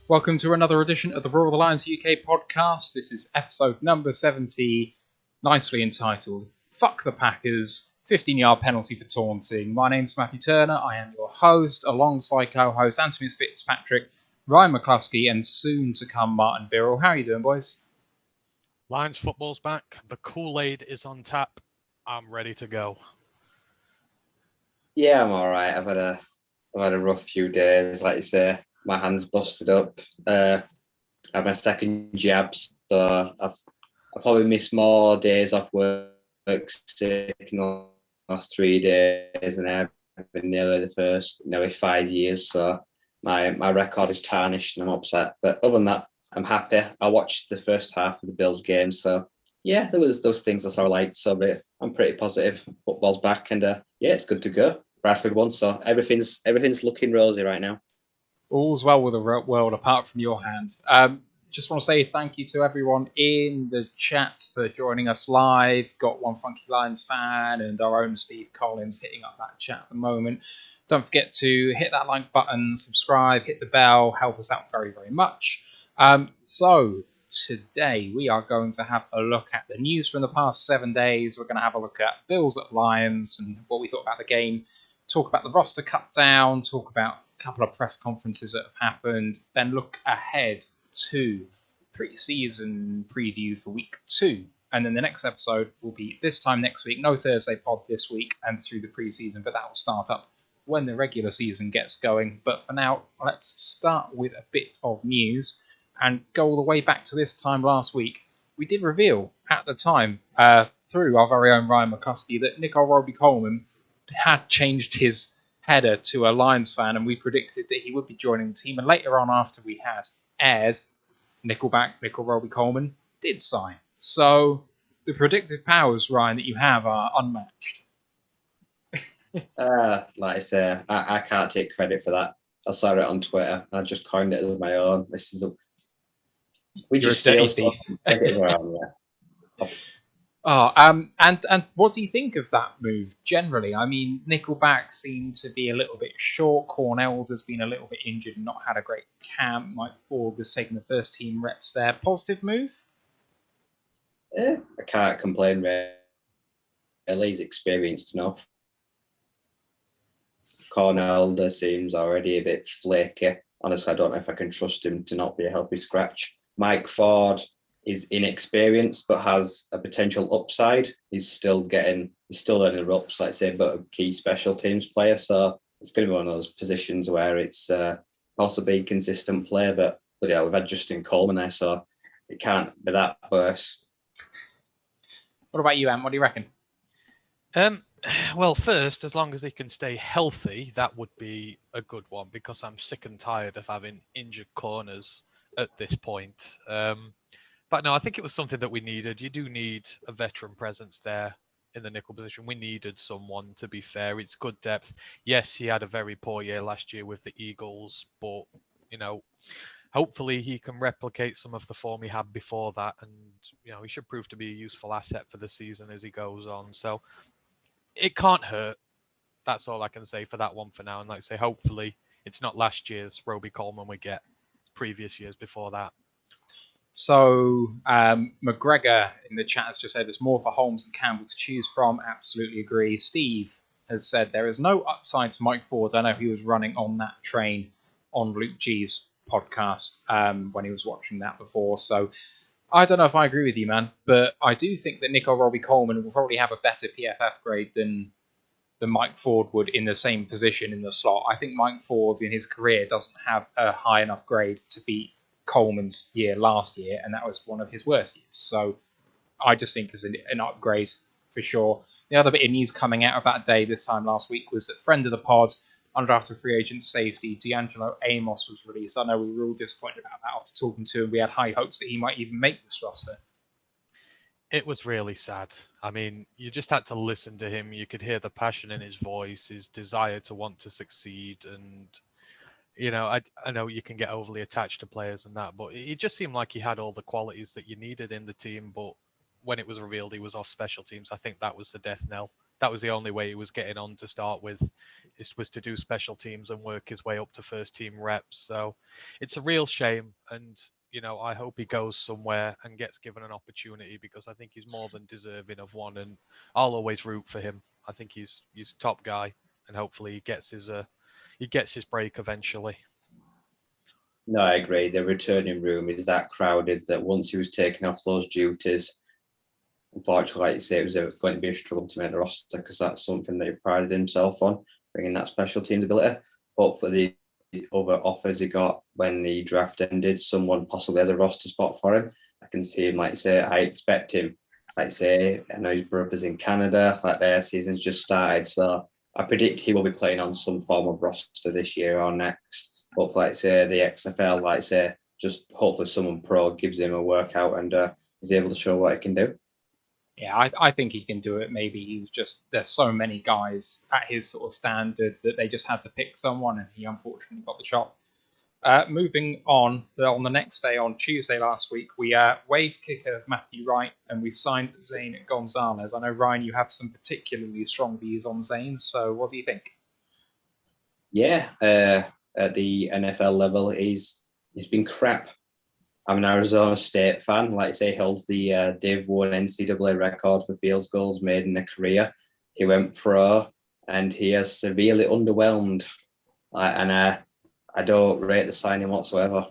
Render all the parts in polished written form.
Welcome to another edition of the Roar of the Lions UK podcast. This is episode number 70, nicely entitled Fuck the Packers, 15-yard penalty for taunting. My name's Matthew Turner, I am your host, alongside co-host Anthony Fitzpatrick, Ryan McCluskey, and soon to come Martin Birrell. How are you doing, boys? Lions football's back, the Kool-Aid is on tap, I'm ready to go. Yeah, I'm all right. I've had a rough few days, like you say. My hand's busted up. I had my second jab, so I probably missed more days off work sick in the last 3 days, and I've been nearly 5 years. So my record is tarnished, and I'm upset. But other than that, I'm happy. I watched the first half of the Bills game, so yeah, there was those things I saw like. So, but I'm pretty positive. Football's back, and yeah, it's good to go. Bradford won, so everything's looking rosy right now. All's well with the world apart from your hand. Just want to say thank you to everyone in the chat for joining us live. Got one Funky Lions fan and our own Steve Collins hitting up that chat at the moment. Don't forget to hit that like button, subscribe, hit the bell, help us out very, very much. So today we are going to have a look at the news from the past 7 days. We're going to have a look at Bills at Lions and what we thought about the game. Talk about the roster cut down, talk about a couple of press conferences that have happened, then look ahead to pre-season preview for week 2. And then the next episode will be this time next week. No Thursday pod this week and through the pre-season, but that will start up when the regular season gets going. But for now, let's start with a bit of news and go all the way back to this time last week. We did reveal at the time, through our very own Ryan McCluskey, that Nico Roby-Coleman had changed his header to a Lions fan, and we predicted that he would be joining the team. And later on, after we had aired, Nico Roby-Coleman did sign. So the predictive powers, Ryan, that you have are unmatched. Like I say, I can't take credit for that. I saw it on Twitter. I just coined it as my own. We just steal stuff and take it around. Yeah. Oh, and what do you think of that move generally? I mean, Nickelback seemed to be a little bit short. Cornell's has been a little bit injured and not had a great camp. Mike Ford was taking the first team reps there. Positive move? I can't complain, really. He's experienced enough. Cornell seems already a bit flaky. Honestly, I don't know if I can trust him to not be a healthy scratch. Mike Ford is inexperienced but has a potential upside. He's still learning the ropes, like I say, but a key special teams player. So it's going to be one of those positions where it's possibly consistent play. But yeah, we've had Justin Coleman there, so it can't be that worse. What about you, Ant? What do you reckon? Well, first, as long as he can stay healthy, that would be a good one, because I'm sick and tired of having injured corners at this point. But no, I think it was something that we needed. You do need a veteran presence there in the nickel position. We needed someone, to be fair. It's good depth. Yes, he had a very poor year last year with the Eagles, but, hopefully he can replicate some of the form he had before that. And, he should prove to be a useful asset for the season as he goes on. So it can't hurt. That's all I can say for that one for now. And like I say, hopefully it's not last year's Roby-Coleman we get, previous years before that. So McGregor in the chat has just said there's more for Holmes and Campbell to choose from. Absolutely agree. Steve has said there is no upside to Mike Ford. I know he was running on that train on Luke G's podcast when he was watching that before. So I don't know if I agree with you, man, but I do think that Nico Roby-Coleman will probably have a better PFF grade than Mike Ford would in the same position in the slot. I think Mike Ford in his career doesn't have a high enough grade to beat Coleman's year last year, and that was one of his worst years. So I just think it's an upgrade for sure. The other bit of news coming out of that day this time last week was that friend of the pod, undrafted free agent safety D'Angelo Amos was released. I know we were all disappointed about that after talking to him. We had high hopes that he might even make this roster. It was really sad. I mean, you just had to listen to him. You could hear the passion in his voice, his desire to want to succeed, and I know you can get overly attached to players and that, but it just seemed like he had all the qualities that you needed in the team. But when it was revealed he was off special teams, I think that was the death knell. That was the only way he was getting on to start with. was to do special teams and work his way up to first team reps. So it's a real shame. And, you know, I hope he goes somewhere and gets given an opportunity, because I think he's more than deserving of one. And I'll always root for him. I think he's top guy, and hopefully he gets his break eventually. No, I agree. The returning room is that crowded that once he was taking off those duties, unfortunately, like you say, it was going to be a struggle to make the roster, because that's something that he prided himself on, bringing that special teams ability. But for the other offers he got when the draft ended, someone possibly has a roster spot for him. I can see him, like say, I expect him, like say, I know his brother's in Canada, like their season's just started, so I predict he will be playing on some form of roster this year or next. But like say, the XFL, like say, just hopefully someone pro gives him a workout and is able to show what he can do. Yeah, I think he can do it. Maybe he's just, there's so many guys at his sort of standard that they just had to pick someone, and he unfortunately got the shot. Moving on the next day, on Tuesday last week, we waived kicker Matthew Wright and we signed Zane Gonzalez. I know, Ryan, you have some particularly strong views on Zane, so what do you think? Yeah, at the NFL level, he's been crap. I'm an Arizona State fan. Like I say, he holds the Div 1 NCAA record for field goals made in a career. He went pro, and he has severely underwhelmed. And I don't rate the signing whatsoever.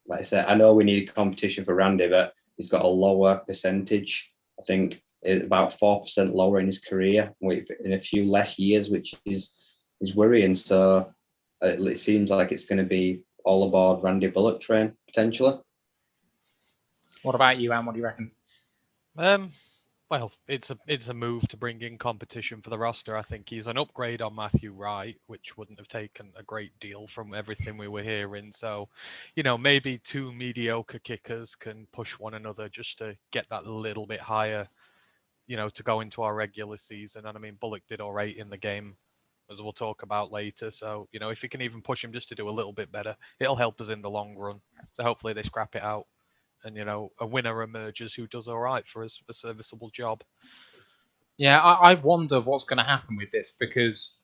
Like I said, I know we need competition for Randy, but he's got a lower percentage. I think it's about 4% lower in his career in a few less years, which is worrying. So it seems like it's going to be all aboard Randy Bullock train potentially. What about you, Anne? What do you reckon? Well, it's a move to bring in competition for the roster. I think he's an upgrade on Matthew Wright, which wouldn't have taken a great deal from everything we were hearing. So, you know, maybe two mediocre kickers can push one another just to get that little bit higher, you know, to go into our regular season. And I mean, Bullock did all right in the game, as we'll talk about later. So, you know, if you can even push him just to do a little bit better, it'll help us in the long run. So hopefully they scrap it out, and, you know, a winner emerges who does all right for a serviceable job. Yeah, I wonder what's going to happen with this, because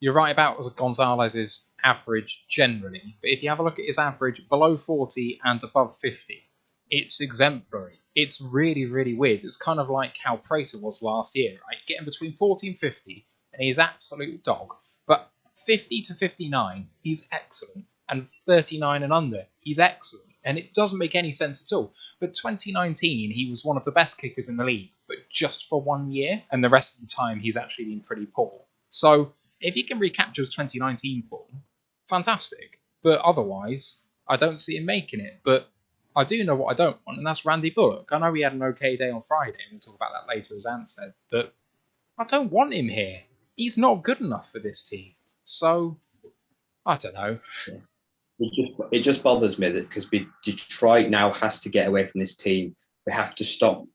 you're right about Gonzalez's average generally, but if you have a look at his average below 40 and above 50, it's exemplary. It's really, really weird. It's kind of like how Preseason was last year, right? Getting between 40 and 50, and he's absolute dog. But 50 to 59, he's excellent. And 39 and under, he's excellent. And it doesn't make any sense at all. But 2019, he was one of the best kickers in the league, but just for 1 year, and the rest of the time he's actually been pretty poor. So if he can recapture his 2019 form, fantastic. But otherwise, I don't see him making it. But I do know what I don't want, and that's Randy Bullock. I know he had an okay day on Friday, and we'll talk about that later, as Ant said, but I don't want him here. He's not good enough for this team. So, I don't know. It just bothers me that because Detroit now has to get away from this team. We have to stop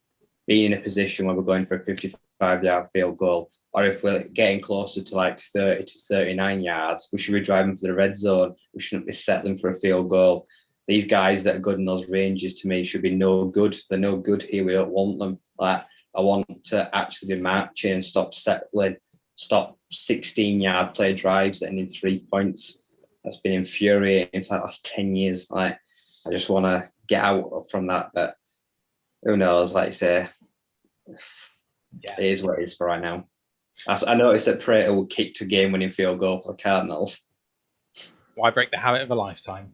being in a position where we're going for a 55-yard field goal, or if we're getting closer to like 30 to 39 yards, we should be driving for the red zone. We shouldn't be settling for a field goal. These guys that are good in those ranges, to me, should be no good. They're no good here. We don't want them. Like, I want to actually be marching and stop settling, stop 16-yard play drives that need 3 points. That's been infuriating for the last 10 years. Like, I just want to get out from that, but who knows? Like I say, Yeah. it is what it is for right now. I noticed that Prater kicked a game-winning field goal for the Cardinals. Why break the habit of a lifetime?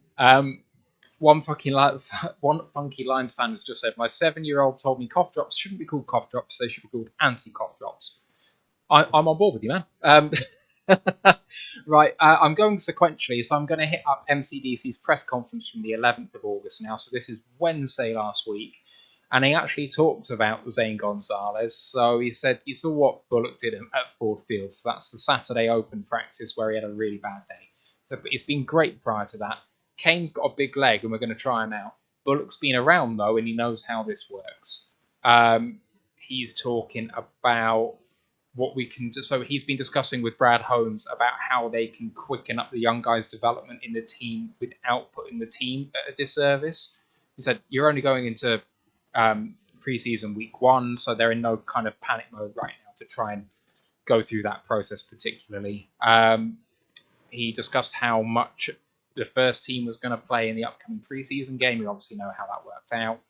One funky Lions fan has just said, my 7-year-old told me cough drops shouldn't be called cough drops, they should be called anti-cough drops. I'm on board with you, man. Right, I'm going sequentially, so I'm going to hit up MCDC's press conference from the 11th of August now. So this is Wednesday last week, and he actually talked about Zane Gonzalez. So he said, you saw what Bullock did at Ford Field, so that's the Saturday open practice where he had a really bad day. So it's been great prior to that. Kane's got a big leg, and we're going to try him out. Bullock's been around, though, and he knows how this works. He's talking about what we can do. So he's been discussing with Brad Holmes about how they can quicken up the young guys' development in the team without putting the team at a disservice. He said, you're only going into preseason week 1, so they're in no kind of panic mode right now to try and go through that process particularly. He discussed how much the first team was going to play in the upcoming preseason game. We obviously know how that worked out.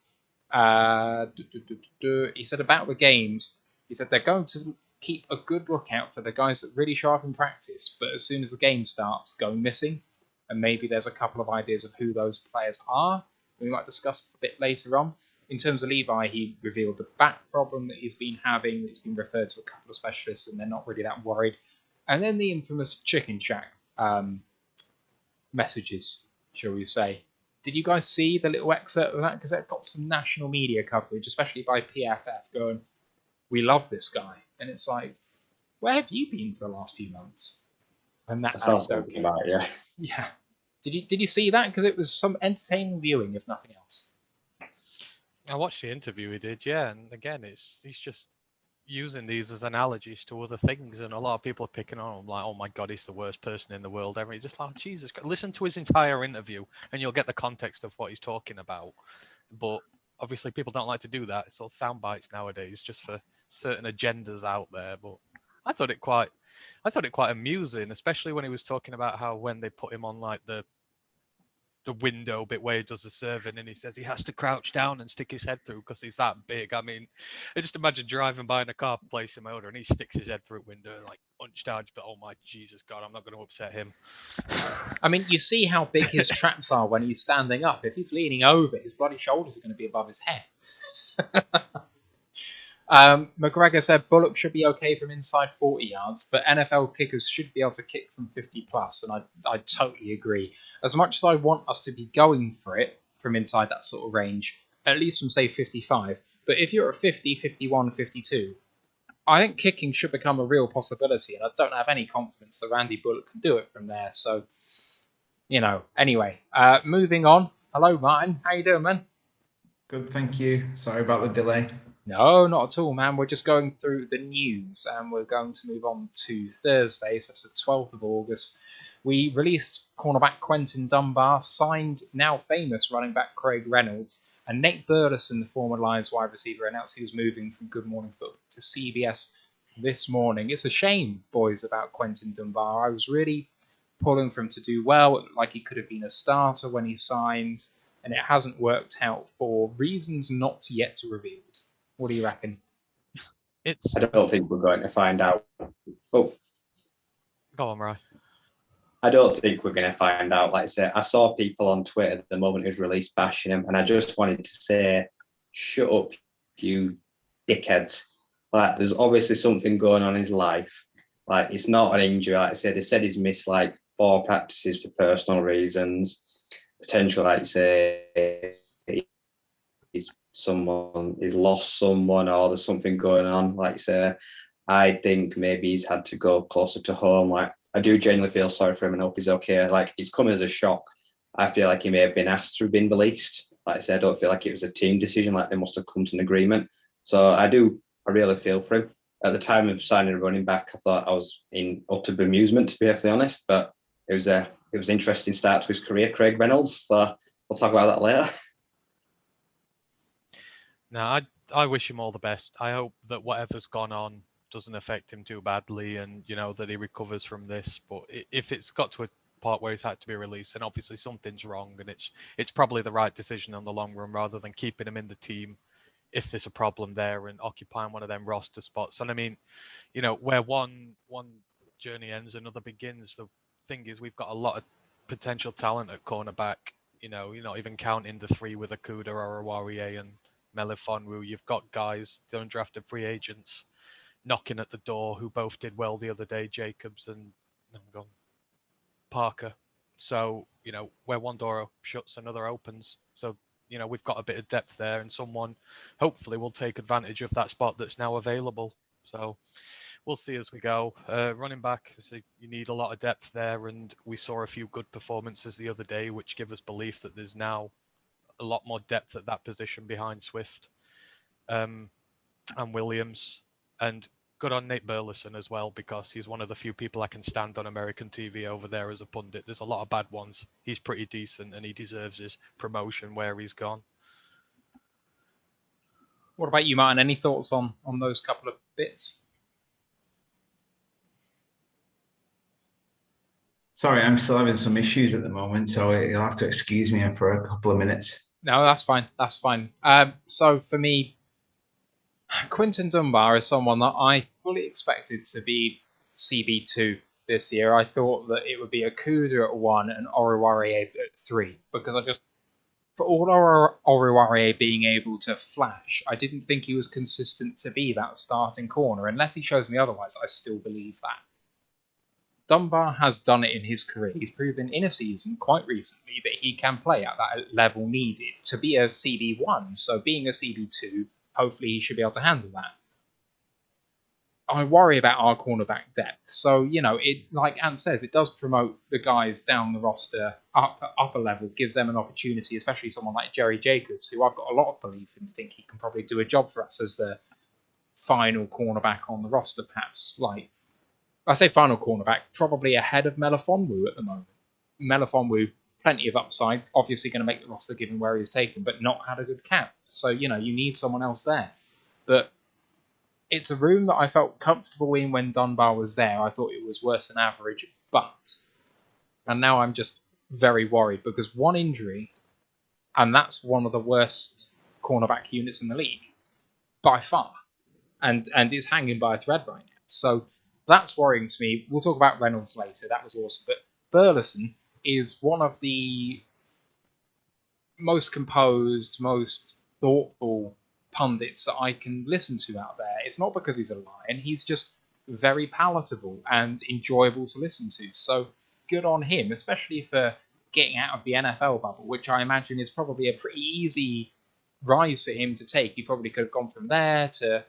He said about the games, he said they're going to keep a good lookout for the guys that really show up in practice, but as soon as the game starts, go missing. And maybe there's a couple of ideas of who those players are. We might discuss a bit later on. In terms of Levi, he revealed the back problem that he's been having. It's been referred to a couple of specialists, and they're not really that worried. And then the infamous Chicken Shack messages, shall we say. Did you guys see the little excerpt of that? Because it got some national media coverage, especially by PFF, going, "We love this guy." And it's like, where have you been for the last few months? And That's all I'm talking about, yeah. Yeah. Did you see that? Because it was some entertaining viewing, if nothing else. I watched the interview he did, yeah, and again, he's just using these as analogies to other things, and a lot of people are picking on him like, "Oh my God, he's the worst person in the world ever." You're just like, Jesus Christ. Listen to his entire interview, and you'll get the context of what he's talking about. But obviously, people don't like to do that. It's all sound bites nowadays, just for certain agendas out there. But I thought it quite amusing, especially when he was talking about how when they put him on like the window bit where he does the serving, and he says he has to crouch down and stick his head through because he's that big. I mean, I just imagine driving by in a car, placing my order, and he sticks his head through a window and like hunched out. But oh my Jesus God, I'm not going to upset him. I mean, you see how big his traps are when he's standing up. If he's leaning over, his bloody shoulders are going to be above his head. McGregor said Bullock should be okay from inside 40 yards, but NFL kickers should be able to kick from 50 plus, and I totally agree. As much as I want us to be going for it from inside that sort of range, at least from, say, 55, but if you're at 50, 51, 52, I think kicking should become a real possibility, and I don't have any confidence that Randy Bullock can do it from there, so, anyway, moving on. Hello, Martin. How you doing, man? Good, thank you. Sorry about the delay. No, not at all, man. We're just going through the news, and we're going to move on to Thursday, so that's the 12th of August. We released cornerback Quentin Dunbar, signed now famous running back Craig Reynolds, and Nate Burleson, the former Lions wide receiver, announced he was moving from Good Morning Football to CBS this morning. It's a shame, boys, about Quentin Dunbar. I was really pulling for him to do well. It looked like he could have been a starter when he signed, and it hasn't worked out for reasons not yet revealed. What do you reckon? I don't think we're going to find out. Oh, go on, Rye. I don't think we're going to find out. Like I say, I saw people on Twitter the moment it was released bashing him, and I just wanted to say, shut up, you dickheads. Like, there's obviously something going on in his life. Like, it's not an injury. Like I said, they said he's missed like 4 practices for personal reasons. Potential, like I say, he's lost someone, or there's something going on. Like I say, I think maybe he's had to go closer to home. Like, I do genuinely feel sorry for him and hope he's okay. Like, it's come as a shock. I feel like he may have been asked to be released. Like I said, I don't feel like it was a team decision. Like, they must have come to an agreement. So I really feel for him. At the time of signing a running back, I thought I was in utter bemusement, to be perfectly honest. But it was an interesting start to his career, Craig Reynolds. So we'll talk about that later. No, I wish him all the best. I hope that whatever's gone on doesn't affect him too badly, and that he recovers from this. But if it's got to a part where he's had to be released, then obviously something's wrong, and it's probably the right decision in the long run, rather than keeping him in the team if there's a problem there and occupying one of them roster spots. And I mean, where one journey ends, another begins. The thing is, we've got a lot of potential talent at cornerback. You're not even counting the 3 with Akuda or Awarie and Melifonwu. You've got guys, the undrafted free agents, knocking at the door who both did well the other day, Jacobs and Parker. So, where one door shuts, another opens. So, we've got a bit of depth there, and someone hopefully will take advantage of that spot that's now available. So we'll see as we go. Running back, so you need a lot of depth there, and we saw a few good performances the other day, which give us belief that there's now a lot more depth at that position behind Swift and Williams. And good on Nate Burleson as well, because he's one of the few people I can stand on American TV over there as a pundit. There's a lot of bad ones. He's pretty decent, and he deserves his promotion where he's gone. What about you, Martin? Any thoughts on those couple of bits? Sorry, I'm still having some issues at the moment, so you'll have to excuse me for a couple of minutes. No, that's fine. That's fine. So for me, Quinton Dunbar is someone that I fully expected to be CB2 this year. I thought that it would be Okuda at 1 and Oruwari at 3 because for all Oruwari being able to flash, I didn't think he was consistent to be that starting corner. Unless he shows me otherwise, I still believe that. Dunbar has done it in his career. He's proven in a season quite recently that he can play at that level needed to be a CB1. So being a CB2, hopefully he should be able to handle that. I worry about our cornerback depth. So, it, like Ant says, it does promote the guys down the roster upper level, gives them an opportunity, especially someone like Jerry Jacobs, who I've got a lot of belief in, think he can probably do a job for us as the final cornerback on the roster, perhaps. Like, I say final cornerback, probably ahead of Melifonwu at the moment. Melifonwu, plenty of upside, obviously going to make the roster given where he was taken, but not had a good camp. So, you need someone else there. But it's a room that I felt comfortable in when Dunbar was there. I thought it was worse than average, and now I'm just very worried because one injury, and that's one of the worst cornerback units in the league, by far, and it's hanging by a thread right now. So that's worrying to me. We'll talk about Reynolds later. That was awesome. But Burleson is one of the most composed, most thoughtful pundits that I can listen to out there. It's not because he's a lion. He's just very palatable and enjoyable to listen to. So good on him, especially for getting out of the NFL bubble, which I imagine is probably a pretty easy rise for him to take. He probably could have gone from there to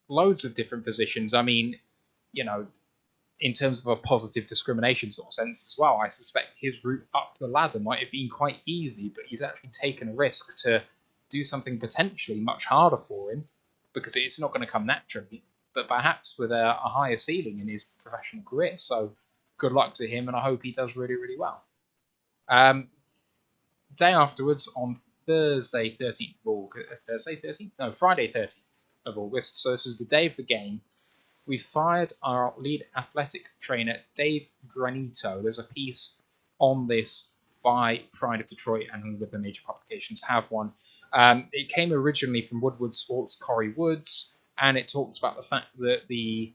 loads of different positions. I mean, in terms of a positive discrimination sort of sense as well, I suspect his route up the ladder might have been quite easy, but he's actually taken a risk to do something potentially much harder for him because it's not going to come naturally, but perhaps with a higher ceiling in his professional career. So good luck to him, and I hope he does really, really well. Day afterwards, on Thursday 13th of August, Friday 13th of August, so this was the day of the game, we fired our lead athletic trainer, Dave Granito. There's a piece on this by Pride of Detroit, and all of the major publications have one. It came originally from Woodward Sports' Corey Woods, and it talks about the fact that the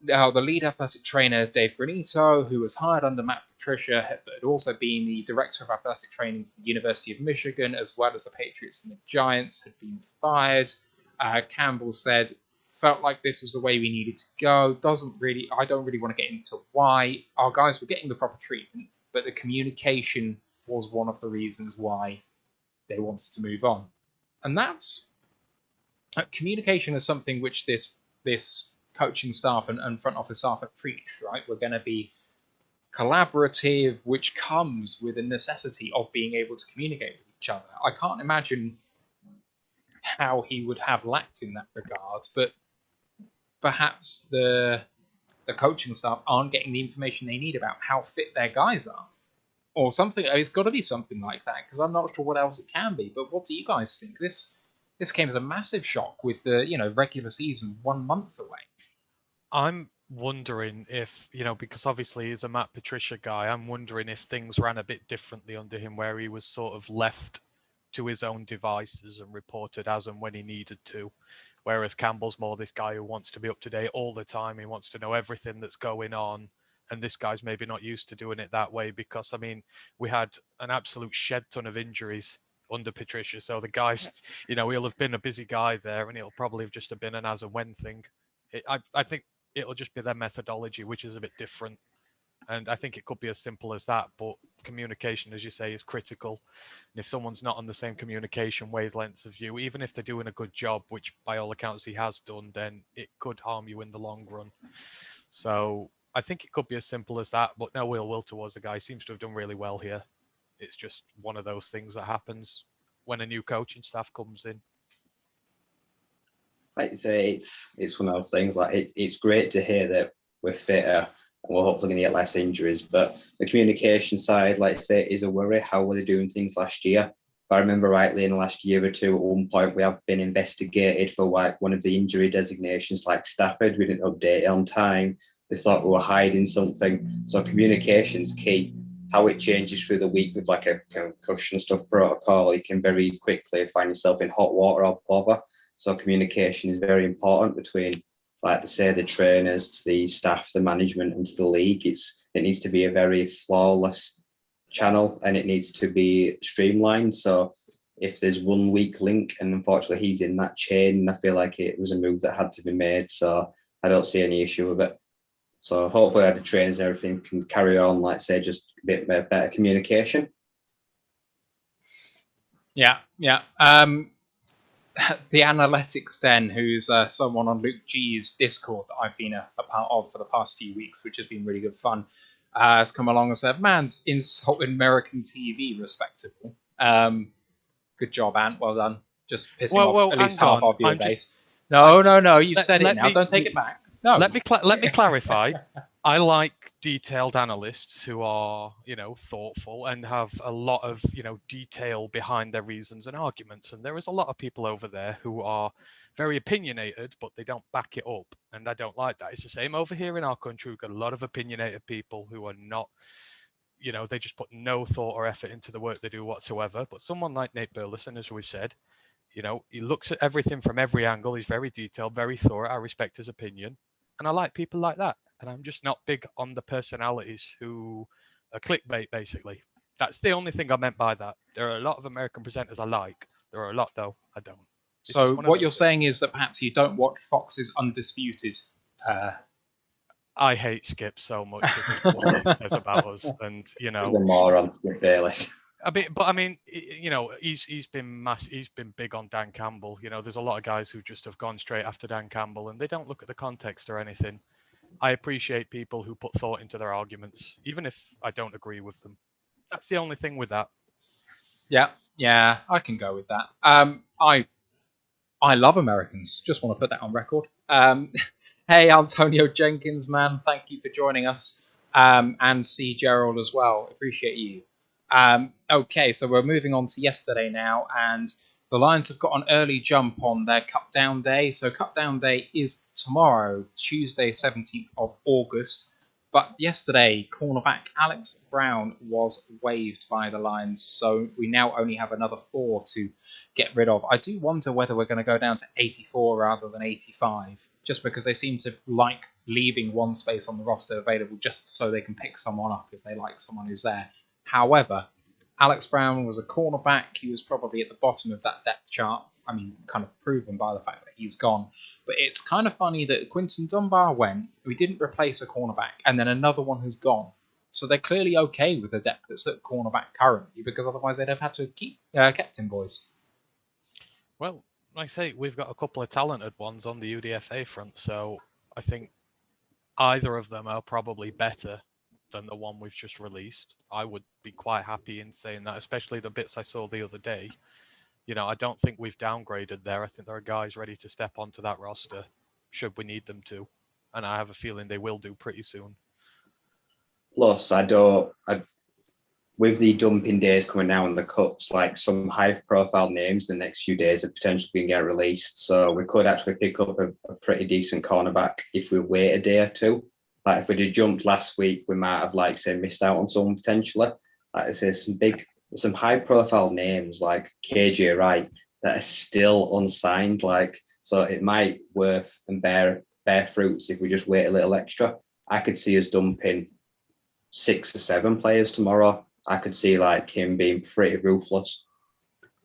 lead athletic trainer, Dave Granito, who was hired under Matt Patricia, had also been the director of athletic training for the University of Michigan, as well as the Patriots and the Giants, had been fired. Campbell said, felt like this was the way we needed to go. I don't really want to get into why. Our guys were getting the proper treatment, but the communication was one of the reasons why they wanted to move on. And that's communication is something which this coaching staff and front office staff have preached, right? We're going to be collaborative, which comes with a necessity of being able to communicate with each other. I can't imagine how he would have lacked in that regard, but perhaps the coaching staff aren't getting the information they need about how fit their guys are, or something. It's got to be something like that, because I'm not sure what else it can be. But what do you guys think? This came as a massive shock with the regular season 1 month away. I'm wondering if, because obviously he's a Matt Patricia guy, I'm wondering if things ran a bit differently under him, where he was sort of left to his own devices and reported as and when he needed to. Whereas Campbell's more this guy who wants to be up to date all the time. He wants to know everything that's going on. And this guy's maybe not used to doing it that way because, we had an absolute shed ton of injuries under Patricia. So the guys, he'll have been a busy guy there, and it'll probably have just been an as and when thing. I think it'll just be their methodology, which is a bit different. And I think it could be as simple as that, but communication, as you say, is critical. And if someone's not on the same communication wavelengths of you, even if they're doing a good job, which by all accounts he has done, then it could harm you in the long run. So I think it could be as simple as that, but no ill will towards the guy. He seems to have done really well here. It's just one of those things that happens when a new coaching staff comes in. Like you say, it's one of those things. Like it's great to hear that we're fitter and we're hopefully going to get less injuries. But the communication side, like I say, is a worry. How were they doing things last year? If I remember rightly, in the last year or two, at one point we have been investigated for like one of the injury designations, like Stafford. We didn't update it on time. They thought we were hiding something. So communication's key. How it changes through the week with like a concussion stuff protocol, you can very quickly find yourself in hot water or bother. So communication is very important between, like to say, the trainers, to the staff, the management, and to the league. It needs to be a very flawless channel, and it needs to be streamlined. So if there's one weak link, and unfortunately he's in that chain, I feel like it was a move that had to be made. So I don't see any issue with it. So hopefully the trainers and everything can carry on, like say, just a bit better communication. Yeah. The Analytics Den, who's someone on Luke G's Discord that I've been a part of for the past few weeks, which has been really good fun, has come along and said, "Man's insulting American TV, respectable." Good job, Ant. Well done. Just pissing off at least half our viewer base. No. You've said it now. Don't take it back. No. Let me clarify. I like detailed analysts who are, thoughtful and have a lot of, detail behind their reasons and arguments. And there is a lot of people over there who are very opinionated, but they don't back it up. And I don't like that. It's the same over here in our country. We've got a lot of opinionated people who are not, they just put no thought or effort into the work they do whatsoever. But someone like Nate Burleson, as we've said, he looks at everything from every angle. He's very detailed, very thorough. I respect his opinion. And I like people like that. And I'm just not big on the personalities who are clickbait, basically. That's the only thing I meant by that. There are a lot of American presenters I like. There are a lot, though, I don't. So what you're saying is that perhaps you don't watch Fox's Undisputed. I hate Skip so much because of what he says about us. And, He's a moron, Skip Bayless. He's been big on Dan Campbell. There's a lot of guys who just have gone straight after Dan Campbell and they don't look at the context or anything. I appreciate people who put thought into their arguments, even if I don't agree with them. That's the only thing with that. Yeah, I can go with that. I love Americans. Just want to put that on record. Hey, Antonio Jenkins, man, thank you for joining us. And C. Gerald as well. Appreciate you. Okay, so we're moving on to yesterday now, and the Lions have got an early jump on their Cup Down Day. So Cup Down Day is tomorrow, Tuesday, 17th of August. But yesterday, cornerback Alex Brown was waived by the Lions, so we now only have another 4 to get rid of. I do wonder whether we're going to go down to 84 rather than 85, just because they seem to like leaving one space on the roster available just so they can pick someone up if they like someone who's there. However, Alex Brown was a cornerback. He was probably at the bottom of that depth chart. I mean, kind of proven by the fact that he's gone. But it's kind of funny that Quinton Dunbar went. We didn't replace a cornerback, and then another one who's gone. So they're clearly okay with the depth that's at cornerback currently, because otherwise they'd have had to keep kept him, boys. Well, like I say, we've got a couple of talented ones on the UDFA front, so I think either of them are probably better than the one we've just released. I would be quite happy in saying that, especially the bits I saw the other day. I don't think we've downgraded there. I think there are guys ready to step onto that roster should we need them to. And I have a feeling they will do pretty soon. Plus, with the dumping days coming now and the cuts, like some high-profile names the next few days are potentially going to get released. So we could actually pick up a pretty decent cornerback if we wait a day or two. Like if we'd have jumped last week, we might have, missed out on someone potentially. Like I say, some high-profile names like KJ Wright that are still unsigned. So it might worth and bear fruits if we just wait a little extra. I could see us dumping 6 or 7 players tomorrow. I could see him being pretty ruthless.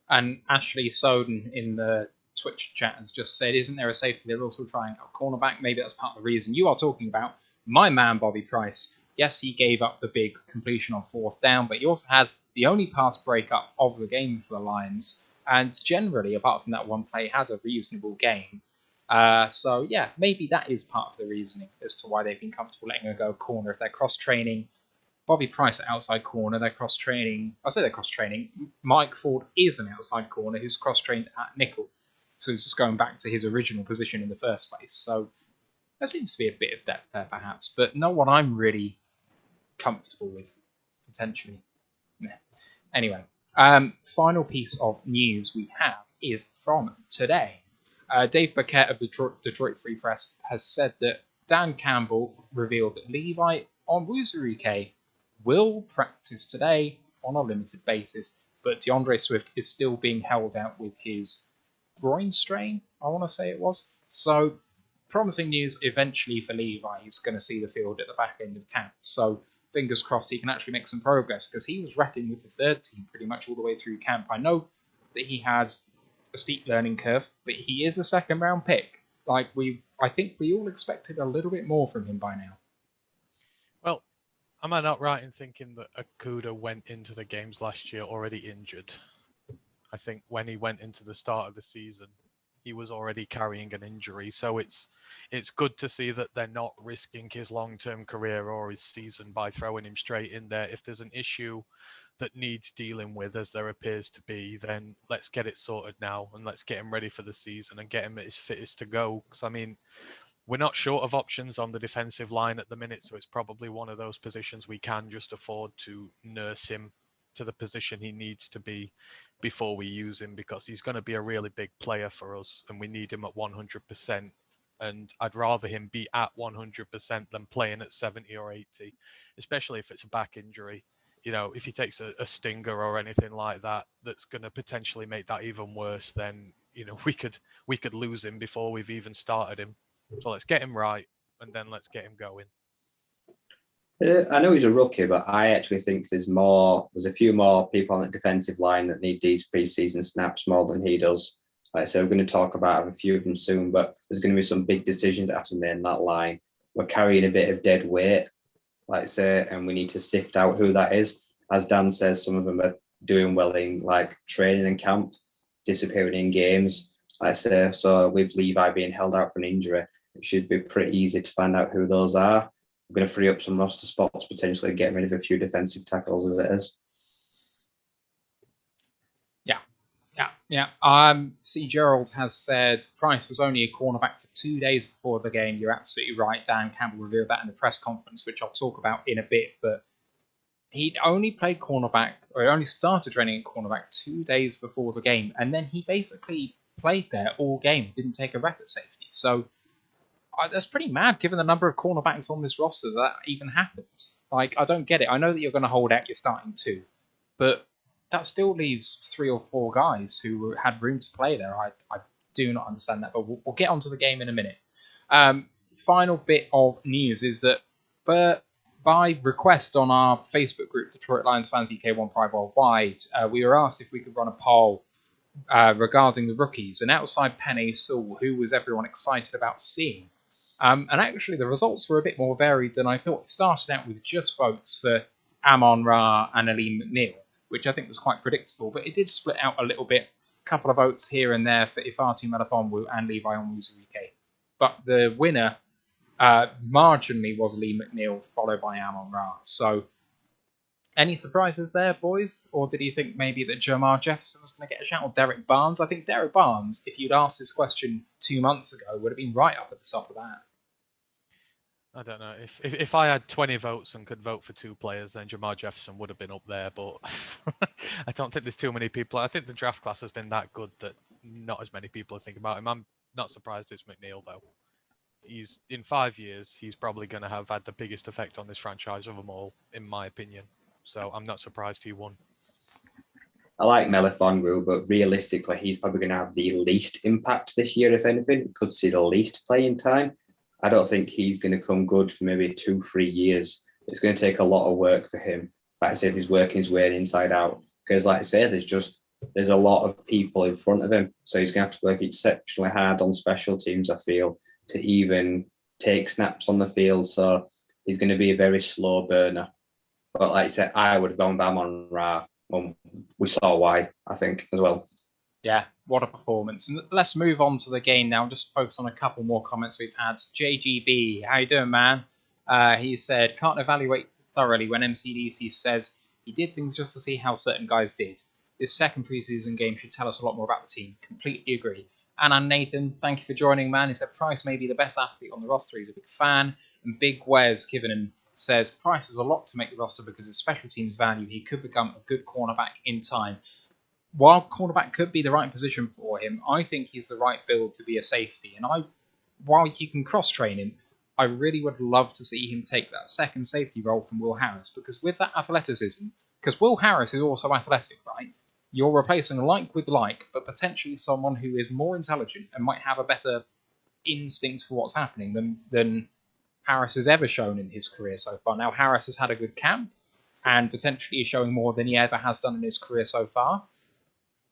And Ashley Soden in the Twitch chat has just said, isn't there a safety they're also trying a cornerback? Maybe that's part of the reason you are talking about. My man, Bobby Price. Yes, he gave up the big completion on 4th down, but he also had the only pass breakup of the game for the Lions. And generally, apart from that one play, had a reasonable game. So, yeah, maybe that is part of the reasoning as to why they've been comfortable letting her go corner. If they're cross-training Bobby Price at outside corner, they're cross-training. I say they're cross-training. Mike Ford is an outside corner who's cross-trained at nickel. So he's just going back to his original position in the first place. So there seems to be a bit of depth there, perhaps. But no one I'm really comfortable with, potentially. Nah. Anyway, final piece of news we have is from today. Dave Burkett of the Detroit Free Press has said that Dan Campbell revealed that Levi Onwuzurike will practice today on a limited basis, but DeAndre Swift is still being held out with his groin strain, I want to say it was. So, promising news eventually for Levi. He's going to see the field at the back end of camp. So, fingers crossed he can actually make some progress, because he was repping with the third team pretty much all the way through camp. I know that he had a steep learning curve, but he is a second round pick. I think we all expected a little bit more from him by now. Well, am I not right in thinking that Okuda went into the games last year already injured? I think when he went into the start of the season, he was already carrying an injury. So it's good to see that they're not risking his long-term career or his season by throwing him straight in there. If there's an issue that needs dealing with, as there appears to be, then let's get it sorted now and let's get him ready for the season and get him at his fittest to go. Because, I mean, we're not short of options on the defensive line at the minute, so it's probably one of those positions we can just afford to nurse him to the position he needs to be before we use him, because he's going to be a really big player for us and we need him at 100%. And I'd rather him be at 100% than playing at 70 or 80, especially if it's a back injury. You know, if he takes a stinger or anything like that, that's going to potentially make that even worse, then, you know, we could lose him before we've even started him. So let's get him right, and then let's get him going. I know he's a rookie, but I actually think there's a few more people on the defensive line that need these preseason snaps more than he does. Like I said, we're going to talk about a few of them soon, but there's going to be some big decisions that have to be made in that line. We're carrying a bit of dead weight, like I say, and we need to sift out who that is. As Dan says, some of them are doing well in like training and camp, disappearing in games, like I say. So with Levi being held out for an injury, it should be pretty easy to find out who those are. We're going to free up some roster spots, potentially getting rid of a few defensive tackles as it is. Yeah. C. Gerald has said Price was only a cornerback for 2 days before the game. You're absolutely right. Dan Campbell revealed that in the press conference, which I'll talk about in a bit. But he'd only played cornerback, or he only started training at cornerback 2 days before the game. And then he basically played there all game, didn't take a rep at safety. So that's pretty mad, given the number of cornerbacks on this roster that even happened. Like, I don't get it. I know that you're going to hold out your starting two, but that still leaves 3 or 4 guys who had room to play there. I do not understand that, but we'll get onto the game in a minute. Final bit of news is that by request on our Facebook group, Detroit Lions Fans UK15 Worldwide, we were asked if we could run a poll regarding the rookies, and outside Penny Sewell, who was everyone excited about seeing. And actually, the results were a bit more varied than I thought. It started out with just votes for Amon Ra and Aleem McNeil, which I think was quite predictable, but it did split out a little bit. A couple of votes here and there for Ifeatu Melifonwu and Levi Onwuzurike. But the winner marginally was Aleem McNeil, followed by Amon Ra. So, any surprises there, boys? Or did you think maybe that Jamar Jefferson was going to get a shout? Or Derek Barnes? I think Derek Barnes, if you'd asked this question 2 months ago, would have been right up at the top of that. I don't know. If I had 20 votes and could vote for 2 players, then Jamar Jefferson would have been up there. But I don't think there's too many people. I think the draft class has been that good that not as many people are thinking about him. I'm not surprised it's McNeil, though. He's in 5 years, he's probably going to have had the biggest effect on this franchise of them all, in my opinion. So I'm not surprised he won. I like Melifonwu, but realistically, he's probably going to have the least impact this year, if anything. Could see the least playing time. I don't think he's going to come good for maybe 2-3 years. It's going to take a lot of work for him. Like I said, he's working his way inside out. Because like I say, there's a lot of people in front of him. So he's going to have to work exceptionally hard on special teams, I feel, to even take snaps on the field. So he's going to be a very slow burner. But like I said, I would have gone by Amon Ra. Well, we saw why, I think, as well. Yeah, what a performance. And let's move on to the game now. Just focus on a couple more comments we've had. JGB, how you doing, man? He said, can't evaluate thoroughly when MCDC says he did things just to see how certain guys did. This second preseason game should tell us a lot more about the team. Completely agree. And Nathan, thank you for joining, man. He said Price may be the best athlete on the roster. He's a big fan. And Big Wes Kivenan says Price has a lot to make the roster because of special teams value. He could become a good cornerback in time. While cornerback could be the right position for him, I think he's the right build to be a safety. And while you can cross-train him, I really would love to see him take that second safety role from Will Harris, because with that athleticism, because Will Harris is also athletic, right? You're replacing like with like, but potentially someone who is more intelligent and might have a better instinct for what's happening than Harris has ever shown in his career so far. Now, Harris has had a good camp and potentially is showing more than he ever has done in his career so far.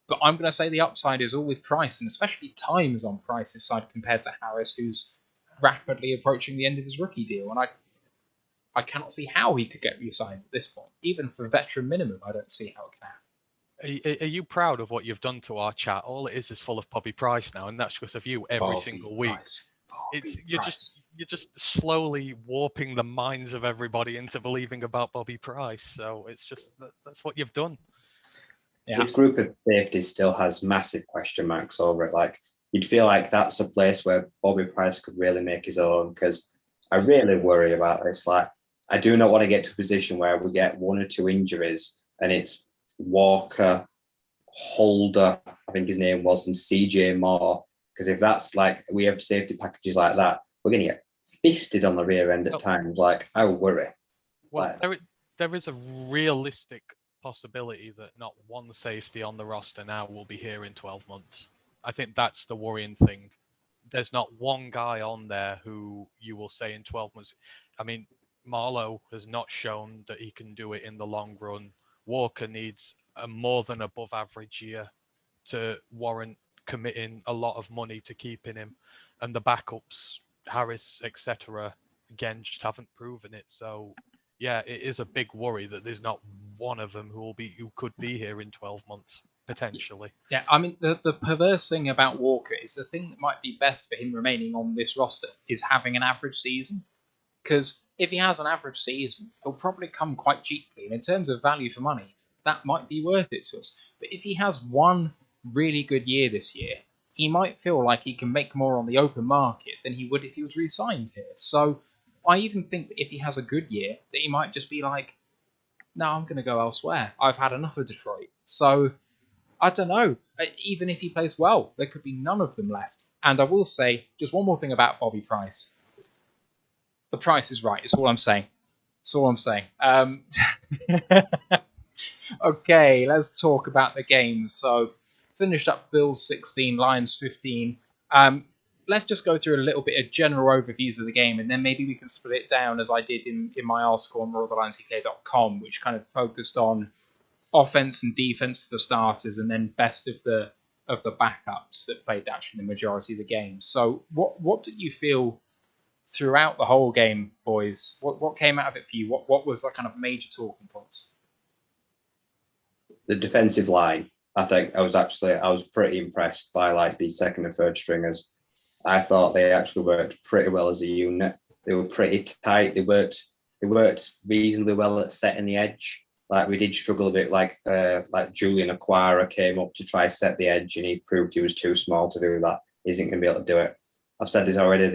But I'm going to say the upside is all with Price, and especially time is on Price's side compared to Harris, who's rapidly approaching the end of his rookie deal. And I cannot see how he could get re-signed at this point. Even for veteran minimum, I don't see how it can happen. Are you proud of what you've done to our chat? All it is full of Bobby Price now, and that's because of you every single week. You're just slowly warping the minds of everybody into believing about Bobby Price. So it's just that's what you've done. Yeah. This group of safeties still has massive question marks over it. Like, you'd feel like that's a place where Bobby Price could really make his own, because I really worry about this. Like, I do not want to get to a position where we get one or two injuries and it's Walker, Holder, I think his name was, and CJ Moore. Because if that's like, we have safety packages like that, we're going to get fisted on the rear end at times. Like, I worry. Well, there is a realistic possibility that not one safety on the roster now will be here in 12 months. I think that's the worrying thing. There's not one guy on there who you will say in 12 months. I mean, Marlowe has not shown that he can do it in the long run. Walker needs a more than above average year to warrant committing a lot of money to keeping him. And the backups, Harris, etc., again, just haven't proven it. So yeah, it is a big worry that there's not one of them who could be here in 12 months, potentially. Yeah, I mean, the perverse thing about Walker is the thing that might be best for him remaining on this roster is having an average season. Because if he has an average season, he'll probably come quite cheaply. And in terms of value for money, that might be worth it to us. But if he has one really good year this year, he might feel like he can make more on the open market than he would if he was re-signed here. So I even think that if he has a good year, that he might just be like, no, I'm going to go elsewhere. I've had enough of Detroit. So I don't know. Even if he plays well, there could be none of them left. And I will say just one more thing about Bobby Price. The price is right. It's all I'm saying. That's all I'm saying. Okay, let's talk about the games. So, finished up Bills 16, Lions 15. Let's just go through a little bit of general overviews of the game, and then maybe we can split it down as I did in my article on ROTL, which kind of focused on offense and defense for the starters, and then best of the backups that played actually the majority of the game. So, what did you feel throughout the whole game, boys? What came out of it for you? What was the kind of major talking points? The defensive line, I think I was pretty impressed by like the second and third stringers. I thought they actually worked pretty well as a unit. They were pretty tight. They worked reasonably well at setting the edge. Like, we did struggle a bit. Like Julian Aquara came up to try set the edge, and he proved he was too small to do that. He isn't going to be able to do it. I've said this already.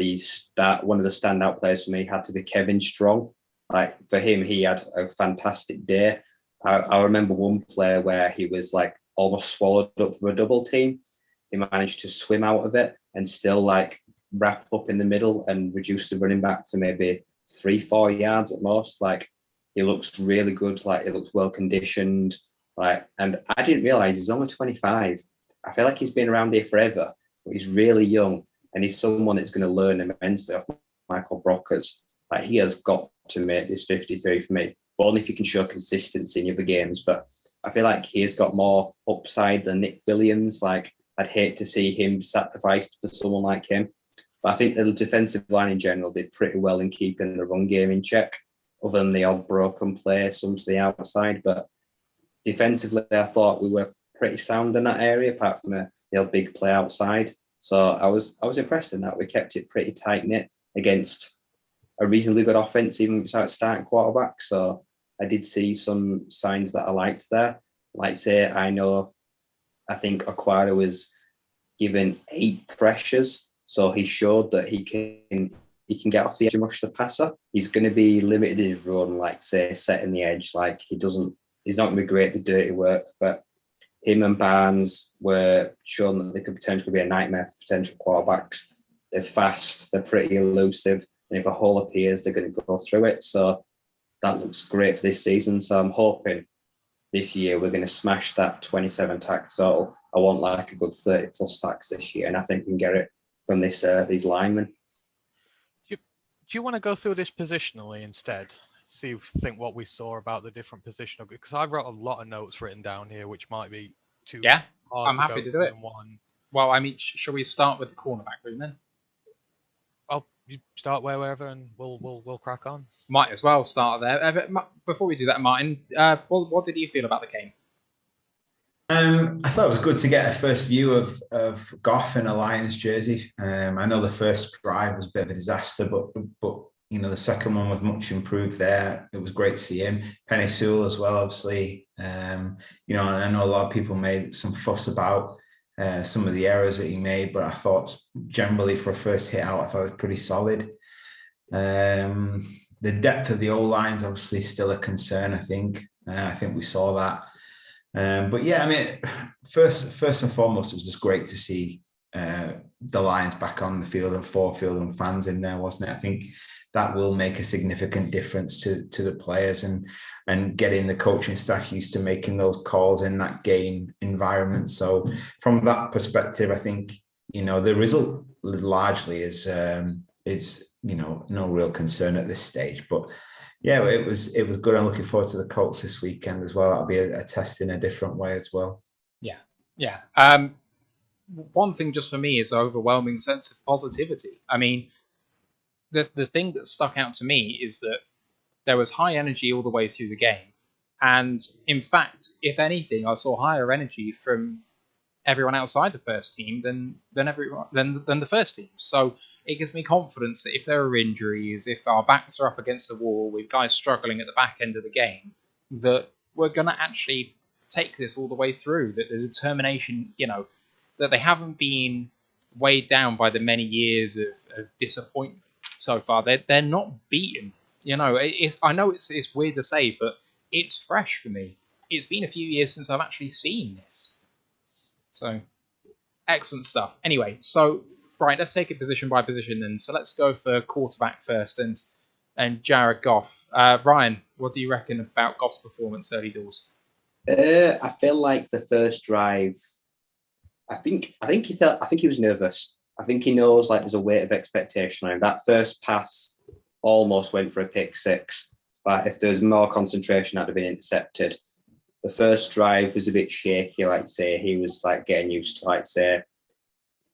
One of the standout players for me had to be Kevin Strong. Like, for him, he had a fantastic day. I remember one player where he was like almost swallowed up with a double team. He managed to swim out of it and still like wrap up in the middle and reduce the running back for maybe 3-4 yards at most. Like, he looks really good. Like, he looks well conditioned. Like, and I didn't realize he's only 25. I feel like he's been around here forever, but he's really young, and he's someone that's going to learn immensely off Michael Brockers. Like, he has got to make this 53 for me, but only if you can show consistency in your other games. But I feel like he's got more upside than Nick Williams. Like, I'd hate to see him sacrificed for someone like him. But I think the defensive line in general did pretty well in keeping the run game in check, other than the odd broken play, some to the outside. But defensively, I thought we were pretty sound in that area, apart from the odd big play outside. So I was impressed in that we kept it pretty tight knit against a reasonably good offense, even without starting quarterback. So I did see some signs that I liked there. Like, say, I think Aquara was given 8 pressures, so he showed that he can get off the edge and rush the passer. He's going to be limited in his run, like, say, setting the edge. Like, he's not going to be great at the dirty work, but him and Barnes were shown that they could potentially be a nightmare for potential quarterbacks. They're fast, they're pretty elusive. and if a hole appears, they're going to go through it. So that looks great for this season. So I'm hoping this year we're going to smash that 27 tackles. So I want like a good 30 plus sacks this year, and I think we can get it from these linemen. Do you want to go through this positionally instead? Think what we saw about the different positional, because I wrote a lot of notes written down here, which might be too hard I'm happy to do it. in one. Well, I mean, shall we start with the cornerback room then? You start wherever, and we'll crack on. Might as well start there. Before we do that, Martin, what did you feel about the game? I thought it was good to get a first view of Goff in a Lions jersey. I know the first drive was a bit of a disaster, but the second one was much improved there. It was great to see him. Penny Sewell as well, obviously. And I know a lot of people made some fuss about some of the errors that he made, but I thought generally for a first hit out, I thought it was pretty solid. The depth of the O-line's obviously still a concern, I think. I think we saw that. But yeah, I mean, first and foremost, it was just great to see the Lions back on the field and field and fans in there, wasn't it? I think that will make a significant difference to the players and getting the coaching staff used to making those calls in that game environment. So from that perspective, I think, the result largely is no real concern at this stage. But yeah, it was good. I'm looking forward to the Colts this weekend as well. That'll be a test in a different way as well. Yeah. One thing just for me is an overwhelming sense of positivity. I mean, the thing that stuck out to me is that there was high energy all the way through the game. And in fact, if anything, I saw higher energy from everyone outside the first team than the first team. So it gives me confidence that if there are injuries, if our backs are up against the wall with guys struggling at the back end of the game, that we're going to actually take this all the way through, that the determination, that they haven't been weighed down by the many years of disappointment so far. They're not beaten. I know it's weird to say, but it's fresh for me. It's been a few years since I've actually seen this. So, excellent stuff. Anyway, so, right, let's take it position by position then. So let's go for quarterback first and Jared Goff. Ryan, what do you reckon about Goff's performance early doors? I feel like the first drive, I think he was nervous. I think he knows like there's a weight of expectation on him. That first pass almost went for a pick six, but if there was more concentration, that'd have been intercepted. The first drive was a bit shaky, like say he was like getting used to like say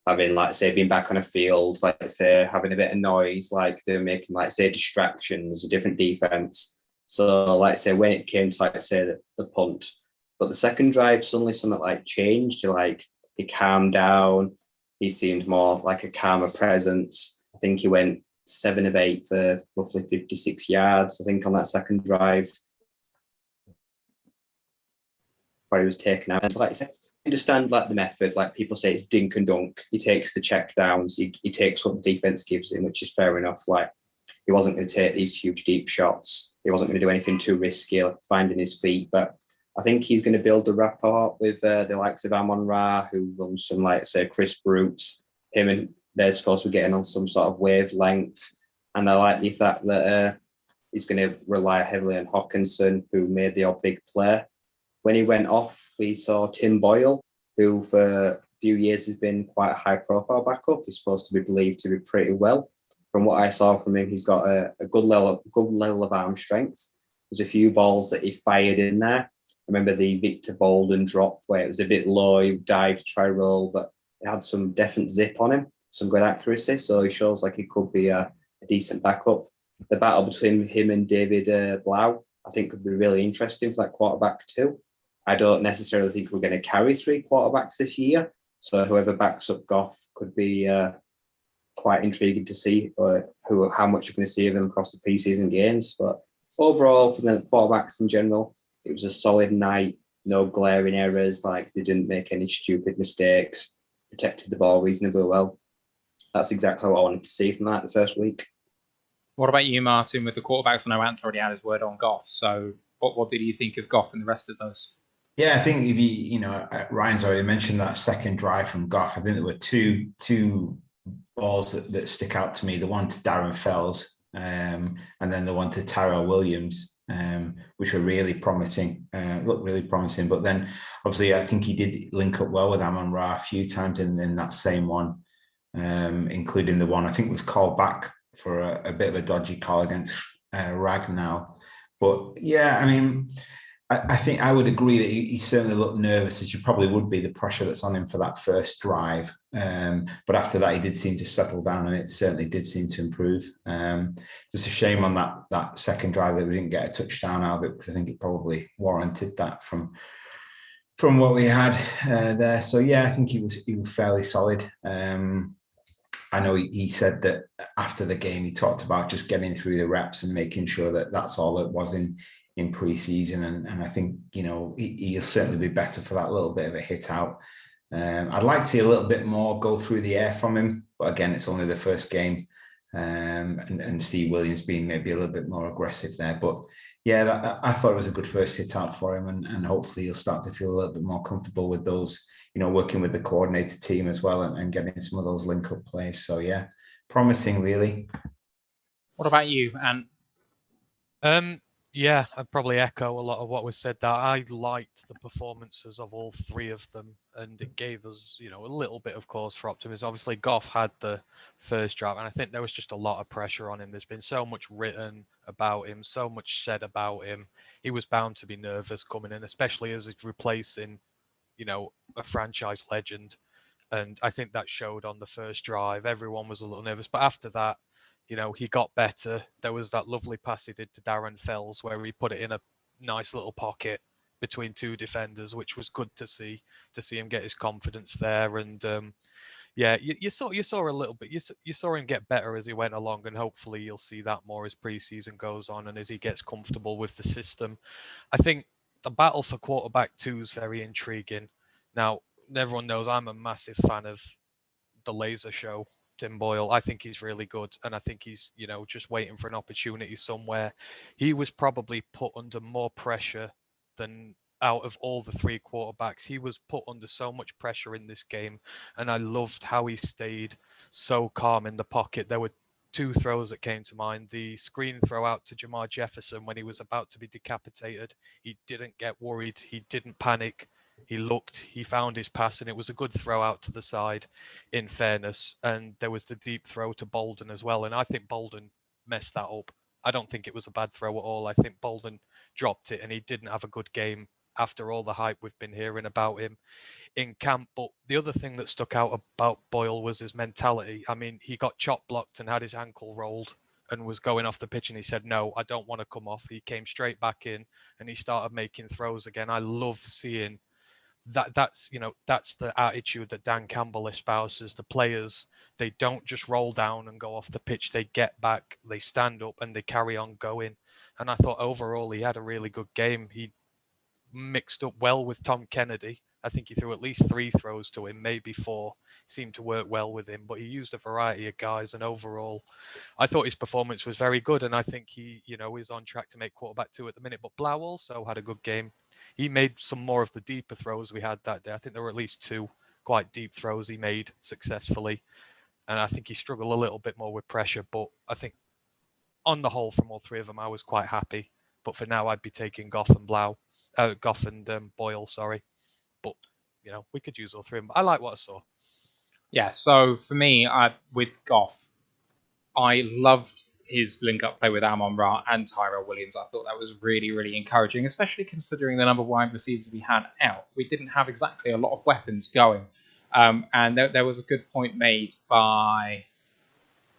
having like say being back on a field, like say having a bit of noise, like they're making like say distractions, a different defense. So like say when it came to like say the punt, but the second drive suddenly something like changed. He calmed down. He seemed more like a calmer presence. I think he went 7 of 8 for roughly 56 yards. I think on that second drive. Where he was taken out. And like I understand like the method, like people say it's dink and dunk. He takes the check downs, he takes what the defense gives him, which is fair enough. Like he wasn't going to take these huge deep shots. He wasn't going to do anything too risky, like finding his feet. But I think he's going to build a rapport with the likes of Amon-Ra, who runs some like say Chris Brooks. Him and they're supposed to be getting on some sort of wavelength. And I like the fact that he's going to rely heavily on Hawkinson, who made the odd big play. When he went off, we saw Tim Boyle, who for a few years has been quite a high-profile backup. He's supposed to be believed to be pretty well. From what I saw from him, he's got a good level of arm strength. There's a few balls that he fired in there. I remember the Victor Bolden drop where it was a bit low, he dived to try roll, but it had some definite zip on him, some good accuracy. So he shows like he could be a decent backup. The battle between him and David Blau, I think could be really interesting for that quarterback too. I don't necessarily think we're going to carry 3 quarterbacks this year. So whoever backs up Goff could be quite intriguing to see how much you're going to see of them across the preseason games. But overall, for the quarterbacks in general, it was a solid night. No glaring errors. Like they didn't make any stupid mistakes. Protected the ball reasonably well. That's exactly what I wanted to see from that the first week. What about you, Martin, with the quarterbacks? I know Ant's already had his word on Goff. So what did you think of Goff and the rest of those? Yeah, I think if Ryan's already mentioned that second drive from Goff. I think there were two balls that stick out to me. The one to Darren Fells, and then the one to Tyrell Williams, which were really promising. Looked really promising. But then, obviously, I think he did link up well with Amon-Ra a few times in that same one, including the one I think was called back for a bit of a dodgy call against Ragnow. But yeah, I mean, I think I would agree that he certainly looked nervous, as you probably would be, the pressure that's on him for that first drive. But after that, he did seem to settle down, and it certainly did seem to improve. Just a shame on that second drive that we didn't get a touchdown out of it, because I think it probably warranted that from what we had there. So yeah, I think he was fairly solid. I know he said that after the game, he talked about just getting through the reps and making sure that that's all it was in pre-season. And I think, he'll certainly be better for that little bit of a hit out. I'd like to see a little bit more go through the air from him. But again, it's only the first game. And Steve Williams being maybe a little bit more aggressive there. But yeah, I thought it was a good first hit out for him. And hopefully he'll start to feel a little bit more comfortable with those, working with the coordinated team as well, and getting some of those link-up plays. So yeah, promising really. What about you, Ant? Yeah, I'd probably echo a lot of what was said there. I liked the performances of all three of them, and it gave us, a little bit of cause for optimism. Obviously, Goff had the first drive, and I think there was just a lot of pressure on him. There's been so much written about him, so much said about him. He was bound to be nervous coming in, especially as he's replacing, a franchise legend. And I think that showed on the first drive. Everyone was a little nervous, but after that, he got better. There was that lovely pass he did to Darren Fells where he put it in a nice little pocket between two defenders, which was good to see him get his confidence there. And yeah, you saw a little bit. You saw him get better as he went along, and hopefully you'll see that more as preseason goes on and as he gets comfortable with the system. I think the battle for quarterback 2 is very intriguing. Now, everyone knows I'm a massive fan of the Laser Show, Tim Boyle. I think he's really good, and I think he's, just waiting for an opportunity somewhere. He was probably put under more pressure than out of all the three quarterbacks. He was put under so much pressure in this game, and I loved how he stayed so calm in the pocket. There were 2 throws that came to mind. The screen throw out to Jamar Jefferson when he was about to be decapitated. He didn't get worried. He didn't panic. He looked, he found his pass, and it was a good throw out to the side, in fairness. And there was the deep throw to Bolden as well. And I think Bolden messed that up. I don't think it was a bad throw at all. I think Bolden dropped it, and he didn't have a good game after all the hype we've been hearing about him in camp. But the other thing that stuck out about Boyle was his mentality. I mean, he got chop blocked and had his ankle rolled and was going off the pitch, and he said, no, I don't want to come off. He came straight back in and he started making throws again. I love seeing that's the attitude that Dan Campbell espouses. The players, they don't just roll down and go off the pitch. They get back, they stand up, and they carry on going. And I thought overall he had a really good game. He mixed up well with Tom Kennedy. I think he threw at least 3 throws to him, maybe 4. Seemed to work well with him, but he used a variety of guys. And overall, I thought his performance was very good. And I think he, is on track to make quarterback 2 at the minute. But Blau also had a good game. He made some more of the deeper throws we had that day. I think there were at least 2 quite deep throws he made successfully. And I think he struggled a little bit more with pressure. But I think on the whole, from all 3 of them, I was quite happy. But for now, I'd be taking Goff and Boyle, sorry. But, we could use all 3 of them. I like what I saw. Yeah, so for me, with Goff, I loved his link-up play with Amon-Ra and Tyrell Williams. I thought that was really, really encouraging, especially considering the number of wide receivers we had out. We didn't have exactly a lot of weapons going. And there was a good point made by,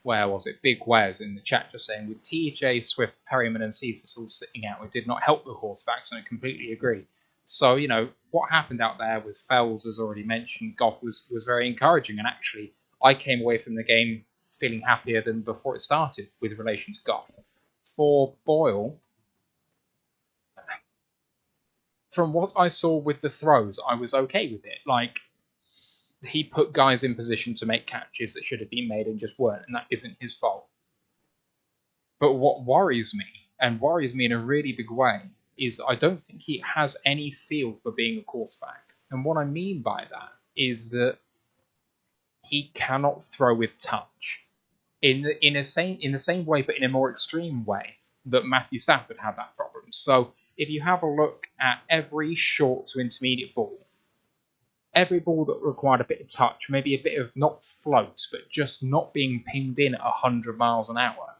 where was it? Big Wes in the chat just saying, with TJ, Swift, Perryman and Cephas all sitting out, it did not help the quarterbacks, and I completely agree. So, what happened out there with Fells, as already mentioned, Goff was very encouraging. And actually, I came away from the game feeling happier than before it started with relation to Goff. For Boyle, from what I saw with the throws, I was okay with it. Like, he put guys in position to make catches that should have been made and just weren't, and that isn't his fault. But what worries me, and worries me in a really big way, is I don't think he has any feel for being a quarterback. And what I mean by that is that he cannot throw with touch in the same way, but in a more extreme way that Matthew Stafford had that problem. So if you have a look at every short to intermediate ball, every ball that required a bit of touch, maybe a bit of not float, but just not being pinged in at 100 miles an hour,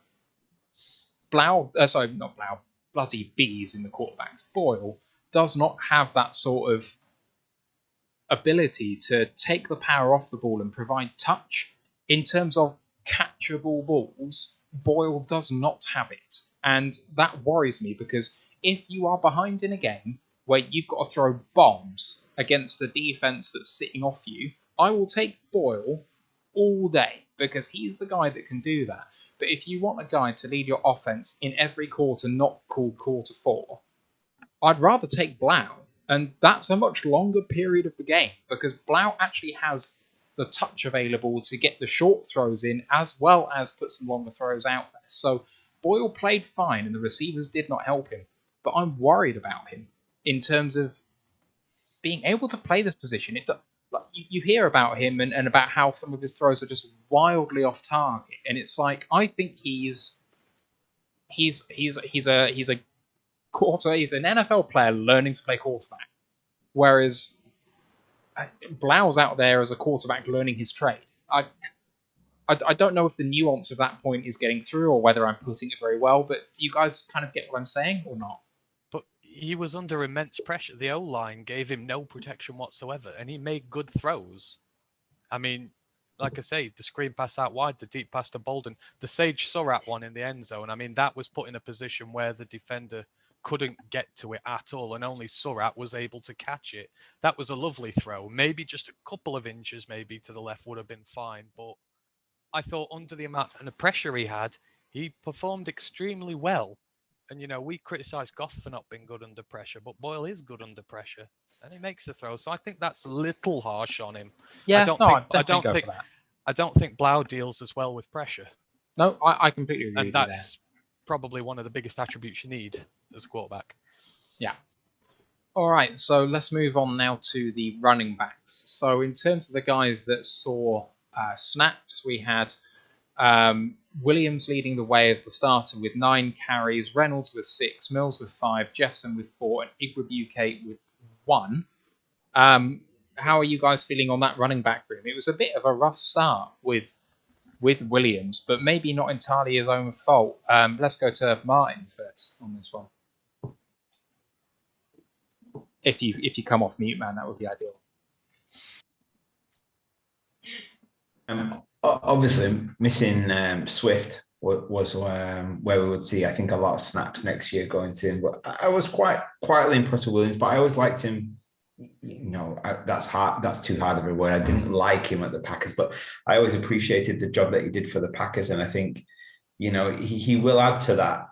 bloody bees in the quarterbacks. Boyle does not have that sort of ability to take the power off the ball and provide touch. In terms of catchable balls, Boyle does not have it. And that worries me, because if you are behind in a game where you've got to throw bombs against a defense that's sitting off you, I will take Boyle all day, because he's the guy that can do that. But if you want a guy to lead your offense in every quarter not called quarter four, I'd rather take Blau. And that's a much longer period of the game, because Blau actually has the touch available to get the short throws in, as well as put some longer throws out there. So Boyle played fine, and the receivers did not help him. But I'm worried about him in terms of being able to play this position. You hear about him and about how some of his throws are just wildly off target, and it's like, I think he's an NFL player learning to play quarterback, whereas Blau's out there as a quarterback learning his trade. I don't know if the nuance of that point is getting through, or whether I'm putting it very well, but do you guys kind of get what I'm saying or not? But he was under immense pressure. The O-line gave him no protection whatsoever, and he made good throws. I mean, like I say, the screen pass out wide, the deep pass to Bolden, the Sage Surratt one in the end zone. I mean, that was put in a position where the defender couldn't get to it at all, and only Surratt was able to catch it. That was a lovely throw. Maybe just a couple of inches maybe to the left would have been fine, but I thought under the amount and the pressure he had, he performed extremely well. And, we criticise Goff for not being good under pressure, but Boyle is good under pressure, and he makes the throw. So I think that's a little harsh on him. Yeah, I don't think Blau deals as well with pressure. No, I completely agree with you there. And that's probably one of the biggest attributes you need as a quarterback. Yeah. All right, so let's move on now to the running backs. So in terms of the guys that saw snaps, we had Williams leading the way as the starter with 9 carries, Reynolds with 6, Mills with 5, Jefferson with 4, and Igwebuike with 1. How are you guys feeling on that running back room? It was a bit of a rough start with Williams, but maybe not entirely his own fault. Let's go to Martin first on this one. If you come off mute, man, that would be ideal. Obviously, missing Swift was where we would see, I think, a lot of snaps next year going to him. But I was quite quietly impressed with Williams, but I always liked him. That's hard. That's too hard of a word. I didn't like him at the Packers, but I always appreciated the job that he did for the Packers, and I think, he will add to that.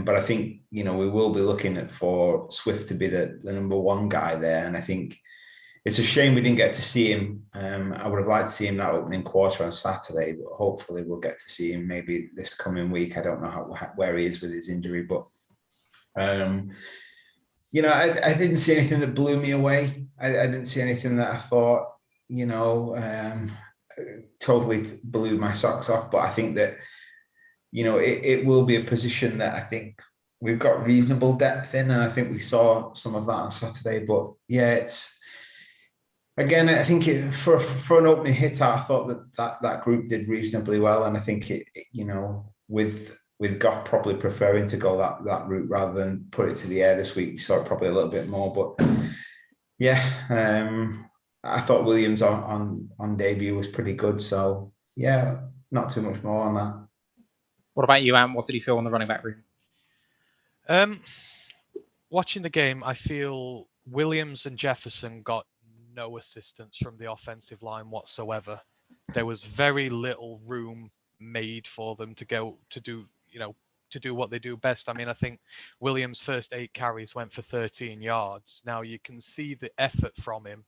But I think, we will be looking for Swift to be the number one guy there, and I think it's a shame we didn't get to see him. I would have liked to see him that opening quarter on Saturday, but hopefully we'll get to see him maybe this coming week. I don't know where he is with his injury, but I didn't see anything that blew me away. I didn't see anything that I thought, totally blew my socks off. But I think that, it will be a position that I think we've got reasonable depth in, and I think we saw some of that on Saturday. But yeah, again, I think for an opening hit, I thought that group did reasonably well, and I think with Goff probably preferring to go that route rather than put it to the air this week, you saw it probably a little bit more. But yeah, I thought Williams on debut was pretty good. So yeah, not too much more on that. What about you, Ant? What did you feel on the running back room? Watching the game, I feel Williams and Jefferson got no assistance from the offensive line whatsoever. There was very little room made for them to go to do what they do best. I mean, I think Williams' first 8 carries went for 13 yards. Now you can see the effort from him,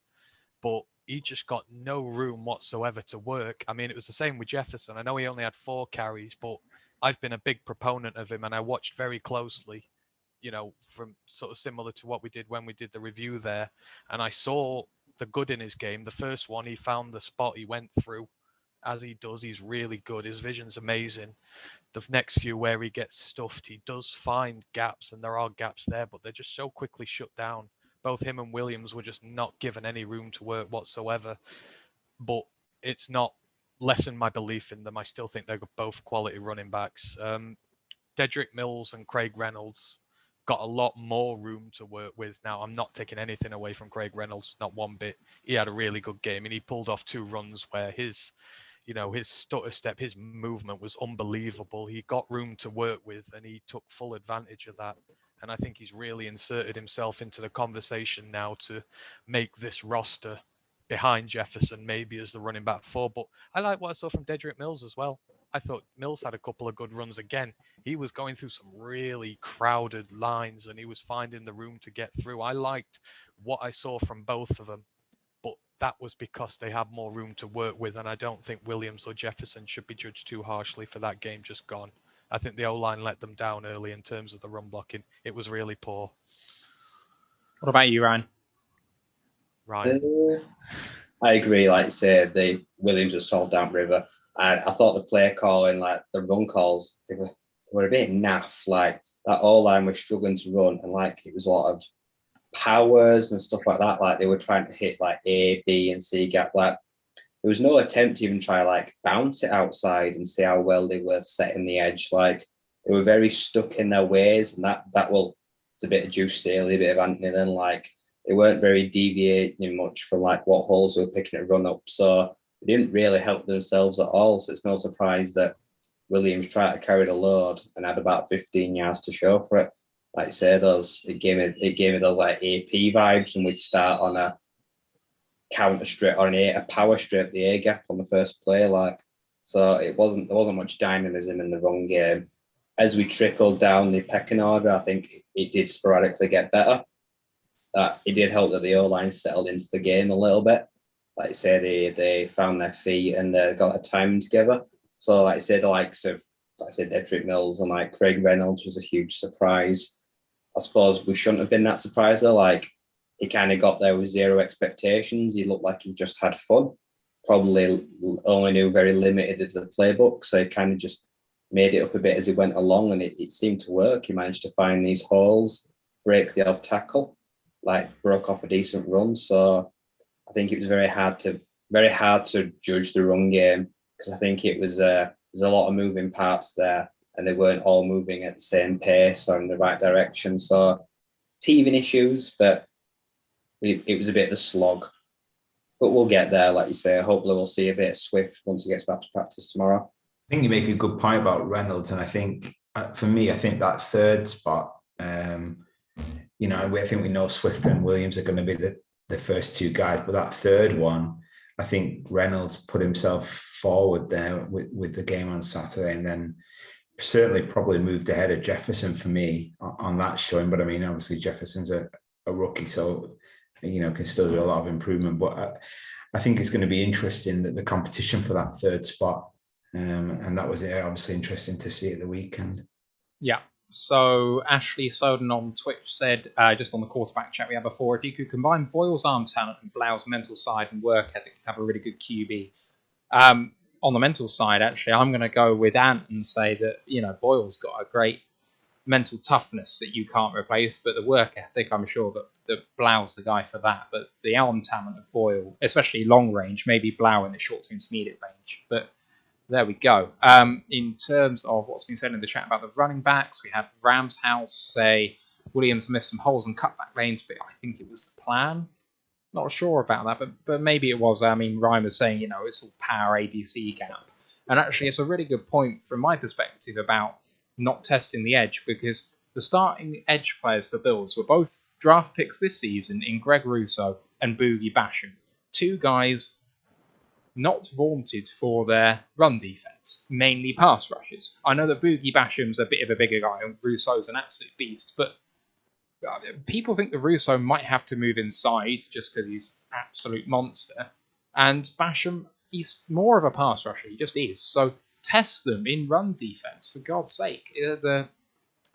but he just got no room whatsoever to work. I mean, it was the same with Jefferson. I know he only had 4 carries, but I've been a big proponent of him, and I watched very closely, from sort of similar to what we did when we did the review there. And I saw the good in his game. The first one, he found the spot he went through, as he does, he's really good. His vision's amazing. The next few where he gets stuffed, he does find gaps, and there are gaps there, but they're just so quickly shut down. Both him and Williams were just not given any room to work whatsoever. But it's not lessened my belief in them. I still think they're both quality running backs. Dedrick Mills and Craig Reynolds got a lot more room to work with now. I'm not taking anything away from Craig Reynolds, not one bit. He had a really good game, and he pulled off 2 runs where his stutter step, his movement was unbelievable. He got room to work with, and he took full advantage of that. And I think he's really inserted himself into the conversation now to make this roster behind Jefferson, maybe as the running back 4. But I like what I saw from Dedrick Mills as well. I thought Mills had a couple of good runs again. He was going through some really crowded lines, and he was finding the room to get through. I liked what I saw from both of them, but that was because they had more room to work with, and I don't think Williams or Jefferson should be judged too harshly for that game just gone. I think the O-line let them down early in terms of the run blocking. It was really poor. What about you, Ryan? I agree. Like I say, the Williams was sold down river. I thought the play calling, like the run calls, they were a bit naff. Like that O-line was struggling to run, and like it was a lot of powers and stuff like that. Like they were trying to hit like A, B, and C gap. Like there was no attempt to even try like bounce it outside and see how well they were setting the edge. Like they were very stuck in their ways, and that it's a bit of Juice Staley, a bit of Anthony Lynn. Like they weren't very deviating much from like what holes they were picking at run up. So they didn't really help themselves at all. So it's no surprise that Williams tried to carry the load and had about 15 yards to show for it. Like I say, it gave me those like AP vibes, and we'd start on a counter strip or a power strip, the A gap on the first play. Like so, there wasn't much dynamism in the run game. As we trickled down the pecking order, I think it did sporadically get better. It did help that the O-line settled into the game a little bit. Like I say, they found their feet and they got their time together. So like I say, the likes of Dedrick Mills and like Craig Reynolds was a huge surprise. I suppose we shouldn't have been that surprised though. Like he kind of got there with zero expectations. He looked like he just had fun. Probably only knew very limited of the playbook, so he kind of just made it up a bit as he went along, and it seemed to work. He managed to find these holes, break the odd tackle, like broke off a decent run. So I think it was very hard to judge the run game, because I think it was there's a lot of moving parts there, and they weren't all moving at the same pace or in the right direction. So teething issues, but it was a bit of a slog. But we'll get there, like you say. Hopefully we'll see a bit of Swift once he gets back to practice tomorrow. I think you make a good point about Reynolds, and I think for me, I think that third spot, I think we know Swift and Williams are going to be the first 2 guys, but that third one, I think Reynolds put himself forward there with the game on Saturday, and then certainly probably moved ahead of Jefferson for me on that showing. But I mean, obviously Jefferson's a rookie, so can still do a lot of improvement. But I think it's going to be interesting that the competition for that third spot, and that was obviously interesting to see at the weekend. Yeah. So Ashley Soden on Twitch said, just on the quarterback chat we had before, if you could combine Boyle's arm talent and Blau's mental side and work ethic, you'd have a really good QB. On the mental side, actually, I'm going to go with Ant and say that, Boyle's got a great mental toughness that you can't replace, but the work ethic, I'm sure that Blau's the guy for that. But the arm talent of Boyle, especially long range, maybe Blau in the short to intermediate range. But there we go. In terms of what's been said in the chat about the running backs, we had Rams House say Williams missed some holes and cutback lanes, but I think it was the plan. Not sure about that, but maybe it was. I mean, Ryan was saying, it's all power ABC gap. And actually, it's a really good point from my perspective about not testing the edge, because the starting edge players for Bills were both draft picks this season in Greg Rousseau and Boogie Basham. 2 guys not vaunted for their run defense, mainly pass rushes. I know that Boogie Basham's a bit of a bigger guy and Rousseau's an absolute beast, but people think that Rousseau might have to move inside just because he's an absolute monster. And Basham, he's more of a pass rusher. He just is. So test them in run defense, for God's sake.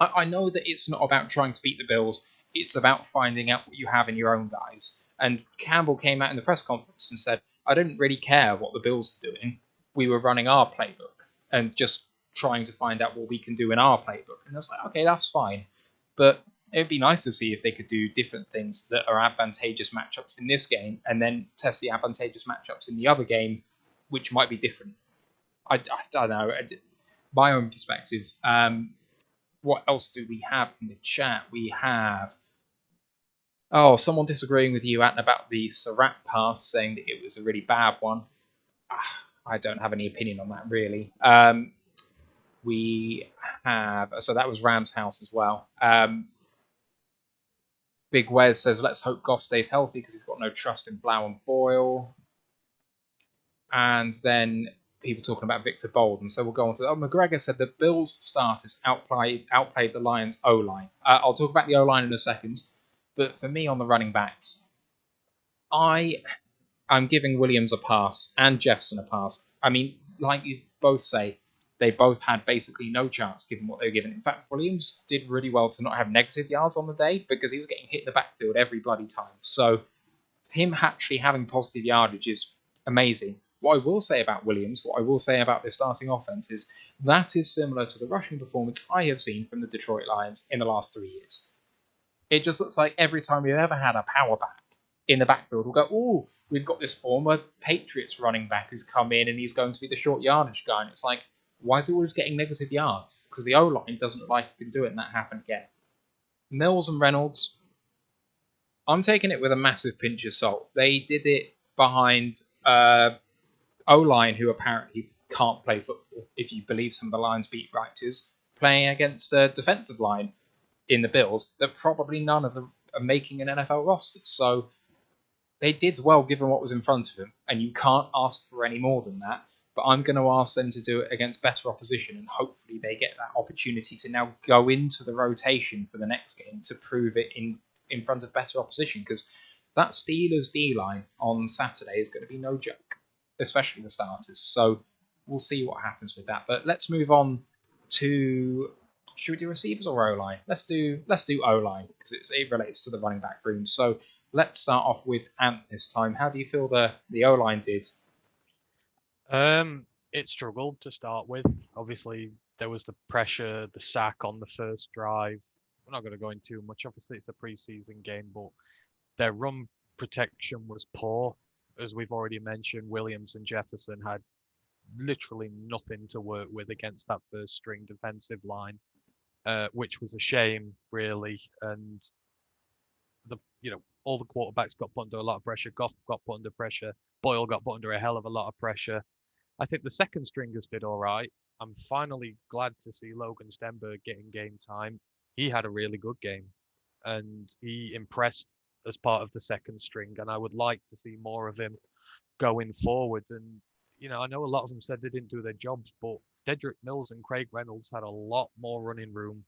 I know that it's not about trying to beat the Bills. It's about finding out what you have in your own guys. And Campbell came out in the press conference and said, I don't really care what the Bills are doing. we were running our playbook and just trying to find out what we can do in our playbook. And I was like, okay, that's fine. But it'd be nice to see if they could do different things that are advantageous matchups in this game and then test the advantageous matchups in the other game, which might be different. I don't know. My own perspective. What else do we have in the chat? We have someone disagreeing with you, Atton, about the Sarat pass, saying that it was a really bad one. I don't have any opinion on that, really. We have... So that was Ram's house as well. Big Wes says, let's hope Goss stays healthy because he's got no trust in Blau and Boyle. And then people talking about Victor Bolden. So we'll go on to... McGregor said the Bills starters outplayed the Lions O-line. I'll talk about the O-line in a second. But for me on the running backs, I'm giving Williams a pass and Jefferson a pass. I mean, like you both say, they both had basically no chance given what they were given. In fact, Williams did really well to not have negative yards on the day because he was getting hit in the backfield every bloody time. So him actually having positive yardage is amazing. What I will say about Williams, what I will say about this starting offense is that is similar to the rushing performance I have seen from the Detroit Lions in the last 3 years. It just looks like every time we've ever had a power back in the backfield, we'll go, ooh, we've got this former Patriots running back who's come in and he's going to be the short yardage guy. And it's like, why is he always getting negative yards? Because the O-line doesn't look like he can do it, and that happened again. Mills and Reynolds, I'm taking it with a massive pinch of salt. They did it behind O-line, who apparently can't play football, if you believe some of the Lions beat writers, playing against a defensive line in the Bills that probably none of them are making an NFL roster. So they did well given what was in front of them, and you can't ask for any more than that. But I'm going to ask them to do it against better opposition, and hopefully they get that opportunity to now go into the rotation for the next game to prove it in front of better opposition, because that Steelers D-line on Saturday is going to be no joke, especially the starters. So we'll see what happens with that. But let's move on to... Should we do receivers or O-line? Let's do O-line, because it relates to the running back room. So let's start off with Ant this time. How do you feel the O-line did? It struggled to start with. Obviously, there was the pressure, the sack on the first drive. We're not going to go into too much. Obviously, it's a preseason game, but their run protection was poor. As we've already mentioned, Williams and Jefferson had literally nothing to work with against that first string defensive line, which was a shame, really. And all the quarterbacks got put under a lot of pressure. Goff got put under pressure. Boyle got put under a hell of a lot of pressure. I think the second stringers did all right. I'm finally glad to see Logan Stenberg getting game time. He had a really good game, and he impressed as part of the second string, and I would like to see more of him going forward. And, I know a lot of them said they didn't do their jobs, but Dedrick Mills and Craig Reynolds had a lot more running room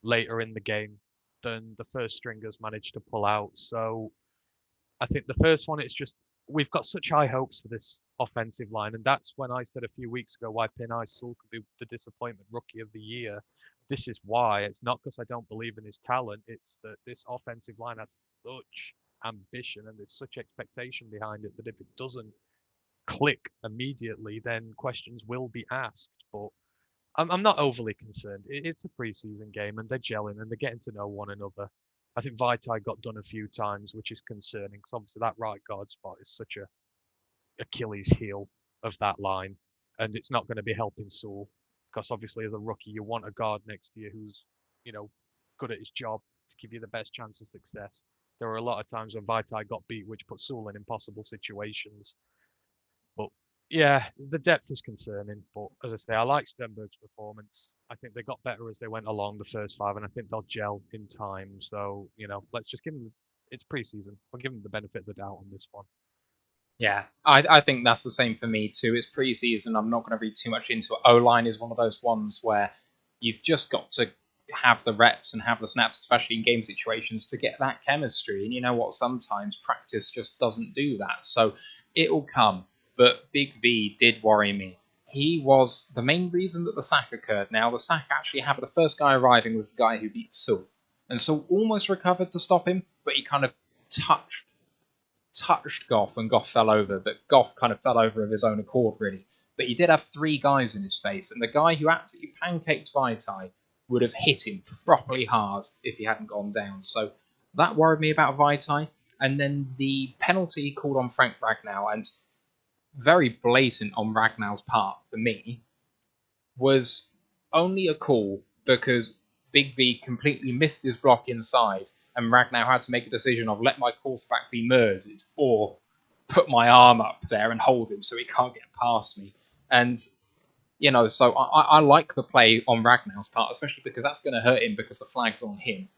later in the game than the first stringers managed to pull out. So I think the first one, it's just, we've got such high hopes for this offensive line. And that's when I said a few weeks ago why Penei Sewell could be the disappointment rookie of the year. This is why. It's not because I don't believe in his talent. It's that this offensive line has such ambition and there's such expectation behind it that if it doesn't click immediately, then questions will be asked. But I'm not overly concerned. It's a preseason game and they're gelling and they're getting to know one another. I think Vaitai got done a few times, which is concerning because obviously that right guard spot is such a Achilles heel of that line, and it's not going to be helping Sewell because obviously as a rookie you want a guard next to you who's good at his job to give you the best chance of success. There were a lot of times when Vaitai got beat, which put Sewell in impossible situations. But yeah, the depth is concerning. But as I say, I like Stenberg's performance. I think they got better as they went along the first five, and I think they'll gel in time. So, let's just give them, it's preseason. We'll give them the benefit of the doubt on this one. Yeah, I think that's the same for me too. It's preseason. I'm not going to read too much into it. O-line is one of those ones where you've just got to have the reps and have the snaps, especially in game situations, to get that chemistry. And you know what? Sometimes practice just doesn't do that. So it'll come. But Big V did worry me. He was the main reason that the sack occurred. Now, the sack actually happened. The first guy arriving was the guy who beat Sewell. And Sewell almost recovered to stop him, but he kind of touched touched Goff when Goff fell over, but Goff kind of fell over of his own accord, really. But he did have 3 guys in his face, and the guy who absolutely pancaked Vaitai would have hit him properly hard if he hadn't gone down. So that worried me about Vaitai. And then the penalty called on Frank Ragnow, and very blatant on Ragnow's part for me, was only a call because Big V completely missed his block inside, and Ragnow had to make a decision of let my quarterback be murdered or put my arm up there and hold him so he can't get past me. And, so I like the play on Ragnow's part, especially because that's going to hurt him because the flag's on him.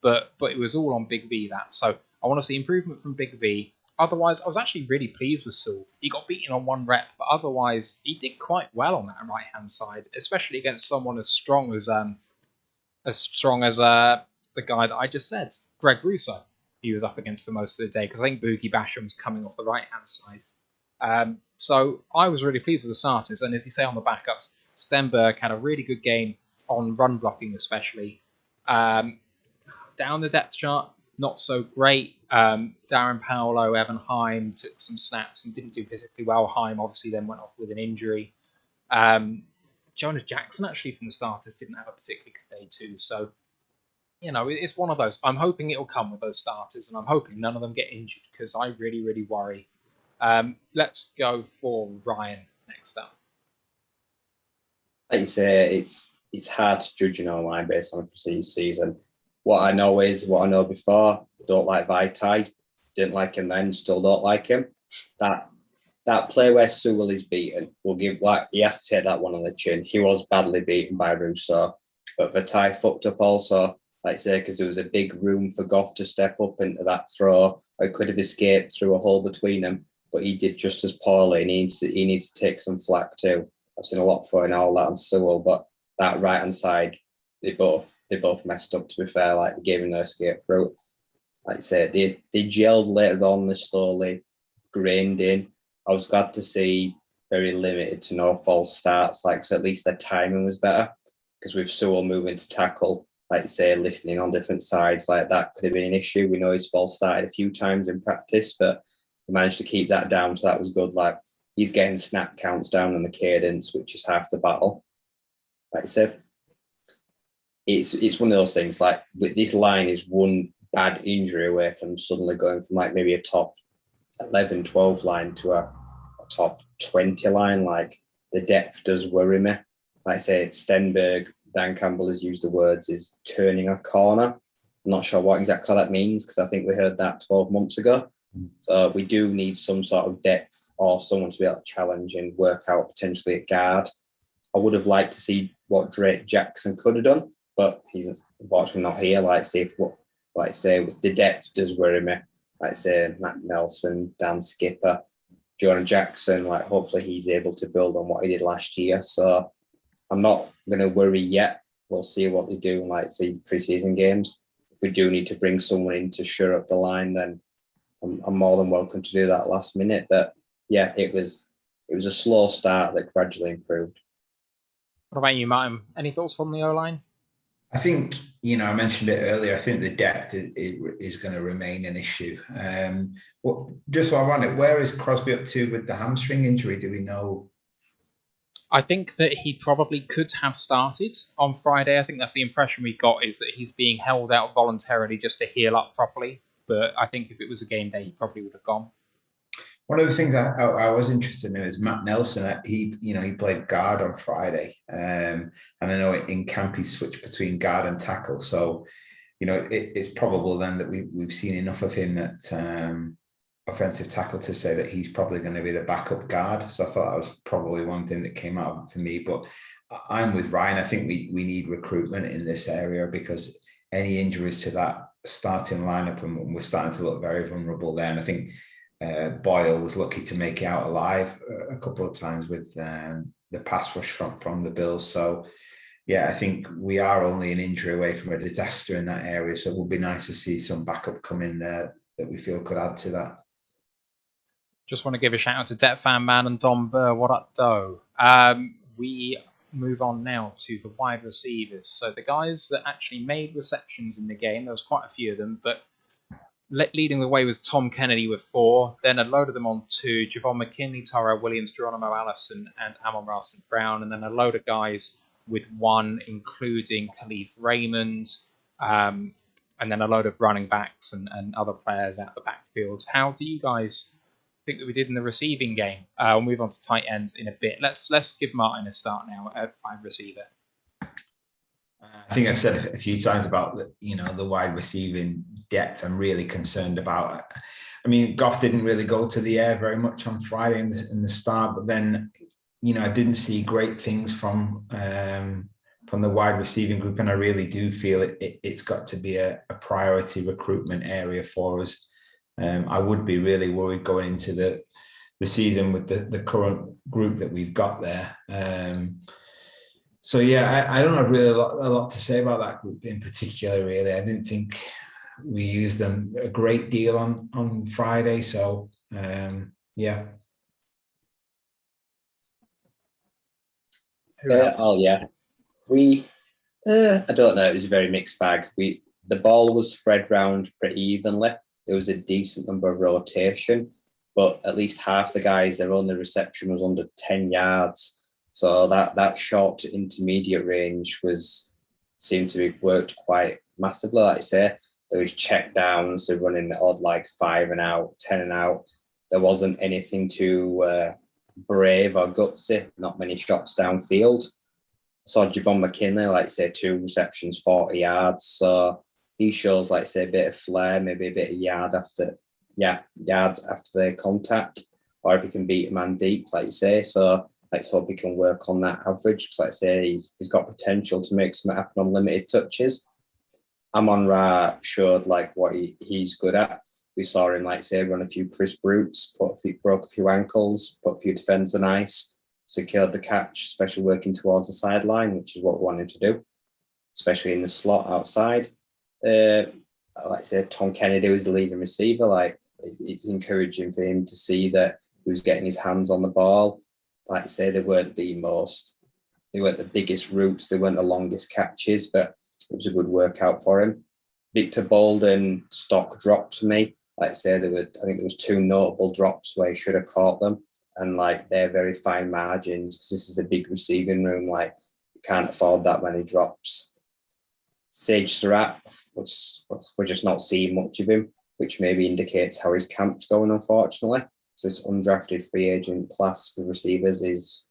But it was all on Big V that. So I want to see improvement from Big V. Otherwise, I was actually really pleased with Sewell. He got beaten on 1 rep, but otherwise, he did quite well on that right-hand side, especially against someone as strong as the guy that I just said, Greg Russo, he was up against for most of the day, because I think Boogie Basham was coming off the right-hand side. So I was really pleased with the starters, and as you say on the backups, Stenberg had a really good game on run blocking especially. Down the depth chart, not so great. Darren Paolo, Evan Heim took some snaps and didn't do particularly well. Heim obviously then went off with an injury. Jonah Jackson actually from the starters didn't have a particularly good day too. So, it's one of those. I'm hoping it'll come with those starters, and I'm hoping none of them get injured because I really, really worry. Let's go for Ryan next up. Like you say, it's hard to judge an online based on a preseason. What I know is what I know before. Don't like Vaitai. Didn't like him then. Still don't like him. That play where Sewell is beaten, he has to take that one on the chin. He was badly beaten by Russo, but Vaitai fucked up also. Like I say, because there was a big room for Goff to step up into that throw. It could have escaped through a hole between them, but he did just as poorly. And he needs to take some flack too. I've seen a lot for and all that on Sewell, but that right hand side, they both messed up. To be fair, like they gave him no escape route. Like I said, they gelled later on. They slowly grained in. I was glad to see very limited to no false starts. So at least their timing was better. Because with Sewell moving to tackle, like you say, listening on different sides, like that could have been an issue. We know he's false started a few times in practice, but he managed to keep that down, so that was good. Like he's getting snap counts down on the cadence, which is half the battle. Like I said, it's one of those things. Like this line is one bad injury away from suddenly going from like maybe a top 11, 12 line to a top 20 line. Like the depth does worry me. Like I say, Stenberg, Dan Campbell has used the words, is turning a corner. I'm not sure what exactly that means because I think we heard that 12 months ago. So we do need some sort of depth or someone to be able to challenge and work out potentially at guard. I would have liked to see what Drake Jackson could have done, but he's unfortunately not here. Like I say, the depth does worry me. Like I say, Matt Nelson, Dan Skipper, Jonah Jackson, hopefully he's able to build on what he did last year. So I'm not going to worry yet. We'll see what they do in preseason games. If we do need to bring someone in to shore up the line, then I'm more than welcome to do that last minute. But yeah, it was a slow start that gradually improved. What about you, Martin? Any thoughts on the O-line? I think, I mentioned it earlier, I think the depth is going to remain an issue. Just what I wanted, where is Crosby up to with the hamstring injury? Do we know? I think that he probably could have started on Friday. I think that's the impression we got, is that he's being held out voluntarily just to heal up properly. But I think if it was a game day, he probably would have gone. One of the things I was interested in is Matt Nelson. He played guard on Friday, and I know in camp he switched between guard and tackle. So, it's probable then that we've seen enough of him at offensive tackle to say that he's probably going to be the backup guard. So I thought that was probably one thing that came out for me. But I'm with Ryan. I think we need recruitment in this area because any injuries to that starting lineup, and we're starting to look very vulnerable there. And I think Boyle was lucky to make it out alive a couple of times with the pass rush from the Bills. So, yeah, I think we are only an injury away from a disaster in that area. So it would be nice to see some backup come in there that we feel could add to that. Just want to give a shout out to Det Fan Man and Dom Burr. What up, Doe? We move on now to the wide receivers. So the guys that actually made receptions in the game, there was quite a few of them, but leading the way was Tom Kennedy with 4. Then a load of them on 2: Javon McKinley, Tyrell Williams, Geronimo Allison, and Amon-Ra St. Brown. And then a load of guys with 1, including Khalif Raymond, and then a load of running backs and other players out the backfield. How do you guys think that we did in the receiving game? We'll move on to tight ends in a bit. Let's give Martin a start now at wide receiver. I think I've said a few times about the wide receiving depth. I'm really concerned about. I mean, Goff didn't really go to the air very much on Friday in the start, but then I didn't see great things from the wide receiving group, and I really do feel it's got to be a priority recruitment area for us. I would be really worried going into the season with the current group that we've got there. So yeah, I don't have really a lot to say about that group in particular. Really, I didn't think we used them a great deal on Friday. So yeah. Yeah. We, I don't know. It was a very mixed bag. The ball was spread round pretty evenly. There was a decent number of rotation, but at least half the guys, their only reception was under 10 yards. So that short to intermediate range seemed to be worked quite massively. Like I say, there was check downs, so running the odd like 5 and out, 10 and out. There wasn't anything too brave or gutsy. Not many shots downfield. Saw Javon McKinley, like I say, 2 receptions, 40 yards. So he shows, like I say, a bit of flair, maybe a bit of yards after the contact, or if he can beat a man deep, like you say. So let's hope he can work on that average, because like I say, he's got potential to make something happen on limited touches. Amon-Ra showed like what he's good at. We saw him, like I say, run a few Chris Brutes, broke a few ankles, put a few defenders on ice, secured the catch, especially working towards the sideline, which is what we want him to do, especially in the slot outside. Like I said, Tom Kennedy was the leading receiver. Like, it's encouraging for him to see that he was getting his hands on the ball. Like I say, they weren't the biggest routes, they weren't the longest catches, but it was a good workout for him. Victor Bolden stock dropped for me. Like I say, I think there was 2 notable drops where he should have caught them, and like they're very fine margins because this is a big receiving room. Like, you can't afford that many drops. Sage Surratt, we're just not seeing much of him, which maybe indicates how his camp's going, unfortunately. So this undrafted free agent class for receivers is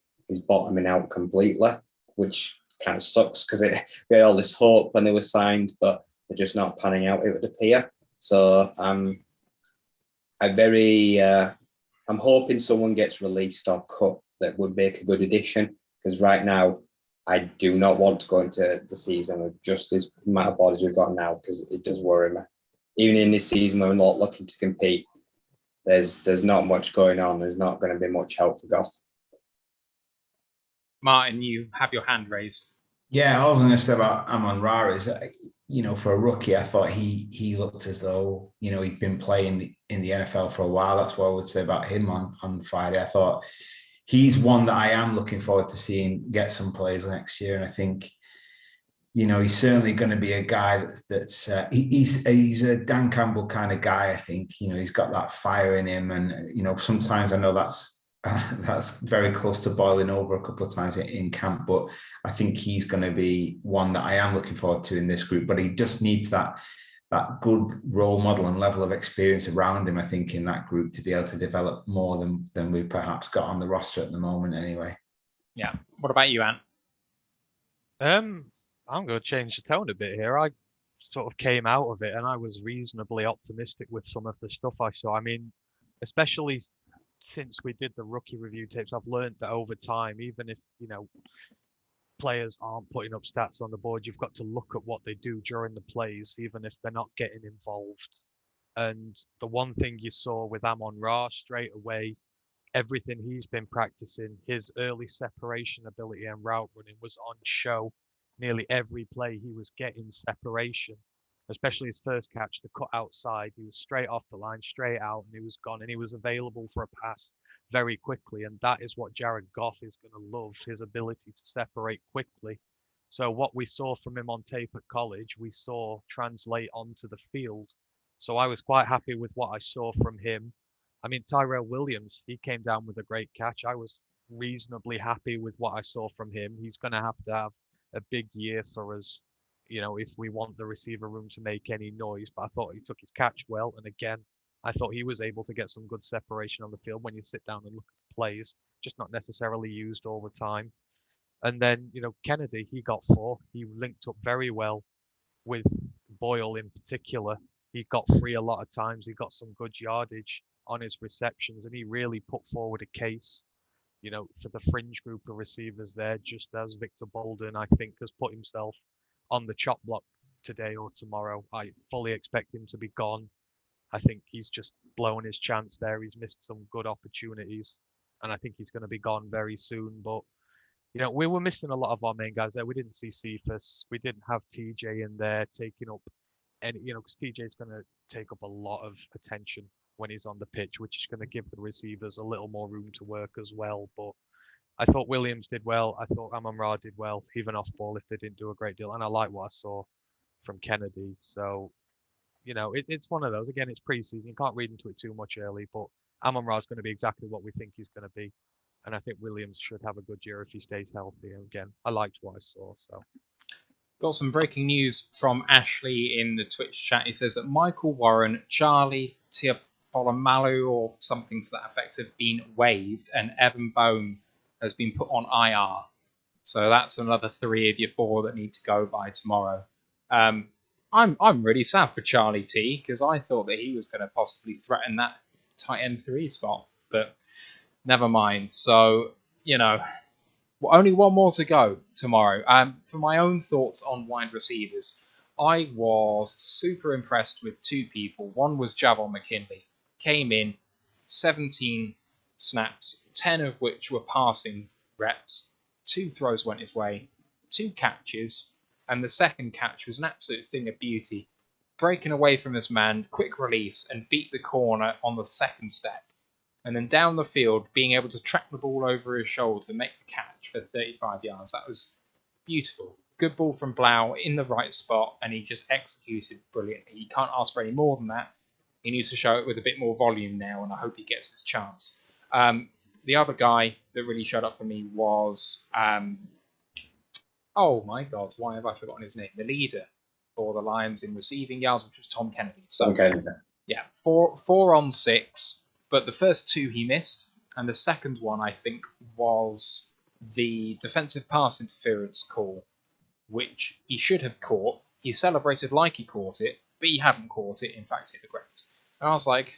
bottoming out completely, which kind of sucks because we had all this hope when they were signed, but they're just not panning out, it would appear. So I'm hoping someone gets released or cut that would make a good addition, because right now I do not want to go into the season with just as amount of bodies we've got now, because it does worry me. Even in this season, we're not looking to compete. There's not much going on. There's not going to be much help for Goth. Martin, you have your hand raised. Yeah, I was going to say about Amon-Ra is, for a rookie, I thought he looked as though, he'd been playing in the NFL for a while. That's what I would say about him on Friday. I thought he's one that I am looking forward to seeing get some plays next year. And I think, he's certainly going to be a guy he's a Dan Campbell kind of guy. I think, he's got that fire in him. And, sometimes I know that's very close to boiling over a couple of times in camp, but I think he's going to be one that I am looking forward to in this group. But he just needs that good role model and level of experience around him, I think, in that group to be able to develop more than we've perhaps got on the roster at the moment anyway. Yeah. What about you, Ant? I'm going to change the tone a bit here. I sort of came out of it and I was reasonably optimistic with some of the stuff I saw. I mean, especially since we did the rookie review tapes, I've learned that over time, even if, players aren't putting up stats on the board, you've got to look at what they do during the plays, even if they're not getting involved. And the one thing you saw with Amon-Ra straight away, everything he's been practicing, his early separation ability and route running was on show. Nearly every play he was getting separation, especially his first catch, the cut outside. He was straight off the line, straight out, and he was gone. And he was available for a pass very quickly. And that is what Jared Goff is going to love, his ability to separate quickly. So what we saw from him on tape at college, we saw translate onto the field. So I was quite happy with what I saw from him. I mean, Tyrell Williams, he came down with a great catch. I was reasonably happy with what I saw from him. He's going to have a big year for us, if we want the receiver room to make any noise. But I thought he took his catch well. And again, I thought he was able to get some good separation on the field when you sit down and look at the plays, just not necessarily used all the time. And then, Kennedy, he got 4. He linked up very well with Boyle in particular. He got free a lot of times. He got some good yardage on his receptions, and he really put forward a case, for the fringe group of receivers there, just as Victor Bolden, I think, has put himself on the chop block today or tomorrow. I fully expect him to be gone. I think he's just blown his chance there. He's missed some good opportunities, and I think he's going to be gone very soon. But we were missing a lot of our main guys there. We didn't see Cephas. We didn't have TJ in there taking up any, because TJ's going to take up a lot of attention when he's on the pitch, which is going to give the receivers a little more room to work as well. But I thought Williams did well. I thought Amon-Ra did well, even off ball if they didn't do a great deal. And I like what I saw from Kennedy. So, it's one of those. Again, it's preseason. You can't read into it too much early, but Amon-Ra is going to be exactly what we think he's going to be. And I think Williams should have a good year if he stays healthy. And again, I liked what I saw. So, got some breaking news from Ashley in the Twitch chat. He says that Michael Warren, Charlie Tiapolomalu, or something to that effect, have been waived, and Evan Bone has been put on IR. So that's another 3 of your 4 that need to go by tomorrow. I'm really sad for Charlie T, because I thought that he was going to possibly threaten that tight end 3 spot, but never mind. So, only one more to go tomorrow. For my own thoughts on wide receivers, I was super impressed with 2 people. One was Javon McKinley. Came in, 17 snaps, 10 of which were passing reps. 2 throws went his way, 2 catches, and the second catch was an absolute thing of beauty. Breaking away from his man, quick release, and beat the corner on the second step. And then down the field, being able to track the ball over his shoulder to make the catch for 35 yards. That was beautiful. Good ball from Blau in the right spot, and he just executed brilliantly. You can't ask for any more than that. He needs to show it with a bit more volume now, and I hope he gets his chance. The other guy that really showed up for me was, oh my God, why have I forgotten his name? The leader for the Lions in receiving yards, which was Tom Kennedy. So, yeah, 4 on 6. But the first 2 he missed, and the second one, I think, was the defensive pass interference call, which he should have caught. He celebrated like he caught it, but he hadn't caught it, in fact, hit the ground. And I was like,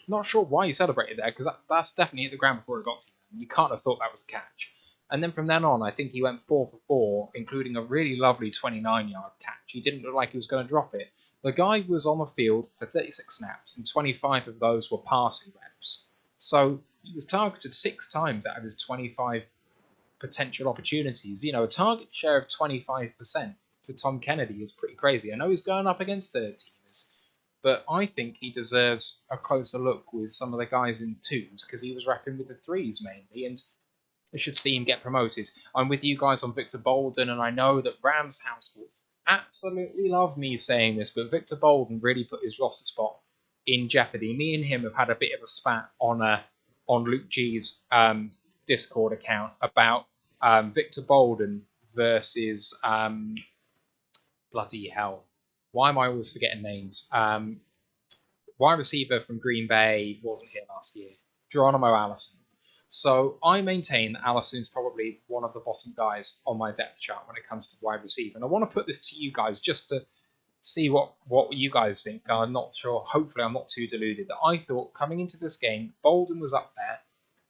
not sure why he celebrated there, because that's definitely hit the ground before it got to him. You can't have thought that was a catch. And then from then on, I think he went 4 for 4, including a really lovely 29-yard catch. He didn't look like he was going to drop it. The guy was on the field for 36 snaps, and 25 of those were passing reps. So he was targeted 6 times out of his 25 potential opportunities. A target share of 25% for Tom Kennedy is pretty crazy. I know he's going up against third teamers, but I think he deserves a closer look with some of the guys in 2s, because he was repping with the 3s mainly, and they should see him get promoted. I'm with you guys on Victor Bolden, and I know that Rams House will absolutely love me saying this, but Victor Bolden really put his roster spot in jeopardy. Me and him have had a bit of a spat on Luke G's Discord account about Victor Bolden versus bloody hell. Why am I always forgetting names? Wide receiver from Green Bay wasn't here last year. Geronimo Allison. So I maintain that Allison's probably one of the bottom guys on my depth chart when it comes to wide receiver. And I want to put this to you guys just to see what you guys think. I'm not sure. Hopefully I'm not too deluded. That I thought coming into this game, Bolden was up there,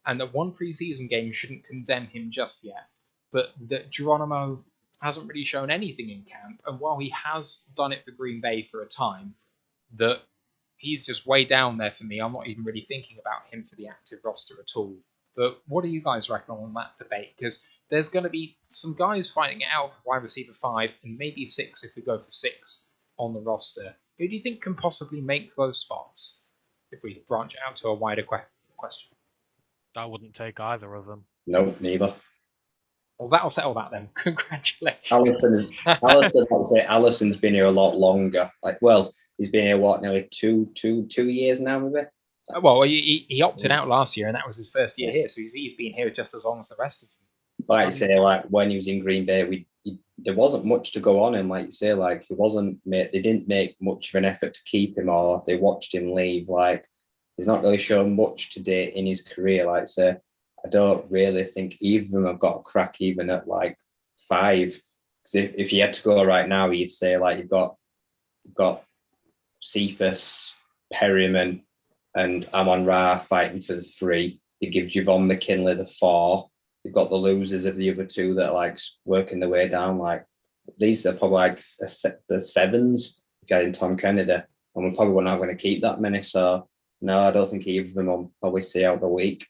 and that one preseason game shouldn't condemn him just yet. But that Geronimo hasn't really shown anything in camp. And while he has done it for Green Bay for a time, that he's just way down there for me. I'm not even really thinking about him for the active roster at all. But what do you guys reckon on that debate? Because there's going to be some guys fighting it out for wide receiver 5 and maybe 6 if we go for 6 on the roster. Who do you think can possibly make those spots if we branch out to a wider question? I wouldn't take either of them. No, neither. Well, that'll settle that then. Congratulations. Allison's been here a lot longer. He's been here nearly two years now, maybe. Well, he opted out last year, and that was his first year here, so he's been here just as long as the rest of them. When he was in Green Bay, there wasn't much to go on him. Like you say, they didn't make much of an effort to keep him, or they watched him leave. He's not really shown much to date in his career. I don't really think either of them have got a crack even at 5. Because if you had to go right now, you'd say you've got Cephas, Perryman, and Amon-Ra fighting for the 3. You give Javon McKinley the 4. You've got the losers of the other 2 that are working their way down. These are probably the 7s, getting Tom Kennedy, and we're probably not going to keep that many. So no, I don't think either of them will probably see out the week.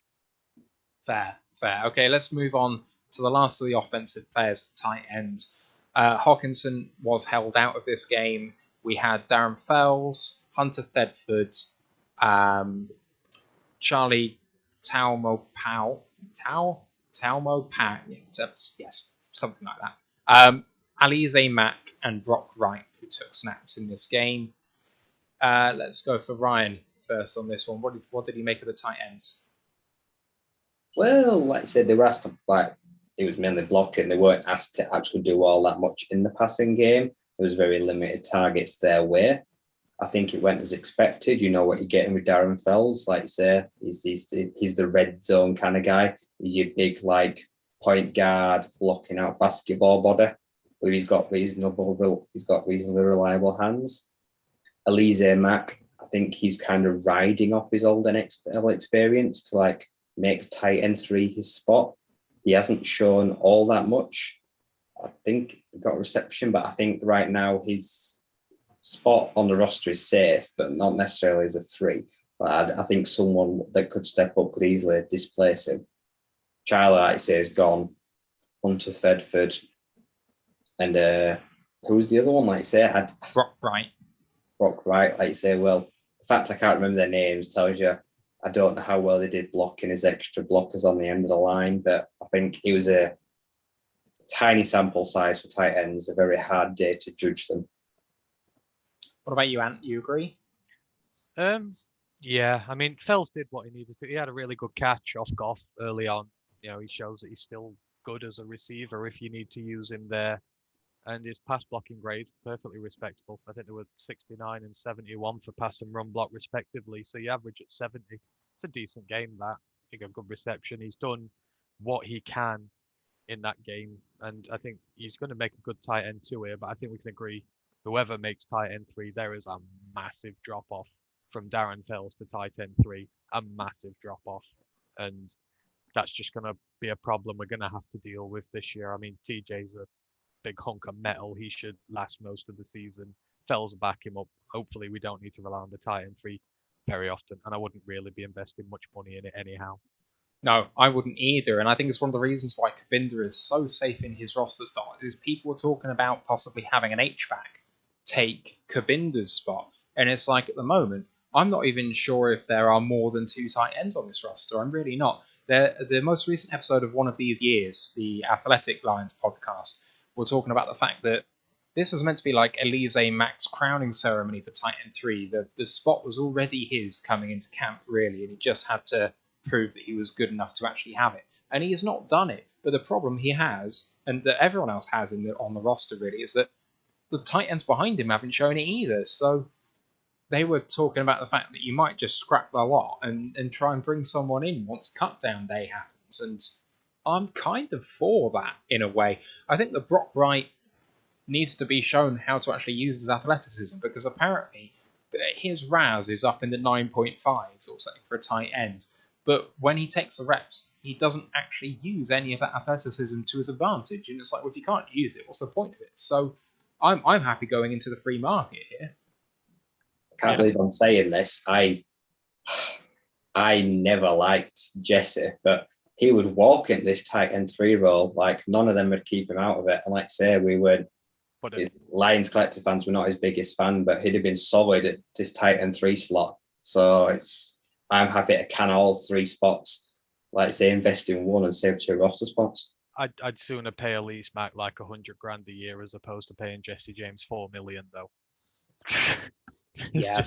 Fair. Okay, let's move on to the last of the offensive players at tight end. Hawkinson was held out of this game. We had Darren Fells, Hunter Thedford, Charlie Taumopau, yes, something like that. Alize Mack and Brock Wright, who took snaps in this game. Let's go for Ryan first on this one. What did he make of the tight ends? Well, like I said, they were asked to it was mainly blocking. They weren't asked to actually do all that much in the passing game. There was very limited targets their way. I think it went as expected. You know what you're getting with Darren Fells. Like I say, he's the red zone kind of guy. He's your big point guard blocking out basketball body, but he's got reasonably reliable hands. Alize Mack, I think he's kind of riding off his old NFL experience to make tight end 3 his spot. He hasn't shown all that much. I think he got reception, but I think right now his spot on the roster is safe, but not necessarily as a 3. But I think someone that could step up could easily displace him. Charlie, like I say, is gone. Hunter Thedford. And who's the other one? Like I say, I had Brock Wright. Like I say, well, the fact I can't remember their names tells you I don't know how well they did blocking as extra blockers on the end of the line, but I think it was a tiny sample size for tight ends, a very hard day to judge them. What about you, Ant? You agree? Yeah, I mean, Fells did what he needed to. He had a really good catch off Goff early on. He shows that he's still good as a receiver if you need to use him there. And his pass blocking grade, perfectly respectable. I think there were 69 and 71 for pass and run block respectively. So you average at 70. It's a decent game, that. He got good reception. He's done what he can in that game. And I think he's going to make a good tight end 2 here. But I think we can agree, whoever makes tight end 3, there is a massive drop-off from Darren Fells to tight end 3. A massive drop-off. And that's just going to be a problem we're going to have to deal with this year. I mean, TJ's a big hunk of metal. He should last most of the season. Fells back him up. Hopefully we don't need to rely on the tight end 3 very often, and I wouldn't really be investing much money in it anyhow. No, I wouldn't either, and I think it's one of the reasons why Kabinda is so safe in his roster start is people are talking about possibly having an H-back take Kabinda's spot, and it's at the moment I'm not even sure if there are more than 2 tight ends on this roster. I'm really not. The most recent episode of One of These Years, the Athletic Lions podcast, we're talking about the fact that this was meant to be Alize Mack's crowning ceremony for tight end 3. The spot was already his coming into camp, really, and he just had to prove that he was good enough to actually have it. And he has not done it. But the problem he has, and that everyone else has on the roster, really, is that the tight ends behind him haven't shown it either. So they were talking about the fact that you might just scrap the lot and try and bring someone in once cut down day happens. And I'm kind of for that in a way. I think that Brock Wright needs to be shown how to actually use his athleticism, because apparently his RAS is up in the 9.5s or something for a tight end. But when he takes the reps, he doesn't actually use any of that athleticism to his advantage. And it's well, if you can't use it, what's the point of it? So I'm happy going into the free market here. I can't believe I'm saying this. I never liked Jesse, but he would walk in this tight end 3 role. None of them would keep him out of it. And like I say, we were Lions Collective fans were not his biggest fan, but he'd have been solid at this tight end 3 slot. So I'm happy to can all 3 spots. Like I say, invest in 1 and save 2 roster spots. I'd sooner pay Elise Mack like $100,000 a year as opposed to paying Jesse James $4 million, though. Yeah.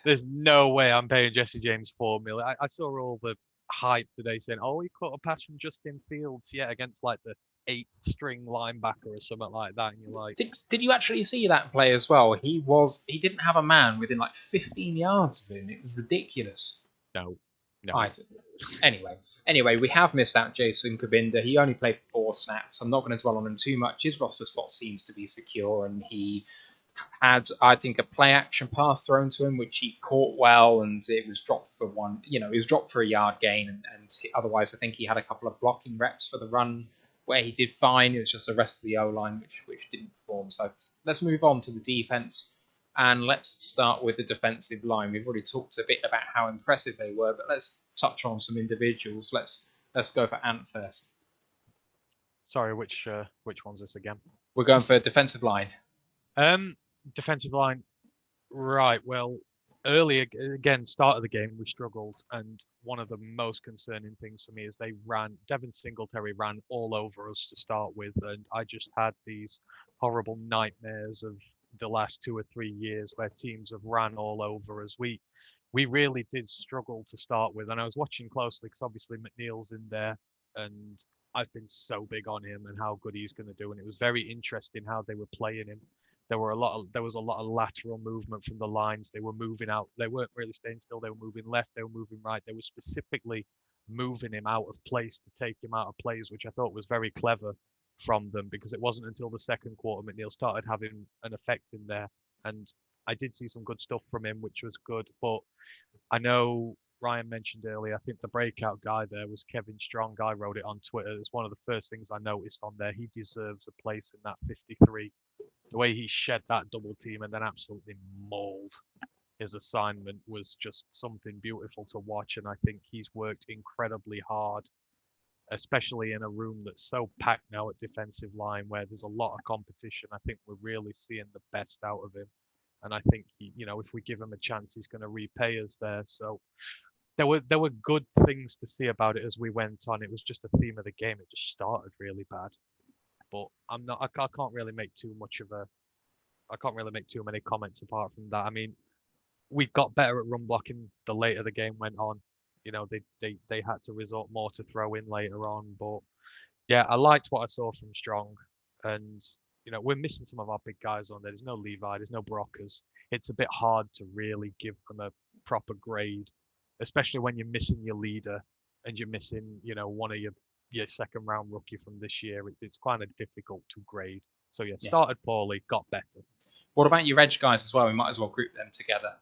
There's no way I'm paying Jesse James $4 million. I saw all the hype today saying, "Oh, he caught a pass from Justin Fields, yeah, against like the 8th string linebacker or something like that," and you're like, Did you actually see that play as well? He didn't have a man within like 15 yards of him. It was ridiculous. no. Anyway, we have missed out Jason Kabinda. He only played 4 snaps. I'm not going to dwell on him too much. His roster spot seems to be secure, and he had, I think, a play action pass thrown to him, which he caught well, and it was dropped for one. It was dropped for a yard gain, and otherwise, I think he had a couple of blocking reps for the run where he did fine. It was just the rest of the O line which didn't perform. So let's move on to the defense. And let's start with the defensive line. We've already talked a bit about how impressive they were, but let's touch on some individuals. Let's go for Ant first. Sorry, which one's this again? We're going for defensive line. Defensive line. Right. Well, early again, start of the game, we struggled, and one of the most concerning things for me is Devin Singletary ran all over us to start with, and I just had these horrible nightmares of the last 2 or 3 years where teams have ran all over us. We really did struggle to start with, and I was watching closely because obviously McNeil's in there, and I've been so big on him and how good he's going to do, and it was very interesting how they were playing him. There was a lot of lateral movement from the lines. They were moving out. They weren't really staying still. They were moving left. They were moving right. They were specifically moving him out of place to take him out of plays, which I thought was very clever from them, because it wasn't until the second quarter McNeil started having an effect in there. And I did see some good stuff from him, which was good. But I know Ryan mentioned earlier, I think the breakout guy there was Kevin Strong. I wrote it on Twitter. It's one of the first things I noticed on there. He deserves a place in that 53. The way he shed that double team and then absolutely mauled his assignment was just something beautiful to watch. And I think he's worked incredibly hard, especially in a room that's so packed now at defensive line where there's a lot of competition. I think we're really seeing the best out of him. And I think, if we give him a chance, he's going to repay us there. So there were good things to see about it as we went on. It was just a theme of the game. It just started really bad. But I can't really make too many comments apart from that. I mean, we got better at run blocking the later the game went on. They had to resort more to throw in later on. But yeah, I liked what I saw from Strong. And, we're missing some of our big guys on there. There's no Levi, there's no Brockers. It's a bit hard to really give them a proper grade, especially when you're missing your leader and you're missing, one of your second round rookie from this year. It's kind of difficult to grade. So yeah, started poorly, got better. What about your edge guys as well? We might as well group them together.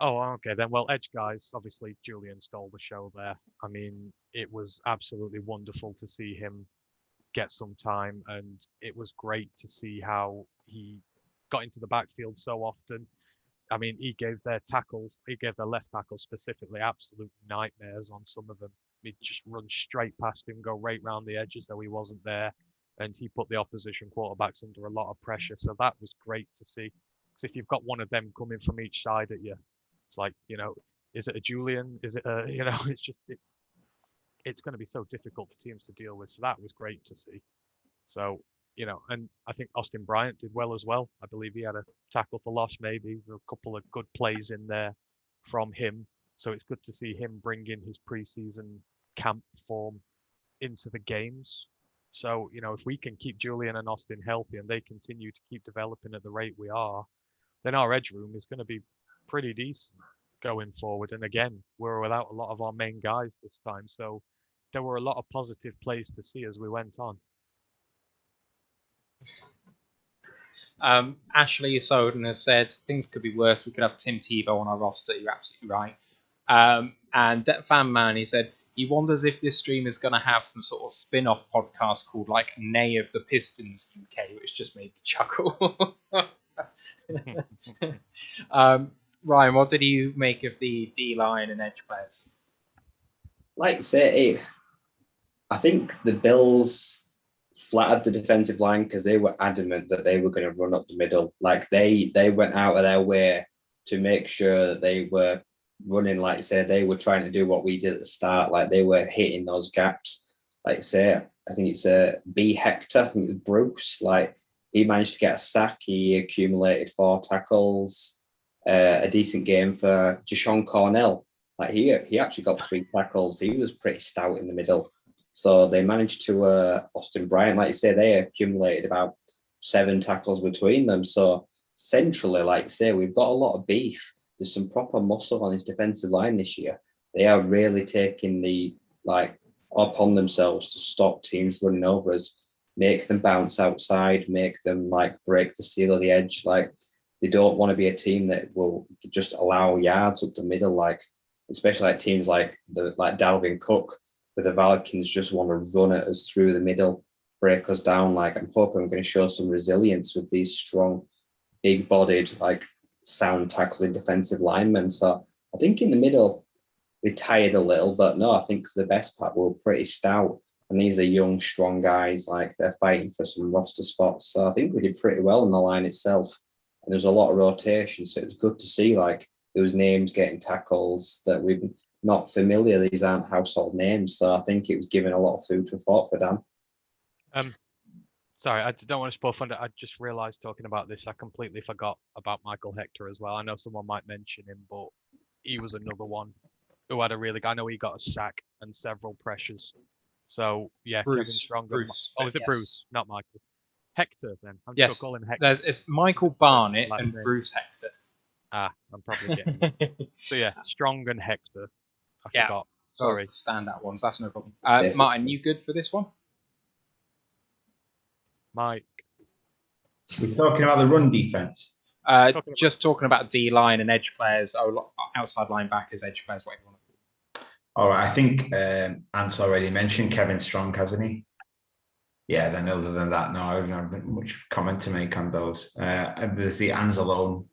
Oh, okay then. Well, edge guys, obviously Julian stole the show there. I mean, it was absolutely wonderful to see him get some time, and it was great to see how he got into the backfield so often. I mean, he gave their left tackle specifically absolute nightmares on some of them. He'd just run straight past him, go right round the edges though he wasn't there, and he put the opposition quarterbacks under a lot of pressure. So that was great to see. Because if you've got one of them coming from each side at you, it's like, is it a Julian? Is it a, it's going to be so difficult for teams to deal with. So that was great to see. So, and I think Austin Bryant did well as well. I believe he had a tackle for loss, maybe a couple of good plays in there from him. So it's good to see him bring in his preseason camp form into the games. So, if we can keep Julian and Austin healthy and they continue to keep developing at the rate we are, then our edge room is going to be pretty decent going forward. And again, we're without a lot of our main guys this time. So there were a lot of positive plays to see as we went on. Ashley Soden has said things could be worse. We could have Tim Tebow on our roster. You're absolutely right. And Fan Man, he said he wonders if this stream is going to have some sort of spin-off podcast called like Nay of the Pistons UK, which just made me chuckle. Ryan, what did you make of the D-line and edge players? Like I say, I think the Bills flattered the defensive line because they were adamant that they were going to run up the middle. Like they went out of their way to make sure that they were running, like I say, they were trying to do what we did at the start. Like they were hitting those gaps. Like I say, I think it's B Hector. I think it was Bruce. Like he managed to get a sack. He accumulated 4 tackles. A decent game for Deshaun Cornell. Like he actually got 3 tackles. He was pretty stout in the middle. So they managed to Austin Bryant, like you say, they accumulated about 7 tackles between them. So centrally, like you say, we've got a lot of beef. There's some proper muscle on his defensive line this year. They are really taking the upon themselves to stop teams running over us, make them bounce outside, make them break the seal of the edge. Like they don't want to be a team that will just allow yards up the middle, especially teams like Dalvin Cook, where the Vikings just want to run at us through the middle, break us down. I'm hoping I'm going to show some resilience with these strong, big-bodied, sound tackling defensive linemen. So I think in the middle, we tired a little, but no, I think for the best part, we're pretty stout. And these are young, strong guys, they're fighting for some roster spots. So I think we did pretty well on the line itself. And there was a lot of rotation, so it was good to see those names getting tackles that we're not familiar. These aren't household names. So I think it was giving a lot of food for thought for Dan. Sorry, I don't want to spoil thunder. I just realised talking about this, I completely forgot about Michael Hector as well. I know someone might mention him, but he was another one who had a really. I know he got a sack and several pressures. So yeah, Bruce, Kevin Strong. Bruce. Oh, is it yes. Bruce, not Michael? Hector then. I'm yes, just calling Hector. It's Michael Barnett and name. Bruce Hector. I'm probably getting it. So yeah, Strong and Hector. I forgot. Sorry. Those standout ones. That's no problem. Martin, you good for this one? Mike. We're talking about the run defense. Just talking about D line and edge players, outside linebackers, edge players, whatever you want to call them. All right, I think Ant's already mentioned Kevin Strong, hasn't he? Yeah, then other than that, no, I don't have much comment to make on those. There's the Anzalone,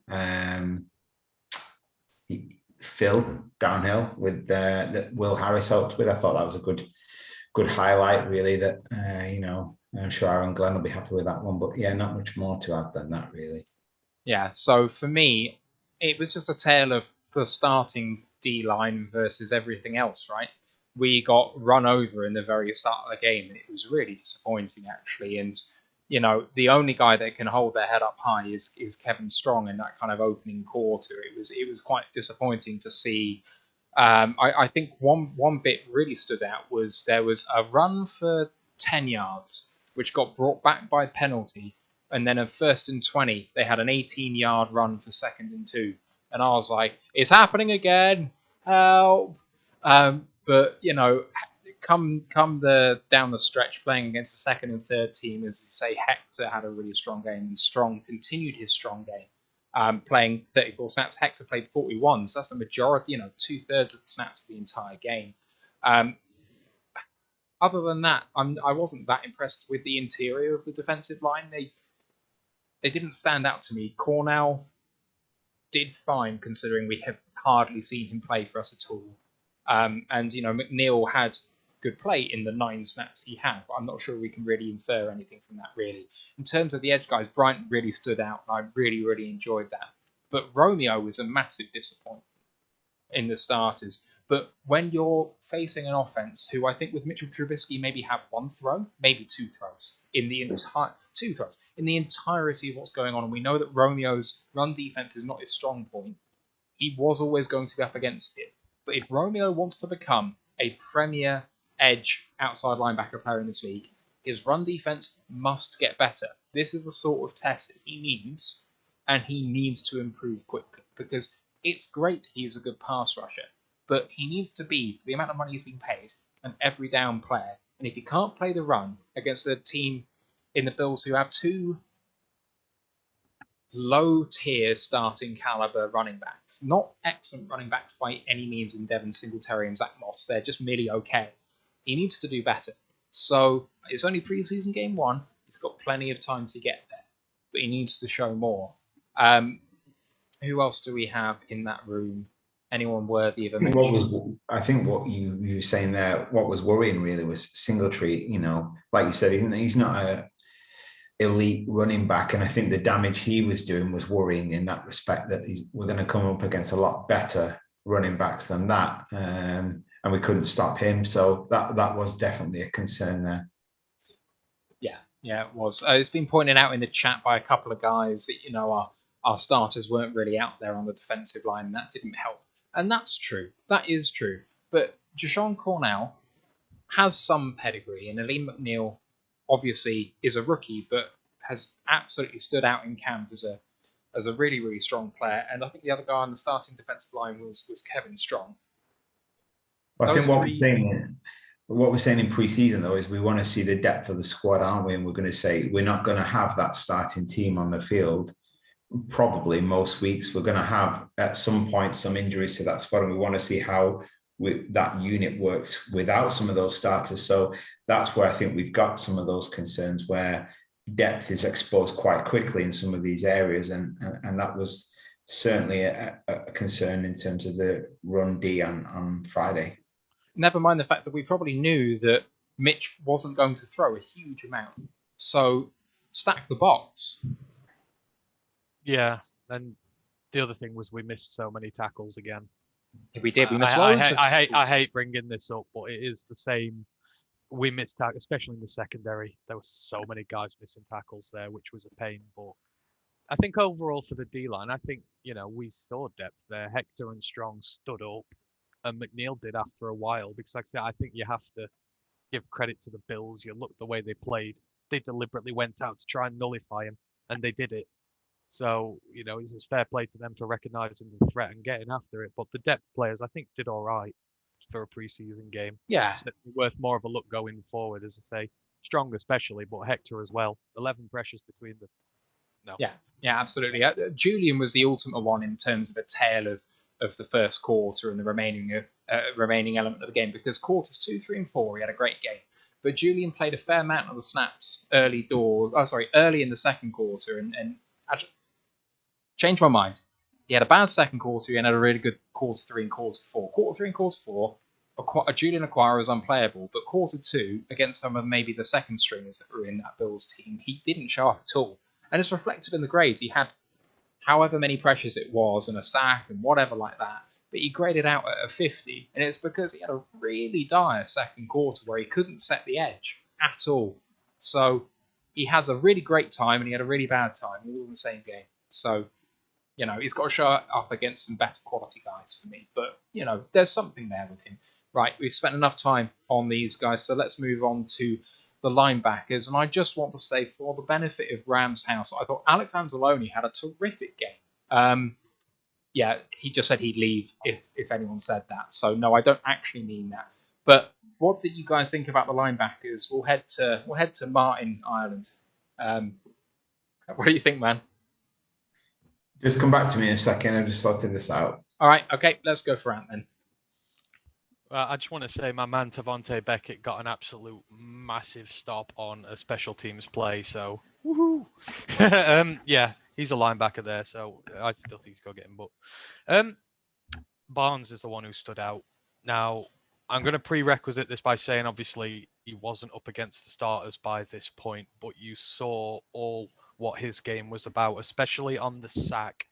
Phil downhill with that Will Harris helped with. I thought that was a good highlight, really, that, I'm sure Aaron Glenn will be happy with that one. But yeah, not much more to add than that, really. Yeah, so for me, it was just a tale of the starting D-line versus everything else, right? We got run over in the very start of the game, and it was really disappointing, actually. And, the only guy that can hold their head up high is Kevin Strong in that kind of opening quarter. It was quite disappointing to see. I think one bit really stood out was there was a run for 10 yards, which got brought back by penalty. And then at 1st and 20, they had an 18-yard run for 2nd and 2. And I was like, it's happening again. Help. But, come down the stretch playing against the 2nd and 3rd team, as you say, Hector had a really strong game and Strong continued his strong game, playing 34 snaps. Hector played 41, so that's the majority, 2/3 of the snaps of the entire game. Other than that, I wasn't that impressed with the interior of the defensive line. They didn't stand out to me. Cornell did fine, considering we have hardly seen him play for us at all. And, McNeil had good play in the 9 snaps he had, but I'm not sure we can really infer anything from that, really. In terms of the edge guys, Bryant really stood out, and I really, really enjoyed that. But Romeo was a massive disappointment in the starters. But when you're facing an offense who I think with Mitchell Trubisky maybe have 1 throw, maybe 2 throws in the entirety of what's going on, and we know that Romeo's run defense is not his strong point, he was always going to be up against it. But if Romeo wants to become a premier edge outside linebacker player in this league, his run defense must get better. This is the sort of test that he needs, and he needs to improve quickly, because it's great he's a good pass rusher, but he needs to be, for the amount of money he's being paid, an every down player. And if he can't play the run against a team in the Bills who have 2 low-tier starting caliber running backs, not excellent running backs by any means in Devin Singletary and Zach Moss, they're just merely okay. He needs to do better. So it's only preseason game 1. He's got plenty of time to get there, but he needs to show more. Who else do we have in that room? Anyone worthy of a mention? I think what you were saying there, what was worrying really was Singletary. Like you said, he's not a elite running back, and I think the damage he was doing was worrying in that respect, that we're going to come up against a lot better running backs than that, and we couldn't stop him. So that was definitely a concern there. Yeah, it was. It's been pointed out in the chat by a couple of guys that, our starters weren't really out there on the defensive line, and that didn't help. And that's true. That is true. But Deshaun Cornell has some pedigree, and Aleem McNeil obviously is a rookie, but has absolutely stood out in camp as a really, really strong player. And I think the other guy on the starting defensive line was Kevin Strong. Well, I think Those what we're saying in pre-season though is we want to see the depth of the squad, aren't we? And we're going to say we're not going to have that starting team on the field. Probably most weeks we're going to have at some point some injuries to that squad, and we want to see how that unit works without some of those starters. So that's where I think we've got some of those concerns where depth is exposed quite quickly in some of these areas, and that was certainly a concern in terms of the run D on Friday. Never mind the fact that we probably knew that Mitch wasn't going to throw a huge amount. So stack the box. Yeah, and the other thing was we missed so many tackles again. We did. We missed loads of tackles. I hate bringing this up, but it is the same. We missed tackles, especially in the secondary. There were so many guys missing tackles there, which was a pain. But I think overall for the D-line, I think, we saw depth there. Hector and Strong stood up, and McNeil did after a while. Because like I said, I think you have to give credit to the Bills. You look the way they played. They deliberately went out to try and nullify him, and they did it. So, it's fair play to them for recognising the threat and getting after it. But the depth players, I think, did all right for a preseason game. Yeah. It's worth more of a look going forward, as I say. Strong especially, but Hector as well. 11 pressures between them. No. Yeah, absolutely. Julian was the ultimate one in terms of a tale of the first quarter and the remaining element of the game, because quarters 2, 3, and 4, he had a great game. But Julian played a fair amount of the snaps early in the second quarter, and actually, changed my mind. He had a bad second quarter and had a really good quarter 3 and quarter 4. Quarter 3 and quarter 4, Julian Acquire was unplayable, but quarter 2, against some of maybe the second stringers that were in that Bills team, he didn't show up at all. And it's reflected in the grades. He had however many pressures it was and a sack and whatever like that, but he graded out at a 50, and it's because he had a really dire second quarter where he couldn't set the edge at all. So he has a really great time and he had a really bad time, all in the same game. So, he's got to show up against some better quality guys for me. But, there's something there with him. Right, we've spent enough time on these guys, so let's move on to the linebackers. And I just want to say, for the benefit of Rams House, I thought Alex Anzalone had a terrific game. He just said he'd leave if anyone said that. So, no, I don't actually mean that. But what did you guys think about the linebackers? We'll head to Martin, Ireland. What do you think, man? Just come back to me in a second. I'm just sorting this out. All right, okay, let's go for Ant then. I just want to say my man Tavonte Beckett got an absolute massive stop on a special teams play. So, woohoo! He's a linebacker there, so I still think he's got to get him. But Barnes is the one who stood out. Now, I'm going to prerequisite this by saying, obviously, he wasn't up against the starters by this point, but you saw all what his game was about, especially on the sack.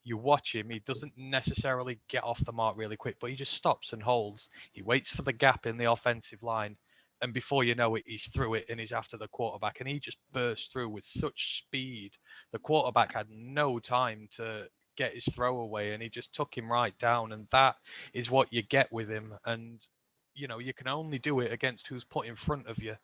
You watch him, he doesn't necessarily get off the mark really quick, but he just stops and holds. He waits for the gap in the offensive line, and before you know it, he's through it and he's after the quarterback, and he just burst through with such speed. The quarterback had no time to get his throw away, and he just took him right down, and that is what you get with him. And, you can only do it against who's put in front of you.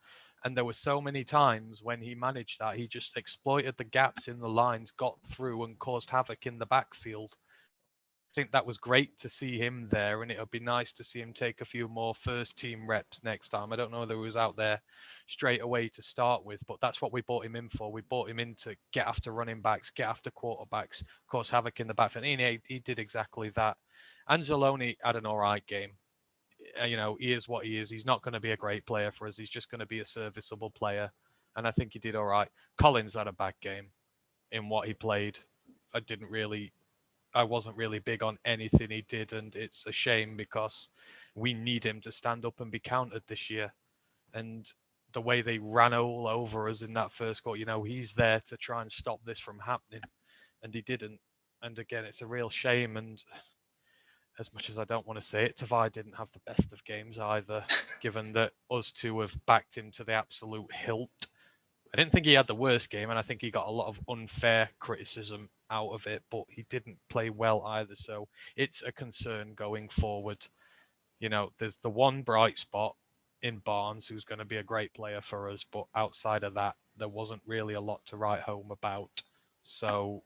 And there were so many times when he managed that, he just exploited the gaps in the lines, got through and caused havoc in the backfield. I think that was great to see him there, and it would be nice to see him take a few more first team reps next time. I don't know whether he was out there straight away to start with, but that's what we brought him in for. We brought him in to get after running backs, get after quarterbacks, cause havoc in the backfield. And he did exactly that. Anzalone had an all right game. He is what he is. He's not going to be a great player for us. He's just going to be a serviceable player. And I think he did all right. Collins had a bad game in what he played. I wasn't really big on anything he did. And it's a shame because we need him to stand up and be counted this year. And the way they ran all over us in that first quarter, he's there to try and stop this from happening. And he didn't. And again, it's a real shame. And as much as I don't want to say it, Tavai didn't have the best of games either, given that us two have backed him to the absolute hilt I didn't think he had the worst game, and I think he got a lot of unfair criticism out of it, but he didn't play well either. So it's a concern going forward. You know, there's the one bright spot in Barnes, who's going to be a great player for us, but outside of that, there wasn't really a lot to write home about. So,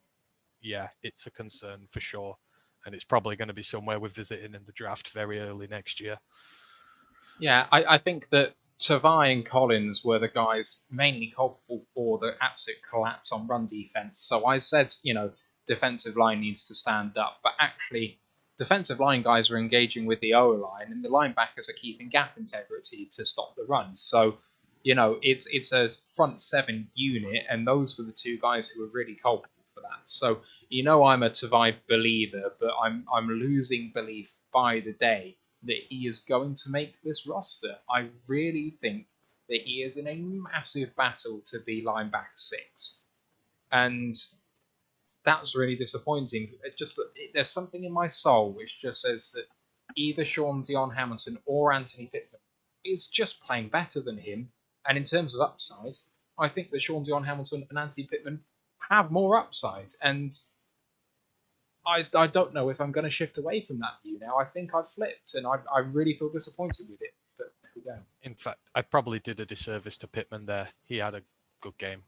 yeah, it's a concern for sure. And it's probably going to be somewhere we're visiting in the draft very early next year. Yeah, I think that Tavai and Collins were the guys mainly culpable for the absolute collapse on run defense. So I said, defensive line needs to stand up, but actually defensive line guys are engaging with the O-line and the linebackers are keeping gap integrity to stop the run. So, it's a front seven unit, and those were the two guys who were really culpable for that. So, I'm a Tavai believer, but I'm losing belief by the day that he is going to make this roster. I really think that he is in a massive battle to be linebacker 6. And that's really disappointing. There's something in my soul which just says that either Sean Dion Hamilton or Anthony Pittman is just playing better than him. And in terms of upside, I think that Sean Dion Hamilton and Anthony Pittman have more upside. And I don't know if I'm going to shift away from that view now. I think I've flipped, and I really feel disappointed with it. But there we go. In fact, I probably did a disservice to Pittman there. He had a good game,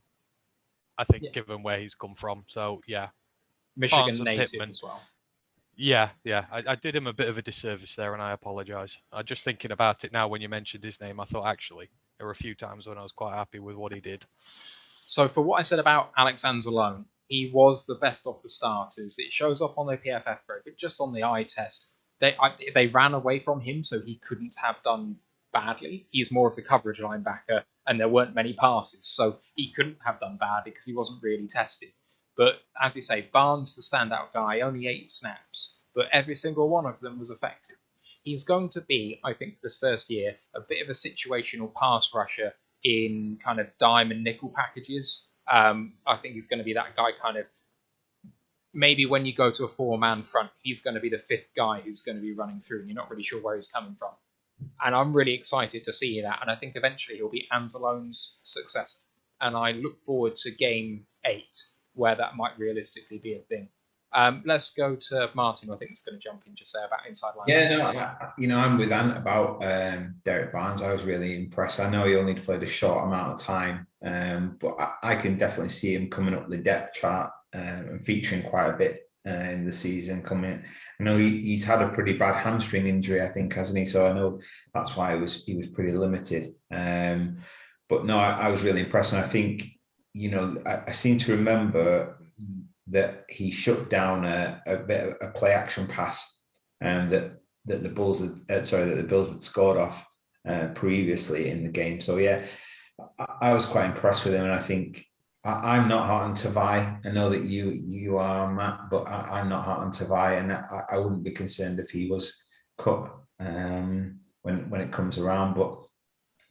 I think, given where he's come from. So, yeah. Michigan native Pittman as well. Yeah. I did him a bit of a disservice there, and I apologise. I'm just thinking about it now when you mentioned his name. I thought, actually, there were a few times when I was quite happy with what he did. So for what I said about Alex Anzalone, he was the best of the starters. It shows up on their PFF grade, but just on the eye test, they ran away from him, so he couldn't have done badly. He's more of the coverage linebacker, and there weren't many passes, so he couldn't have done badly because he wasn't really tested. But as you say, Barnes, the standout guy, only 8 snaps, but every single one of them was effective. He's going to be, I think, for this first year, a bit of a situational pass rusher in kind of dime and nickel packages. I think he's going to be that guy kind of, maybe when you go to a 4-man front, he's going to be the 5th guy who's going to be running through and you're not really sure where he's coming from. And I'm really excited to see that. And I think eventually he'll be Anzalone's successor. And I look forward to game 8, where that might realistically be a thing. Let's go to Martin, who I think is going to jump in just say about inside linebackers. Yeah, no, I'm with Ant about Derek Barnes. I was really impressed. I know he only played a short amount of time, but I can definitely see him coming up the depth chart and featuring quite a bit in the season coming. I know he's had a pretty bad hamstring injury, I think, hasn't he? So I know that's why he was pretty limited. But no, I was really impressed, and I think I seem to remember that he shut down a bit of a play action pass that the Bills had scored off previously in the game. So yeah, I was quite impressed with him, and I think I'm not hot on Tavai. I know that you are, Matt, but I'm not hot on Tavai, and I wouldn't be concerned if he was cut when it comes around. But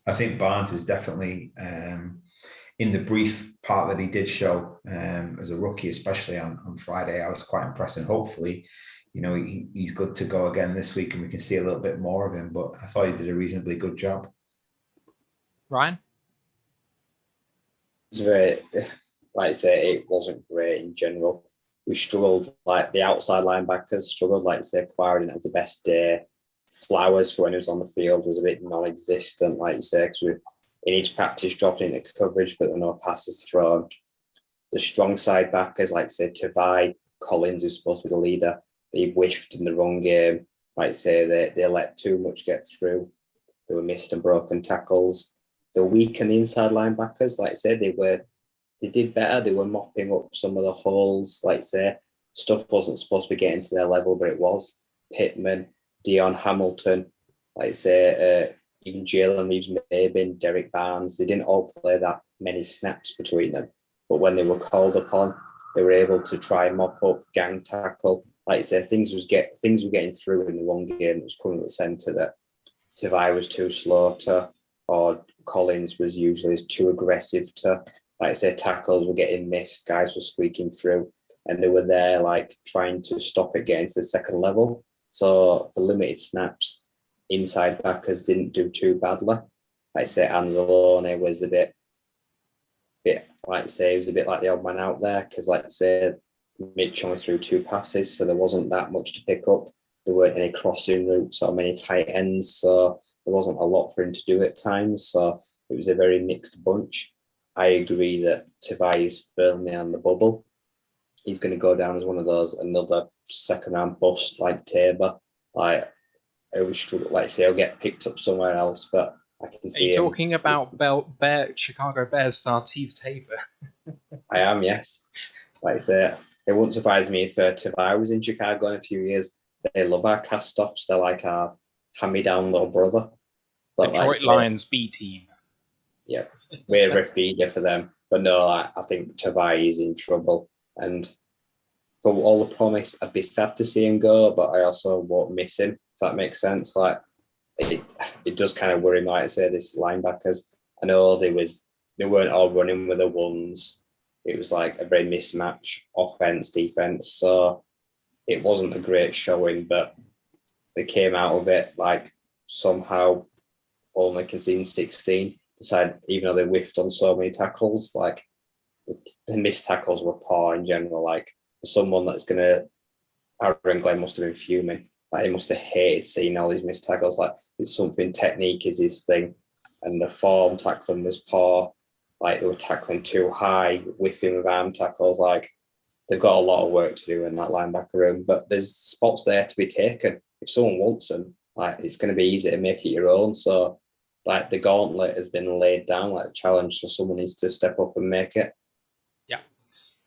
I think Barnes is definitely in the brief part that he did show as a rookie, especially on Friday, I was quite impressed. And hopefully, he's good to go again this week and we can see a little bit more of him. But I thought he did a reasonably good job. Ryan? It was very, like I say, it wasn't great in general. We struggled, like the outside linebackers struggled, like I say, Quarry didn't have the best day. Flowers, for when he was on the field, was a bit non-existent, like you say, because in each practice dropping into coverage, but there were no passes thrown. The strong side backers, like say Tavai, Collins, who's supposed to be the leader, they whiffed in the wrong game. Like say they let too much get through. There were missed and broken tackles. The weak and the inside linebackers, like I said, they did better. They were mopping up some of the holes. Like say, stuff wasn't supposed to be getting to their level, but it was. Pittman, Dion Hamilton, like I say, even Jalen Reeves-Maybin, Derek Barnes, they didn't all play that many snaps between them. But when they were called upon, they were able to try and mop up, gang tackle. Like I say, things were getting through in the one game that was coming at the centre that Tavai was too slow to, or Collins was usually too aggressive to. Like I say, tackles were getting missed, guys were squeaking through, and they were there like trying to stop it getting to the second level. So the limited snaps, inside backers didn't do too badly. Like I say, Anzalone was a bit bit, like I say, he was a bit like the odd man out there because, like I say, Mitch only threw 2 passes, so there wasn't that much to pick up. There weren't any crossing routes or many tight ends, so there wasn't a lot for him to do at times. So it was a very mixed bunch. I agree that Tavai is firmly on the bubble. He's going to go down as one of those, another second-round bust like Tabor. Like, I always struggle, like I say, he'll get picked up somewhere else, but I can see Are you talking about Chicago Bears star Tease Tabor? I am, yes. Like I say, it wouldn't surprise me if Tavai was in Chicago in a few years. They love our cast-offs. They're like our hand-me-down little brother. But Detroit like say, Lions B team. Yeah, we're a feeder for them. But no, I think Tavai is in trouble. And for all the promise, I'd be sad to see him go, but I also won't miss him, if that makes sense. Like, it does kind of worry me, like I say, this linebackers. I know they weren't all running with the ones. It was like a very mismatch, offense, defense. So it wasn't a great showing, but they came out of it like somehow only conceding 16. Even though they whiffed on so many tackles, like the missed tackles were poor in general. Like, for someone that's gonna, Aaron Glenn must have been fuming. Like, he must have hated seeing all these missed tackles. Like, it's something, technique is his thing, and the form tackling was poor. Like, they were tackling too high, whiffing with arm tackles. Like, they've got a lot of work to do in that linebacker room, but there's spots there to be taken. If someone wants them, like, it's going to be easy to make it your own. So, like, the gauntlet has been laid down, like the challenge, so someone needs to step up and make it.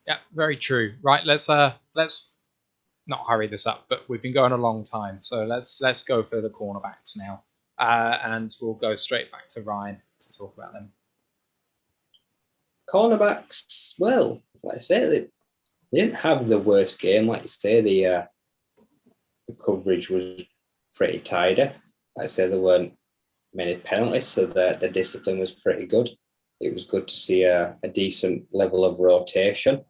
Yeah, very true. Right, let's not hurry this up, but we've been going a long time, so let's go for the cornerbacks now, and we'll go straight back to Ryan to talk about them. Cornerbacks, well, like I say, they didn't have the worst game. Like you say, the coverage was pretty tidy. Like I say, there weren't many penalties, so the discipline was pretty good. It was good to see a decent level of rotation.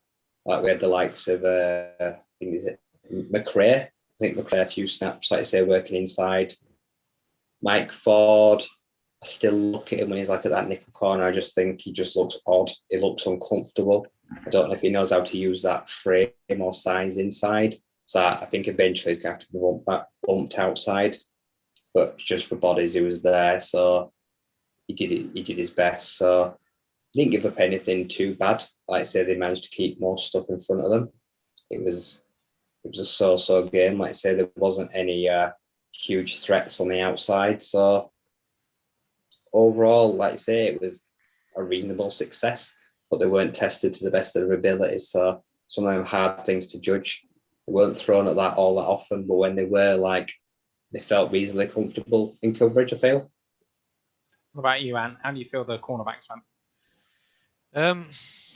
Like, we had the likes of, I think, is it McRae? I think McRae a few snaps, like I say, working inside. Mike Ford, I still look at him when he's like at that nickel corner. I just think he just looks odd. He looks uncomfortable. I don't know if he knows how to use that frame or size inside. So I think eventually he's going to have to be bumped outside. But just for bodies, he was there. So he did it. He did his best. So he didn't give up anything too bad. Like I say, they managed to keep more stuff in front of them. It was a so-so game. Like I say, there wasn't any huge threats on the outside. So overall, like I say, it was a reasonable success, but they weren't tested to the best of their abilities. So some of them hard things to judge. They weren't thrown at that all that often, but when they were, like, they felt reasonably comfortable in coverage, I feel. What about you, Ant? How do you feel the cornerbacks went?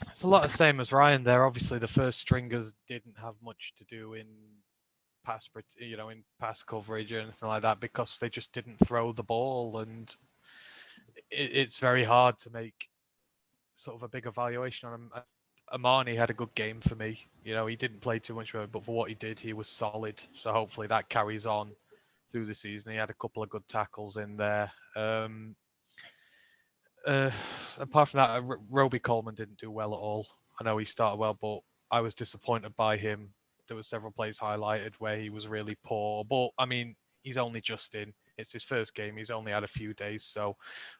It's a lot the same as Ryan there. Obviously, the first stringers didn't have much to do in pass coverage or anything like that because they just didn't throw the ball, and it's very hard to make sort of a big evaluation on him. Amani had a good game for me. You know, he didn't play too much, but for what he did, he was solid. So hopefully that carries on through the season. He had a couple of good tackles in there. Apart from that, Roby Coleman didn't do well at all. I know he started well, but I was disappointed by him. There were several plays highlighted where he was really poor. But, I mean, he's only just in. It's his first game. He's only had a few days, so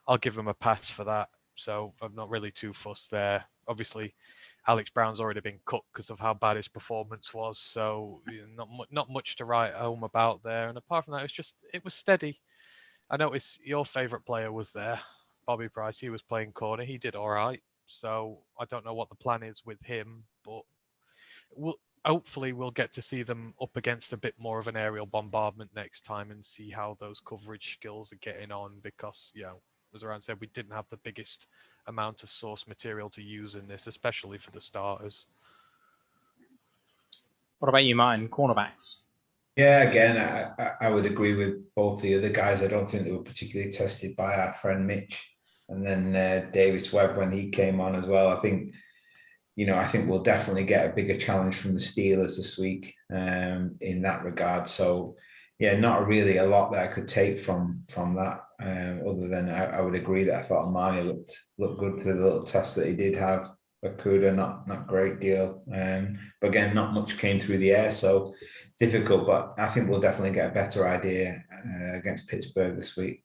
I'll give him a pass for that. So I'm not really too fussed there. Obviously, Alex Brown's already been cut because of how bad his performance was. So not much to write home about there. And apart from that, it was steady. I noticed your favourite player was there. Bobby Price, he was playing corner. He did all right. So I don't know what the plan is with him, but hopefully we'll get to see them up against a bit more of an aerial bombardment next time and see how those coverage skills are getting on because, as Ryan said, we didn't have the biggest amount of source material to use in this, especially for the starters. What about you, Martin? Cornerbacks? Yeah, again, I would agree with both the other guys. I don't think they were particularly tested by our friend Mitch. And then Davis Webb, when he came on as well, I think we'll definitely get a bigger challenge from the Steelers this week in that regard. So, yeah, not really a lot that I could take from that. Other than I would agree that I thought Omani looked good to the little test that he did have. Okuda, not great deal. But again, not much came through the air, so difficult. But I think we'll definitely get a better idea against Pittsburgh this week.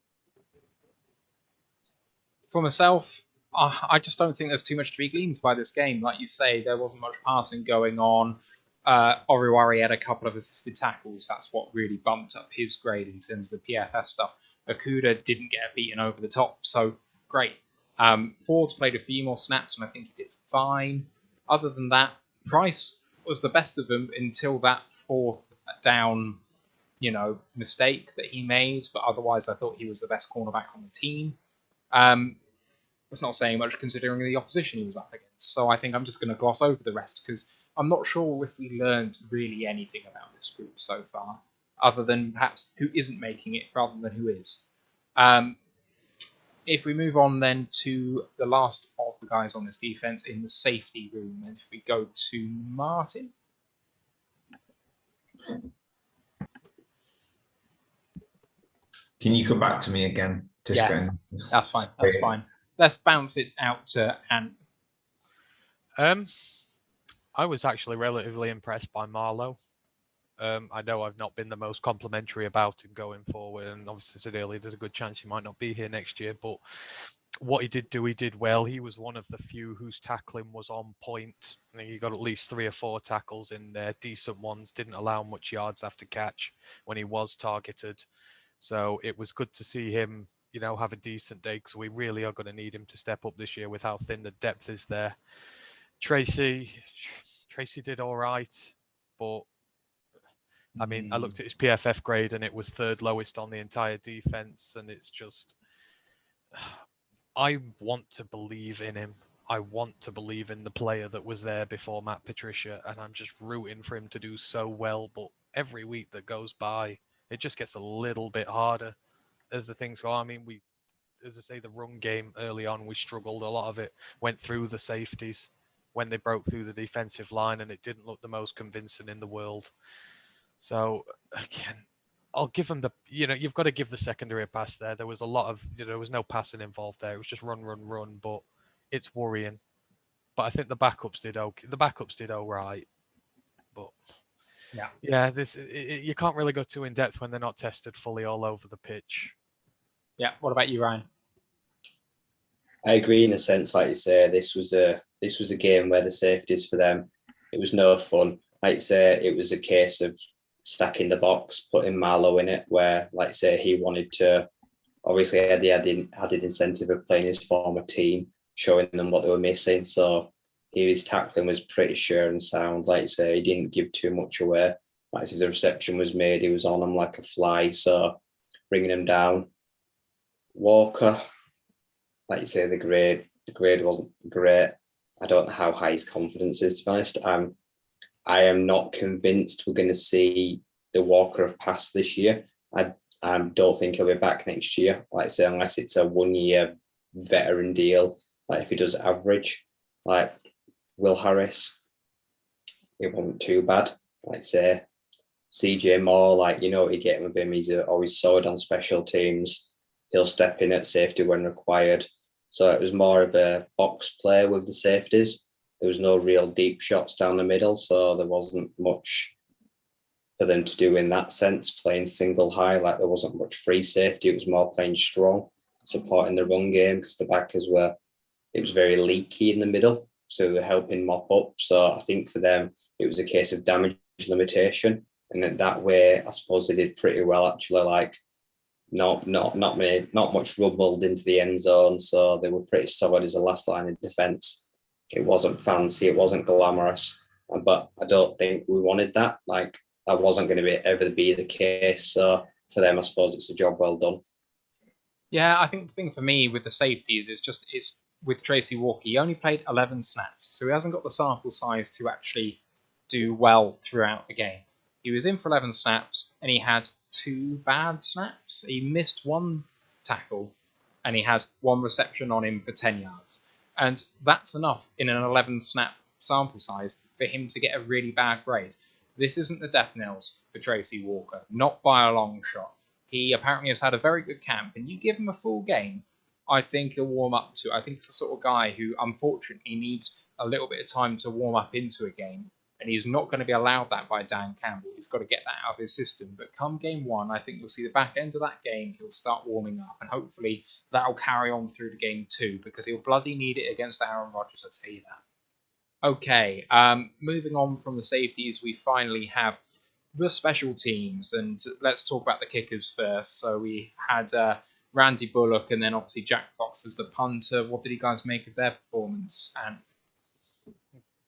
For myself, I just don't think there's too much to be gleaned by this game. Like you say, there wasn't much passing going on. Oriwari had a couple of assisted tackles. That's what really bumped up his grade in terms of the PFF stuff. Okuda didn't get beaten over the top, so great. Ford's played a few more snaps, and I think he did fine. Other than that, Price was the best of them until that fourth down, mistake that he made. But otherwise, I thought he was the best cornerback on the team. That's not saying much considering the opposition he was up against. So I think I'm just going to gloss over the rest because I'm not sure if we learned really anything about this group so far, other than perhaps who isn't making it rather than who is. If we move on then to the last of the guys on this defense in the safety room, and if we go to Martin. Can you come back to me again? That's fine. That's fine. Let's bounce it out to Ant. I was actually relatively impressed by Marlowe. I know I've not been the most complimentary about him going forward, and obviously said earlier there's a good chance he might not be here next year, but what he did do, he did well. He was one of the few whose tackling was on point. I think he got at least 3 or 4 tackles in there, decent ones, didn't allow much yards after catch when he was targeted. So it was good to see him, have a decent day, because we really are going to need him to step up this year with how thin the depth is there. Tracy did all right, but I mean, I looked at his PFF grade and it was 3rd lowest on the entire defense, and it's just, I want to believe in him. I want to believe in the player that was there before Matt Patricia, and I'm just rooting for him to do so well. But every week that goes by, it just gets a little bit harder as the things go. I mean, as I say, the run game early on, we struggled. A lot of it went through the safeties when they broke through the defensive line, and it didn't look the most convincing in the world. So again, I'll give them you've got to give the secondary a pass there. There was a lot of, there was no passing involved there. It was just run, but it's worrying. But I think the backups did okay. The backups did all right. But yeah, you can't really go too in depth when they're not tested fully all over the pitch. Yeah. What about you, Ryan? I agree in a sense, like you say, this was a game where the safeties for them, it was no fun. Like you say, it was a case of stacking the box, putting Marlowe in it, where, like I say, he wanted to, obviously had the added incentive of playing his former team, showing them what they were missing. So his tackling was pretty sure and sound. Like you say, he didn't give too much away. Like I said, the reception was made, he was on him like a fly, so bringing him down. Walker, like you say, the grade wasn't great. I don't know how high his confidence is, to be honest. I am not convinced we're going to see the Walker of past this year. I don't think he'll be back next year. Like I say, unless it's a 1-year veteran deal, like if he does average, like Will Harris, it wasn't too bad. Like I say, CJ Moore, like what you get with him, he's always solid on special teams. He'll step in at safety when required. So it was more of a box play with the safeties. There was no real deep shots down the middle, so there wasn't much for them to do in that sense, playing single high. Like there wasn't much free safety. It was more playing strong, supporting the run game, because the backers it was very leaky in the middle, so they were helping mop up. So I think for them, it was a case of damage limitation. And in that way, I suppose they did pretty well, actually, like not much rumbled into the end zone. So they were pretty solid as a last line of defense. It wasn't fancy, it wasn't glamorous, but I don't think we wanted that. Like that wasn't going to ever be the case. So for them, I suppose it's a job well done. Yeah, I think the thing for me with the safeties is with Tracy Walker, he only played 11 snaps, so he hasn't got the sample size to actually do well throughout the game. He was in for 11 snaps, and he had 2 bad snaps. He missed 1 tackle, and he had 1 reception on him for 10 yards. And that's enough in an 11 snap sample size for him to get a really bad grade. This isn't the death knells for Tracy Walker, not by a long shot. He apparently has had a very good camp, and you give him a full game, I think he'll warm up to it. I think it's the sort of guy who, unfortunately, needs a little bit of time to warm up into a game, and he's not going to be allowed that by Dan Campbell. He's got to get that out of his system. But come game one, I think you'll see the back end of that game, he'll start warming up, and hopefully that'll carry on through to game two, because he'll bloody need it against Aaron Rodgers, I'll tell you that. Okay, moving on from the safeties, we finally have the special teams, and let's talk about the kickers first. So we had Randy Bullock and then obviously Jack Fox as the punter. What did you guys make of their performance? And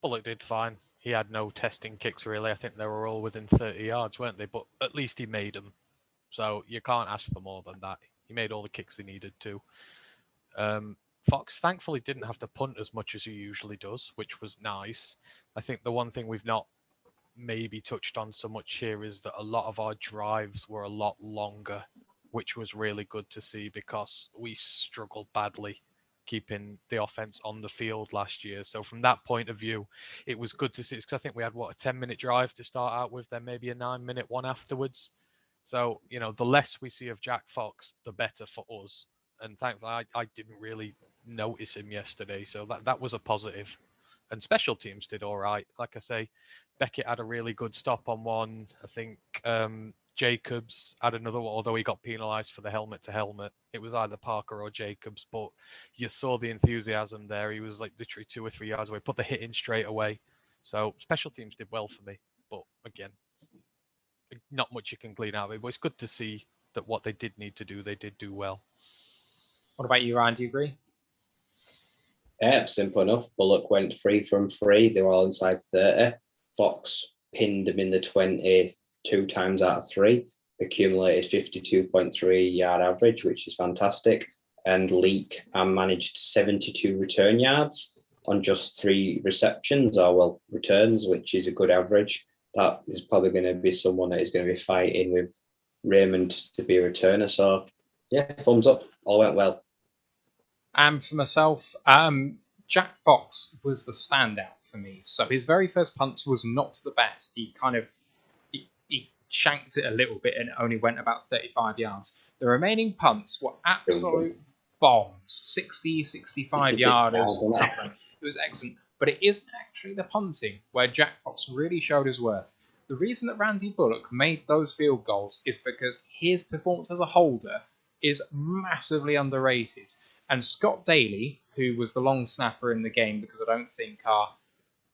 Bullock did fine. He had no testing kicks, really. I think they were all within 30 yards, weren't they? But at least he made them. So you can't ask for more than that. He made all the kicks he needed to. Fox, thankfully, didn't have to punt as much as he usually does, which was nice. I think the one thing we've not maybe touched on so much here is that a lot of our drives were a lot longer, which was really good to see because we struggled badly keeping the offense on the field last year. So from that point of view, it was good to see, because I think we had, a 10-minute drive to start out with, then maybe a 9-minute one afterwards. So, the less we see of Jack Fox, the better for us. And thankfully, I didn't really notice him yesterday, so that was a positive. And special teams did all right. Like I say, Beckett had a really good stop on one. I think Jacobs had another one, although he got penalised for the helmet-to-helmet. It was either Parker or Jacobs, but you saw the enthusiasm there. He was like literally 2 or 3 yards away, put the hit in straight away. So special teams did well for me. But again, not much you can glean out of it. But it's good to see that what they did need to do, they did do well. what about you, Ryan? Do you agree? Yeah, simple enough. Bullock went 3 from 3. They were all inside 30. Fox pinned him in the 20 2 times out of 3. Accumulated 52.3 yard average, which is fantastic. And Leak managed 72 return yards on just 3 receptions, returns, which is a good average. That is probably going to be someone that is going to be fighting with Raymond to be a returner. So, yeah, thumbs up. All went well. And for myself, Jack Fox was the standout for me. So his very first punt was not the best. He he shanked it a little bit and only went about 35 yards. The remaining punts were absolute bombs, 60, 65 yarders. It was excellent. But it is actually the punting where Jack Fox really showed his worth. The reason that Randy Bullock made those field goals is because his performance as a holder is massively underrated. And Scott Daly, who was the long snapper in the game, because I don't think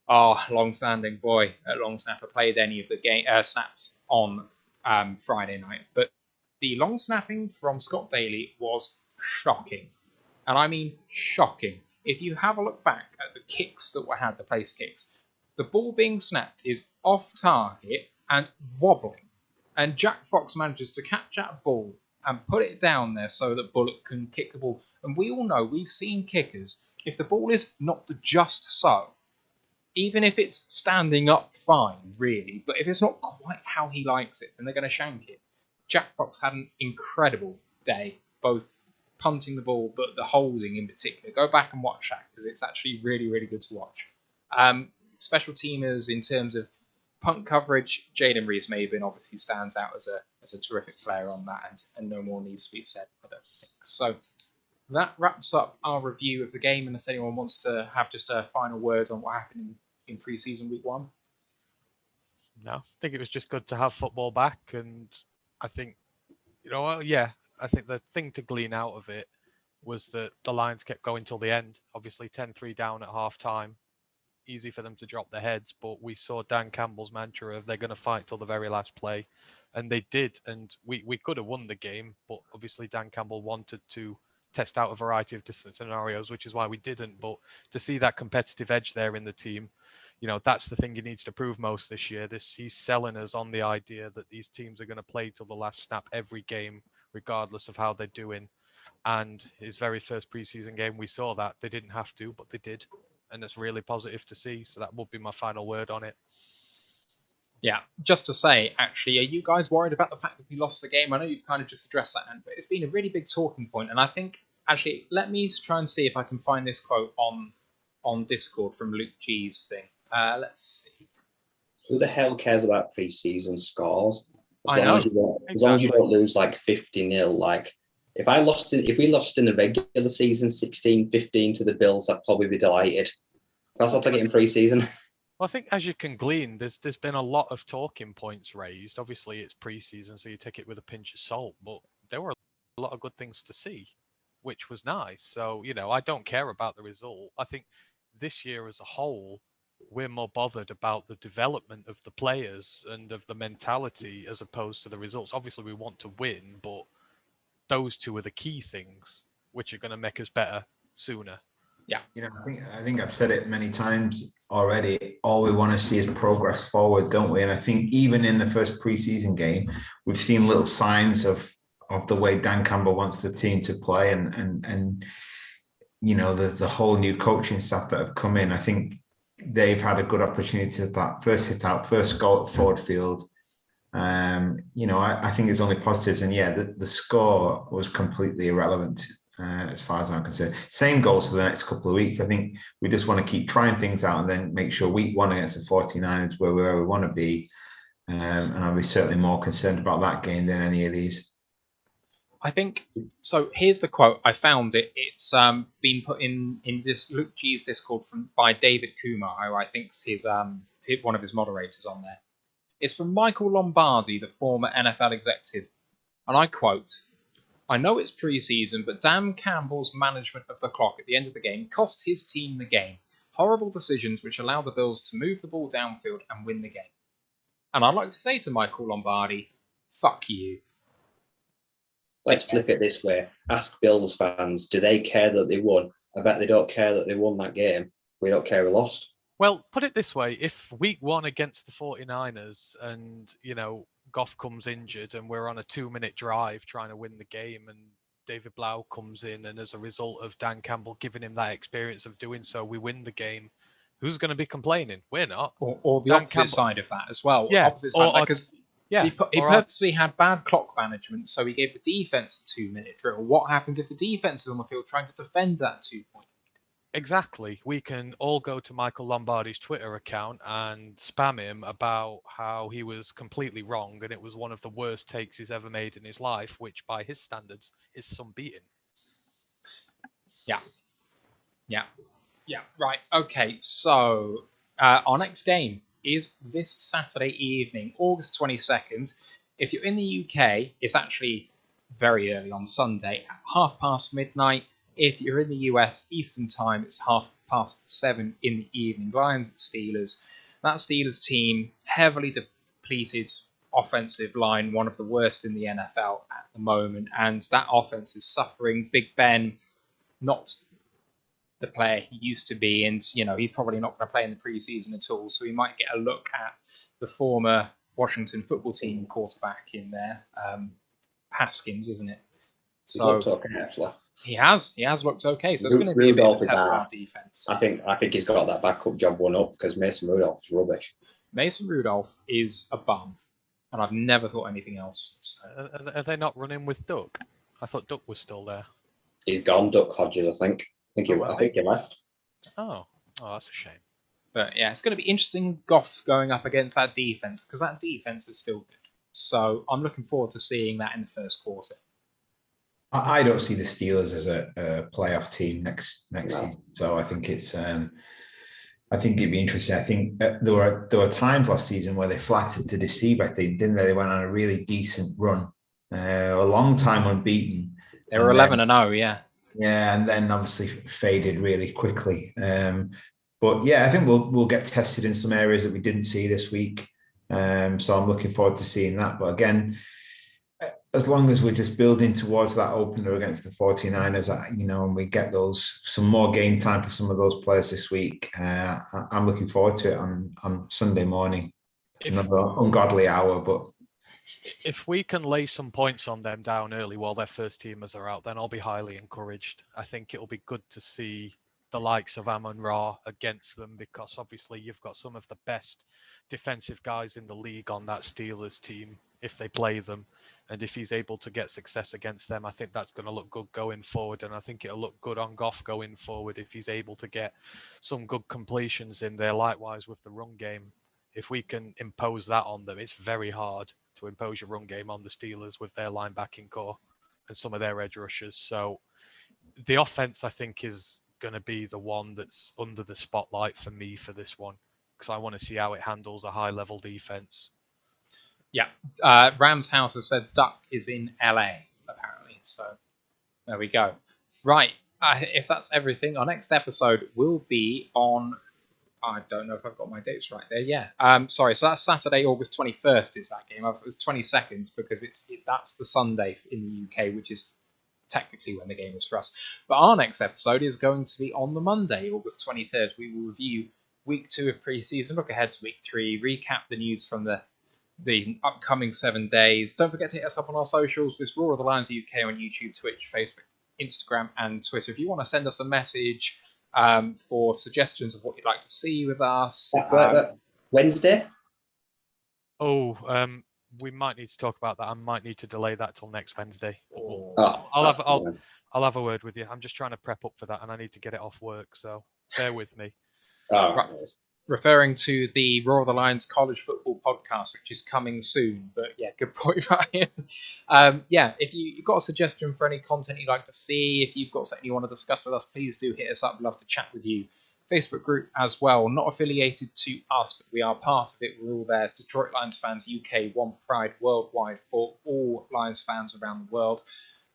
our long-standing boy at long snapper played any of the game snaps on Friday night, but the long snapping from Scott Daly was shocking, and I mean shocking. If you have a look back at the kicks that were had, the place kicks, the ball being snapped is off target and wobbling, and Jack Fox manages to catch that ball and put it down there so that Bullock can kick the ball. And we all know, we've seen kickers, if the ball is not just so, even if it's standing up fine, really, but if it's not quite how he likes it, then they're going to shank it. Jack Fox had an incredible day, both punting the ball, but the holding in particular. Go back and watch that, because it's actually really, really good to watch. Special teamers, in terms of punt coverage, Jaden Rees-Maybin obviously stands out as a terrific player on that, and no more needs to be said, I don't think. So that wraps up our review of the game, unless anyone wants to have just a final word on what happened in pre-season week 1. No, I think it was just good to have football back, and I think, I think the thing to glean out of it was that the Lions kept going till the end. Obviously 10-3 down at half-time. Easy for them to drop their heads, but we saw Dan Campbell's mantra of they're going to fight till the very last play, and they did. And we could have won the game, but obviously Dan Campbell wanted to test out a variety of different scenarios, which is why we didn't. But to see that competitive edge there in the team, that's the thing he needs to prove most this year. He's selling us on the idea that these teams are going to play till the last snap every game, regardless of how they're doing. And his very first preseason game, we saw that they didn't have to, but they did. And it's really positive to see. So that would be my final word on it. Yeah, just to say, actually, are you guys worried about the fact that we lost the game? I know you've kind of just addressed that, but it's been a really big talking point. And I think, actually, let me try and see if I can find this quote on Discord from Luke G's thing. Let's see. who the hell cares about preseason scores? I know. As long as you don't lose like 50-0, like if we lost in the regular season 16-15 to the Bills, I'd probably be delighted. That's what I get in preseason. Well, I think as you can glean, there's been a lot of talking points raised. Obviously, it's preseason, so you take it with a pinch of salt. But there were a lot of good things to see, which was nice. So I don't care about the result. I think this year as a whole, we're more bothered about the development of the players and of the mentality as opposed to the results. Obviously, we want to win, but those two are the key things which are going to make us better sooner. Yeah. I think I've said it many times already. All we want to see is progress forward, don't we? And I think even in the first preseason game, we've seen little signs of the way Dan Campbell wants the team to play, and the whole new coaching staff that have come in. I think they've had a good opportunity to that first goal at Ford Field. I think it's only positives, and the score was completely irrelevant. As far as I'm concerned, same goals for the next couple of weeks. I think we just want to keep trying things out and then make sure week 1 against the 49ers where we want to be. And I'll be certainly more concerned about that game than any of these. I think so. Here's the quote. I found it. It's been put in this Luke G's Discord by David Kumar, who I think's his one of his moderators on there. It's from Michael Lombardi, the former NFL executive, and I quote: "I know it's preseason, but Dan Campbell's management of the clock at the end of the game cost his team the game. Horrible decisions which allow the Bills to move the ball downfield and win the game." And I'd like to say to Michael Lombardi, fuck you. Let's flip it this way. Ask Bills fans, do they care that they won? I bet they don't care that they won that game. We don't care we lost. Well, put it this way. If week 1 against the 49ers and, Goff comes injured and we're on a 2-minute drive trying to win the game and David Blau comes in and as a result of Dan Campbell giving him that experience of doing so, we win the game, who's going to be complaining? We're not. Or the opposite side of that as well. Yeah. Opposite side, because he purposely had bad clock management, so he gave the defense the 2-minute drill. What happens if the defense is on the field trying to defend that 2-point? Exactly. We can all go to Michael Lombardi's Twitter account and spam him about how he was completely wrong and it was one of the worst takes he's ever made in his life, which by his standards is some beating. Yeah. Right. Okay. So our next game is this Saturday evening, August 22nd. If you're in the UK, it's actually very early on Sunday at midnight. If you're in the US Eastern Time, it's 7:30 in the evening. Lions at Steelers. That Steelers team, heavily depleted offensive line, one of the worst in the NFL at the moment, and that offense is suffering. Big Ben, not the player he used to be, and he's probably not going to play in the preseason at all. So we might get a look at the former Washington football team quarterback in there, Haskins, isn't it? So he's looked okay, actually. He has looked okay. So it's going to be a bit of a test for our defense. I think he's got that backup job won up because Mason Rudolph's rubbish. Mason Rudolph is a bum, and I've never thought anything else. So. Are they not running with Duck? I thought Duck was still there. He's gone, Duck Hodges, I think. I think he left. Oh, that's a shame. But yeah, it's going to be interesting. Goff going up against that defense because that defense is still good. So I'm looking forward to seeing that in the first quarter. I don't see the Steelers as a playoff team next season. So I think I think it'd be interesting. I think there were times last season where they flattered to deceive. I think, didn't they? They went on a really decent run, a long time unbeaten. They were 11-0, yeah. Yeah, and then obviously faded really quickly. But yeah, I think we'll get tested in some areas that we didn't see this week. So I'm looking forward to seeing that. But again, as long as we're just building towards that opener against the 49ers, and we get some more game time for some of those players this week, I'm looking forward to it on Sunday morning. Another ungodly hour, but if we can lay some points on them down early while their first teamers are out, then I'll be highly encouraged. I think it'll be good to see the likes of Amon-Ra against them because obviously you've got some of the best defensive guys in the league on that Steelers team if they play them. And if he's able to get success against them, I think that's going to look good going forward. And I think it'll look good on Goff going forward if he's able to get some good completions in there. Likewise with the run game, If we can impose that on them, it's very hard to impose your run game on the Steelers with their linebacking core and some of their edge rushers. So the offense, I think, is going to be the one that's under the spotlight for me for this one, because I want to see how it handles a high-level defense. Yeah. Rams House has said Duck is in LA, apparently. So there we go. Right. If that's everything, our next episode will be on... I don't know if I've got my dates right there. Yeah. Sorry. So that's Saturday, August 21st is that game. It was 22nd because that's the Sunday in the UK, which is technically when the game is for us. But our next episode is going to be on the Monday, August 23rd. We will review week 2 of preseason, look ahead to week 3, recap the news from the upcoming 7 days. Don't forget to hit us up on our socials. It's Roar of the Lions UK on YouTube, Twitch, Facebook, Instagram, and Twitter. If you want to send us a message for suggestions of what you'd like to see with us. Wednesday? We might need to talk about that. I might need to delay that till next Wednesday. I'll have a word with you. I'm just trying to prep up for that, and I need to get it off work, so bear with me. Right. Referring to the Roar of the Lions college football podcast, which is coming soon. But yeah, good point, Ryan. If you've got a suggestion for any content you'd like to see, if you've got something you want to discuss with us, please do hit us up. We'd love to chat with you. Facebook group as well, not affiliated to us, but we are part of it. We're all there. It's Detroit Lions Fans UK, one pride worldwide for all Lions fans around the world.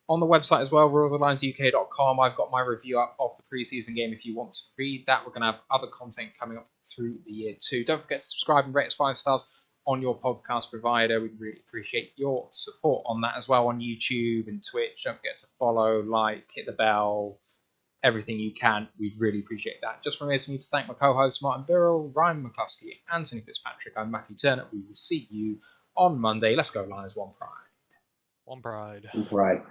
On the website as well, roarofthelionsuk.com, I've got my review up of the preseason game if you want to read that. We're going to have other content coming up through the year too. Don't forget to subscribe and rate us 5 stars on your podcast provider. We'd really appreciate your support on that as well on YouTube and Twitch. Don't forget to follow, like, hit the bell, everything you can. We'd really appreciate that. Just remains for me to thank my co-hosts Martin Birrell, Ryan McCluskey, Anthony Fitzpatrick. I'm Matthew Turner. We will see you on Monday. Let's go Lions, one pride. One pride. Right.